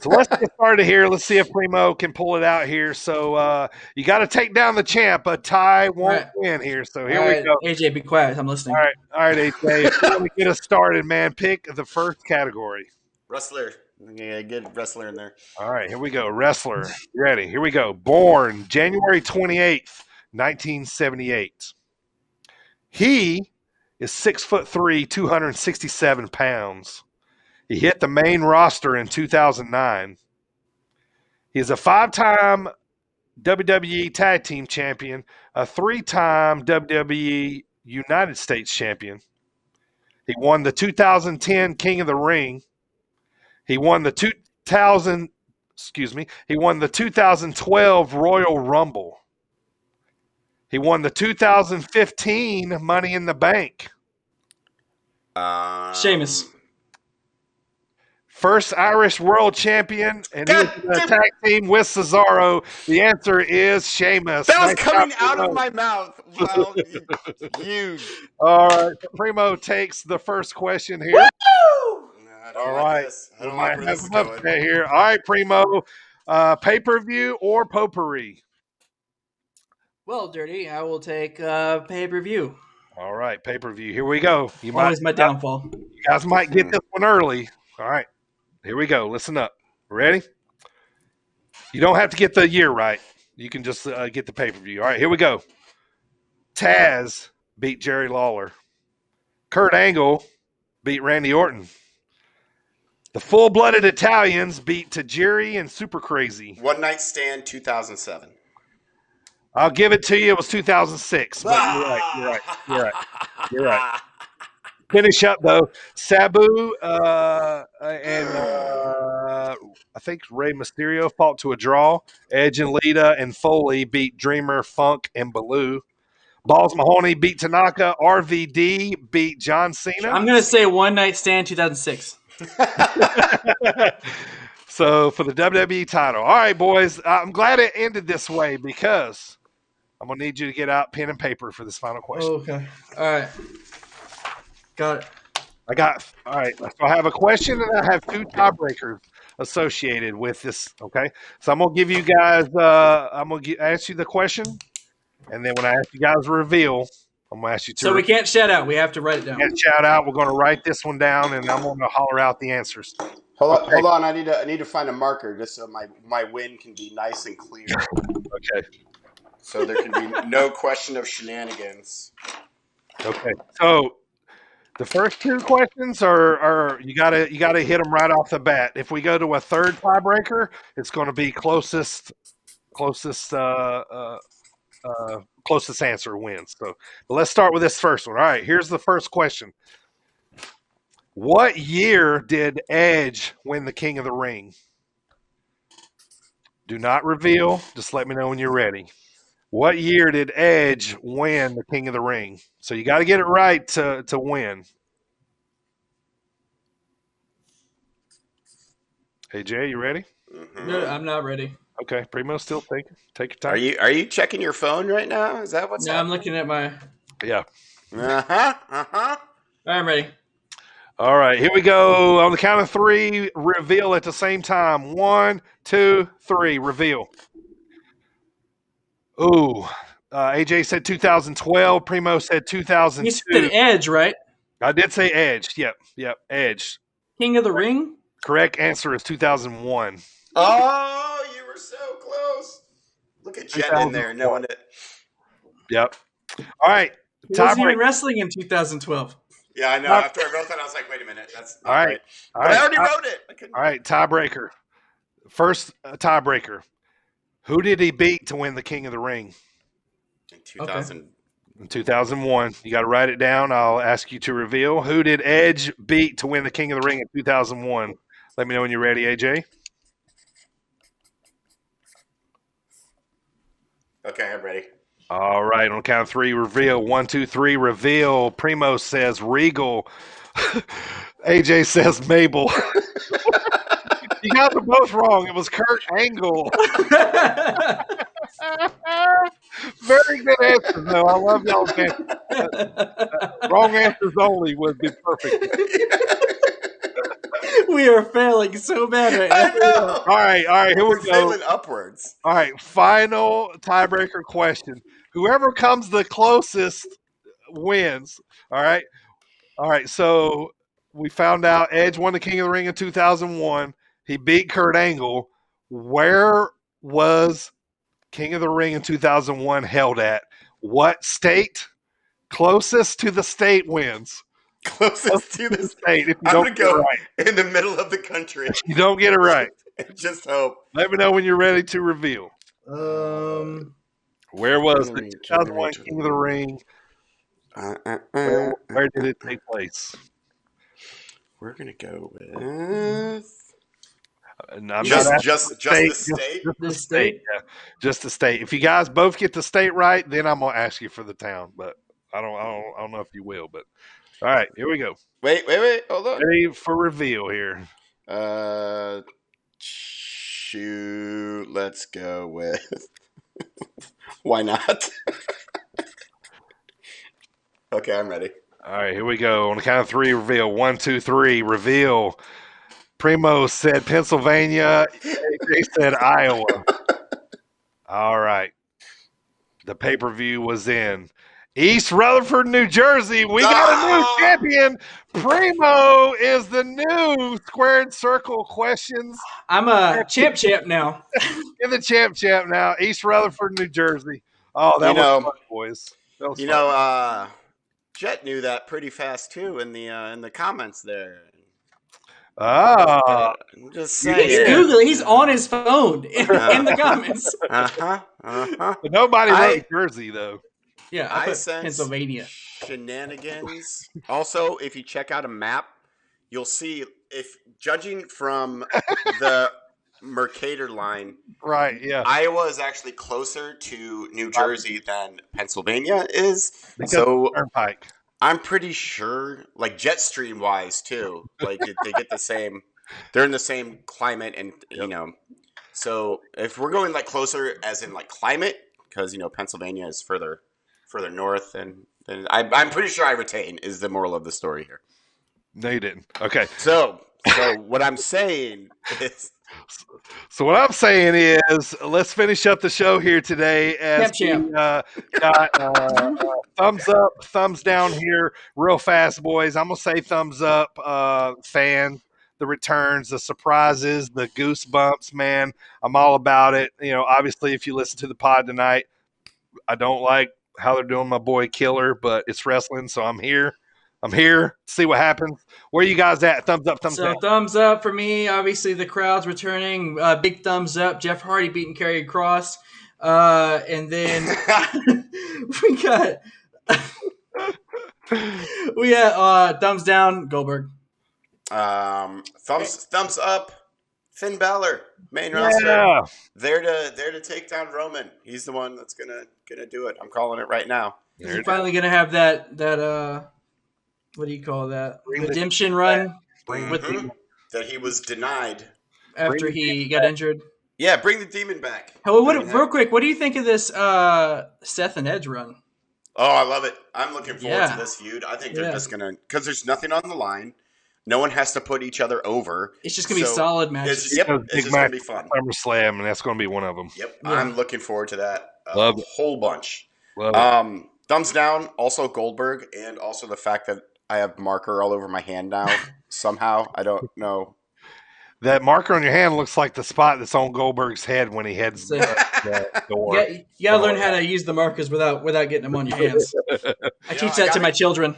So let's get started here. Let's see if Primo can pull it out here. So you got to take down the champ. A tie won't win here. So here we go. AJ, be quiet. I'm listening. All right, AJ. If you want to get us started, man, pick the first category. Wrestler. Yeah, get wrestler in there. All right, here we go. Wrestler. You ready? Here we go. Born January 28th, 1978. He is 6'3", 267 pounds. He hit the main roster in 2009. He is a 5-time WWE Tag Team Champion, a 3-time WWE United States Champion. He won the 2010 King of the Ring. He won the 2000 He won the 2012 Royal Rumble. He won the 2015 Money in the Bank. Sheamus. First Irish World Champion, and he was in a tag team with Cesaro. The answer is Sheamus. That was coming out of my mouth. Well, you. All right, Primo takes the first question here. Woo! I don't like this. I don't like where this is going. Here. All right, Primo. Pay-per-view or potpourri? Well, Dirty, I will take pay-per-view. All right, pay-per-view. Here we go. Always my downfall. You guys might get this one early. All right, here we go. Listen up. Ready? You don't have to get the year right. You can just get the pay-per-view. All right, here we go. Taz beat Jerry Lawler. Kurt Angle beat Randy Orton. The Full-Blooded Italians beat Tajiri and Super Crazy. One Night Stand 2007. I'll give it to you. It was 2006. But you're right. Finish up, though. Sabu and I think Rey Mysterio fought to a draw. Edge and Lita and Foley beat Dreamer, Funk, and Baloo. Balls Mahoney beat Tanaka. RVD beat John Cena. I'm going to say One Night Stand 2006. So for the WWE title. All right, boys. I'm glad it ended this way because I'm going to need you to get out pen and paper for this final question. Okay. All right. Got it. All right. So I have a question and I have two tiebreakers associated with this. Okay. So I'm going to give you guys, I'm going to ask you the question. And then when I ask you guys to reveal, I'm going to ask you to. So we can't shout out. We have to write it down. We can't shout out. We're going to write this one down and I'm going to holler out the answers. Hold on. I need to find a marker just so my win can be nice and clear. Okay. So there can be no question of shenanigans. Okay. So the first two questions are you gotta hit them right off the bat. If we go to a third tiebreaker, it's going to be closest answer wins. So, but let's start with this first one. All right, here's the first question. What year did Edge win the King of the Ring? Do not reveal. Just let me know when you're ready. What year did Edge win the King of the Ring? So you got to get it right to win. Hey Jay, you ready? Mm-hmm. No, I'm not ready. Okay, Primo, still take your time. Are you checking your phone right now? Is that what's happening? I'm looking at my. Yeah. I'm ready. All right, here we go. On the count of three, reveal at the same time. 1, 2, 3, reveal. Ooh, AJ said 2012. Primo said 2002. You said Edge, right? I did say Edge. Yep, Edge. King of the Ring? Correct answer is 2001. Oh, you were so close. Look at Jen in there knowing it. Yep. All right. He wasn't even wrestling in 2012. Yeah, I know. After I wrote that, I was like, wait a minute. That's not right. But I already wrote it. All right, tiebreaker. First tiebreaker. Who did he beat to win the King of the Ring? In 2000. Okay. In 2001. You got to write it down. I'll ask you to reveal. Who did Edge beat to win the King of the Ring in 2001? Let me know when you're ready, AJ. Okay, I'm ready. All right, on the count of three, reveal. 1, 2, 3, reveal. Primo says Regal. AJ says Mabel. You guys are both wrong. It was Kurt Angle. Very good answer, though. I love y'all's answers. Wrong answers only would be perfect. We are failing so bad right now. All right, here we go. Failing upwards. All right, final tiebreaker question. Whoever comes the closest wins. All right. So we found out Edge won the King of the Ring in 2001. He beat Kurt Angle. Where was King of the Ring in 2001 held at? What state? Closest to the state wins. Closest to the state. If you I'm going to go right. In the middle of the country. If you don't get it right. Just hope. Let me know when you're ready to reveal. Where was the 2001 King of the Ring? Where did it take place? We're going to go with... Just the state. Just The the state. state? Yeah, just the state. If you guys both get the state right, then I'm gonna ask you for the town. But I don't know if you will. But all right, here we go. Wait, hold on. Ready for reveal here. Shoot, let's go with. Why not? Okay, I'm ready. All right, here we go. On the count of three, reveal. 1, 2, 3, reveal. Primo said Pennsylvania. AJ said Iowa. All right. The pay-per-view was in East Rutherford, New Jersey. We got a new champion. Primo is the new Squared Circle Questions. I'm a champ now. In the champ now. East Rutherford, New Jersey. Oh, that was fun, boys. That was fun. Jet knew that pretty fast too in the comments there. I'm just saying. He's Googling. He's on his phone in the comments. But nobody wrote Jersey though. Yeah, I sense Pennsylvania shenanigans. Also, if you check out a map, you'll see if judging from the Mercator line, right? Yeah, Iowa is actually closer to New Jersey than Pennsylvania is. Because so Turnpike. I'm pretty sure, like jet stream wise too, like they get the same. They're in the same climate, and So if we're going like closer, as in like climate, because Pennsylvania is further north, and I'm pretty sure I retain is the moral of the story here. No, you didn't. Okay. So what I'm saying is. So what I'm saying is, let's finish up the show here today as we got thumbs up, thumbs down here real fast, boys. I'm going to say thumbs up, fans, the returns, the surprises, the goosebumps, man. I'm all about it. Obviously, if you listen to the pod tonight, I don't like how they're doing my boy Killer, but it's wrestling, so I'm here. See what happens. Where you guys at? Thumbs up, thumbs down. So thumbs up for me. Obviously, the crowd's returning. Big thumbs up. Jeff Hardy beating Karrion Kross. And then we got thumbs down, Goldberg. Thumbs up, Finn Balor, main roster. There to take down Roman. He's the one that's gonna do it. I'm calling it right now. He's finally gonna have that what do you call that? Redemption run that he was denied after he got injured. Yeah, bring the demon back. Real quick, what do you think of this Seth and Edge run? Oh, I love it. I'm looking forward to this feud. I think they're just because there's nothing on the line. No one has to put each other over. It's just gonna be solid matches. It's just gonna be fun. SummerSlam, and that's gonna be one of them. Yep, yeah. I'm looking forward to that. Love it. Whole bunch. Love it. Thumbs down. Also Goldberg, and also the fact that I have marker all over my hand now. Somehow, I don't know. That marker on your hand looks like the spot that's on Goldberg's head when he heads the door. Yeah, you gotta learn how to use the markers without getting them on your hands. I teach that to my children.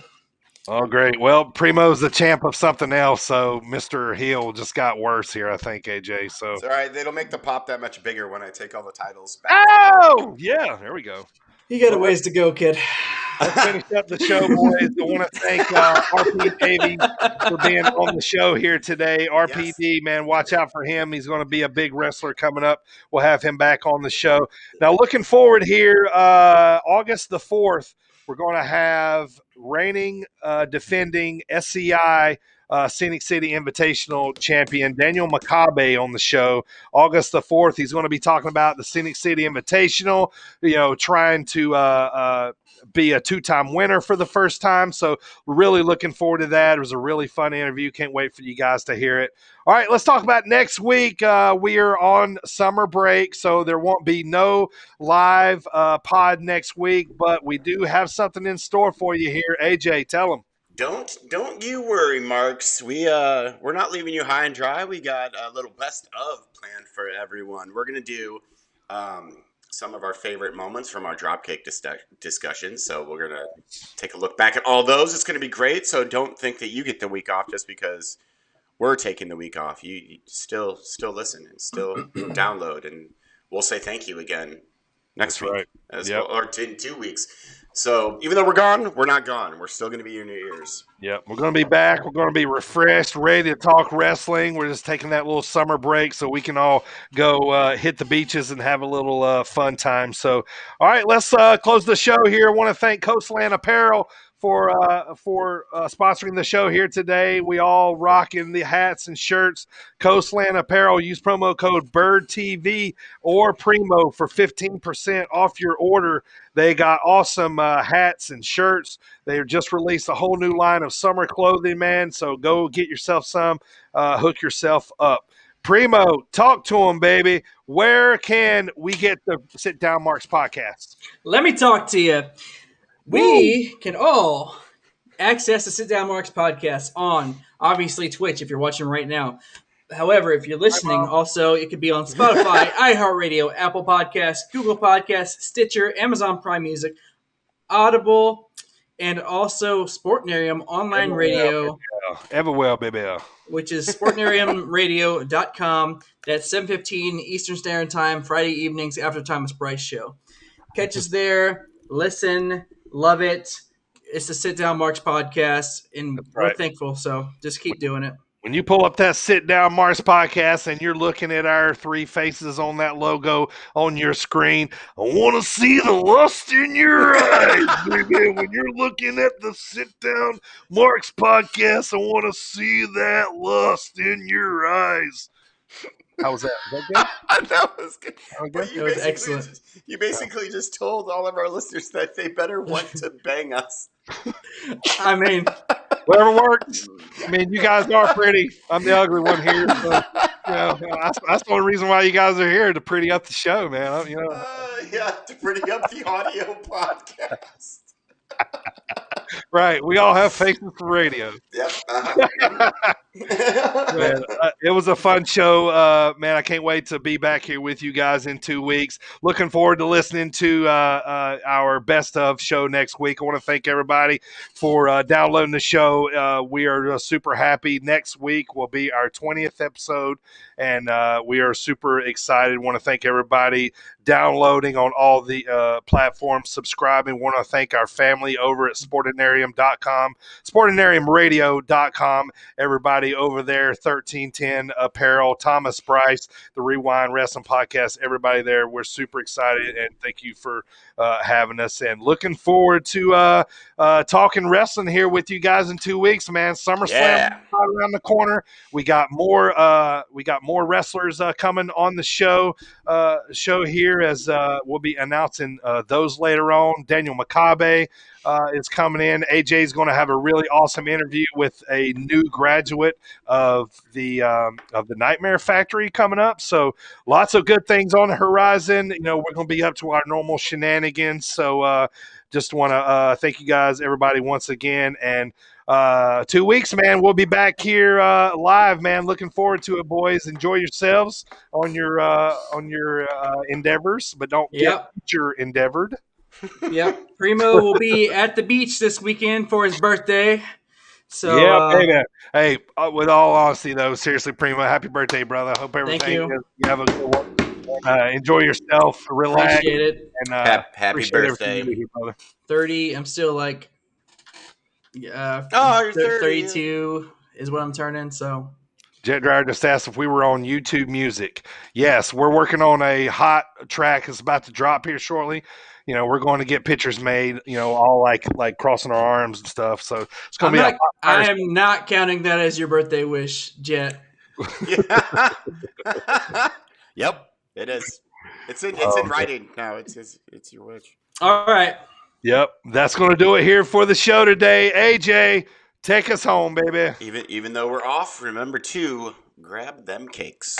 Oh, great. Well, Primo's the champ of something else, so Mr. Heel just got worse here, I think, AJ. So it's all right. It'll make the pop that much bigger when I take all the titles back. Oh, yeah. There we go. You got a ways to go, kid. Let's finish up the show, boys. I want to thank RP Davey for being on the show here today. RPD, man, watch out for him. He's going to be a big wrestler coming up. We'll have him back on the show. Now, looking forward here, August the 4th, we're going to have reigning, defending SCI Scenic City Invitational champion Daniel Makabe on the show. August the 4th, he's going to be talking about the Scenic City Invitational, trying to be a two-time winner for the first time. So we're really looking forward to that. It was a really fun interview. Can't wait for you guys to hear it. All right, let's talk about next week. We are on summer break, so there won't be no live pod next week, but we do have something in store for you here. AJ, tell them. Don't you worry, Marks. We're not leaving you high and dry. We got a little best of planned for everyone. We're gonna do some of our favorite moments from our dropkick discussions. So we're gonna take a look back at all those. It's gonna be great. So don't think that you get the week off just because we're taking the week off. You still listen and still download, and we'll say thank you again next week. Right. Well, or in 2 weeks. So even though we're gone, we're not gone. We're still going to be in your ears. Yep, we're going to be back. We're going to be refreshed, ready to talk wrestling. We're just taking that little summer break so we can all go hit the beaches and have a little fun time. So, all right, let's close the show here. I want to thank Coastland Apparel for sponsoring the show here today. We all rocking the hats and shirts. Coastland Apparel. Use promo code BirdTV or Primo for 15% off your order. They got awesome hats and shirts. They just released a whole new line of summer clothing, man. So go get yourself some. Hook yourself up. Primo, talk to them, baby. Where can we get the Sit Down Marks podcast? Let me talk to you. We can all access the Sit Down Marks podcast on, obviously, Twitch if you're watching right now. However, if you're listening, also, it could be on Spotify, iHeartRadio, Apple Podcasts, Google Podcasts, Stitcher, Amazon Prime Music, Audible, and also Sportnarium Online Radio. Everywhere, baby. Which is sportnariumradio.com. That's 7:15 Eastern Standard Time, Friday evenings after the Thomas Bryce Show. Catch us there. Listen. Love it. It's the Sit Down Marks podcast, and we're thankful, so just keep doing it. When you pull up that Sit Down Marks podcast and you're looking at our three faces on that logo on your screen, I want to see the lust in your eyes, baby. When you're looking at the Sit Down Marks podcast, I want to see that lust in your eyes. How was that? Was that good? That was good. It was excellent. You basically just told all of our listeners that they better want to bang us. I mean, whatever works. I mean, you guys are pretty. I'm the ugly one here. So, that's the only reason why you guys are here, to pretty up the show, man. To pretty up the audio podcast. Right. We all have faces for radio. Yep. Man, it was a fun show. Man, I can't wait to be back here with you guys in 2 weeks. Looking forward to listening to our best of show next week. I want to thank everybody for downloading the show. We are super happy. Next week will be our 20th episode, and we are super excited. Want to thank everybody downloading on all the platforms, subscribing. Want to thank our family over at Sportinarium.com, Sportinariumradio.com. Everybody over there, 1310 Apparel, Thomas Bryce, the Rewind Wrestling Podcast, everybody there. We're super excited, and thank you for having us, and looking forward to talking wrestling here with you guys in 2 weeks, man. SummerSlam right around the corner. We got more wrestlers coming on the show here, as we'll be announcing those later on. Daniel Makabe is coming in. AJ is going to have a really awesome interview with a new graduate of the Nightmare Factory coming up. So lots of good things on the horizon. We're going to be up to our normal shenanigans. So just want to thank you guys, everybody, once again. And 2 weeks, man, we'll be back here live, man. Looking forward to it, boys. Enjoy yourselves on your endeavors, but don't get your endeavored. Yep. Primo will be at the beach this weekend for his birthday. So baby. Hey, with all honesty, though, seriously, Primo, happy birthday, brother. I hope everything you have a good one. Enjoy yourself, relax. Appreciate it. And happy birthday. Here, brother. 30. I'm still like you're 32 is what I'm turning, so Jet Dryer just asked if we were on YouTube Music. Yes, we're working on a hot track that's about to drop here shortly. We're going to get pictures made, all like crossing our arms and stuff. So it's going to be I am not counting that as your birthday wish, Jet. Yep, it is. It's in writing now. It's your wish. All right. Yep, that's going to do it here for the show today. AJ, take us home, baby. Even though we're off, remember to grab them cakes.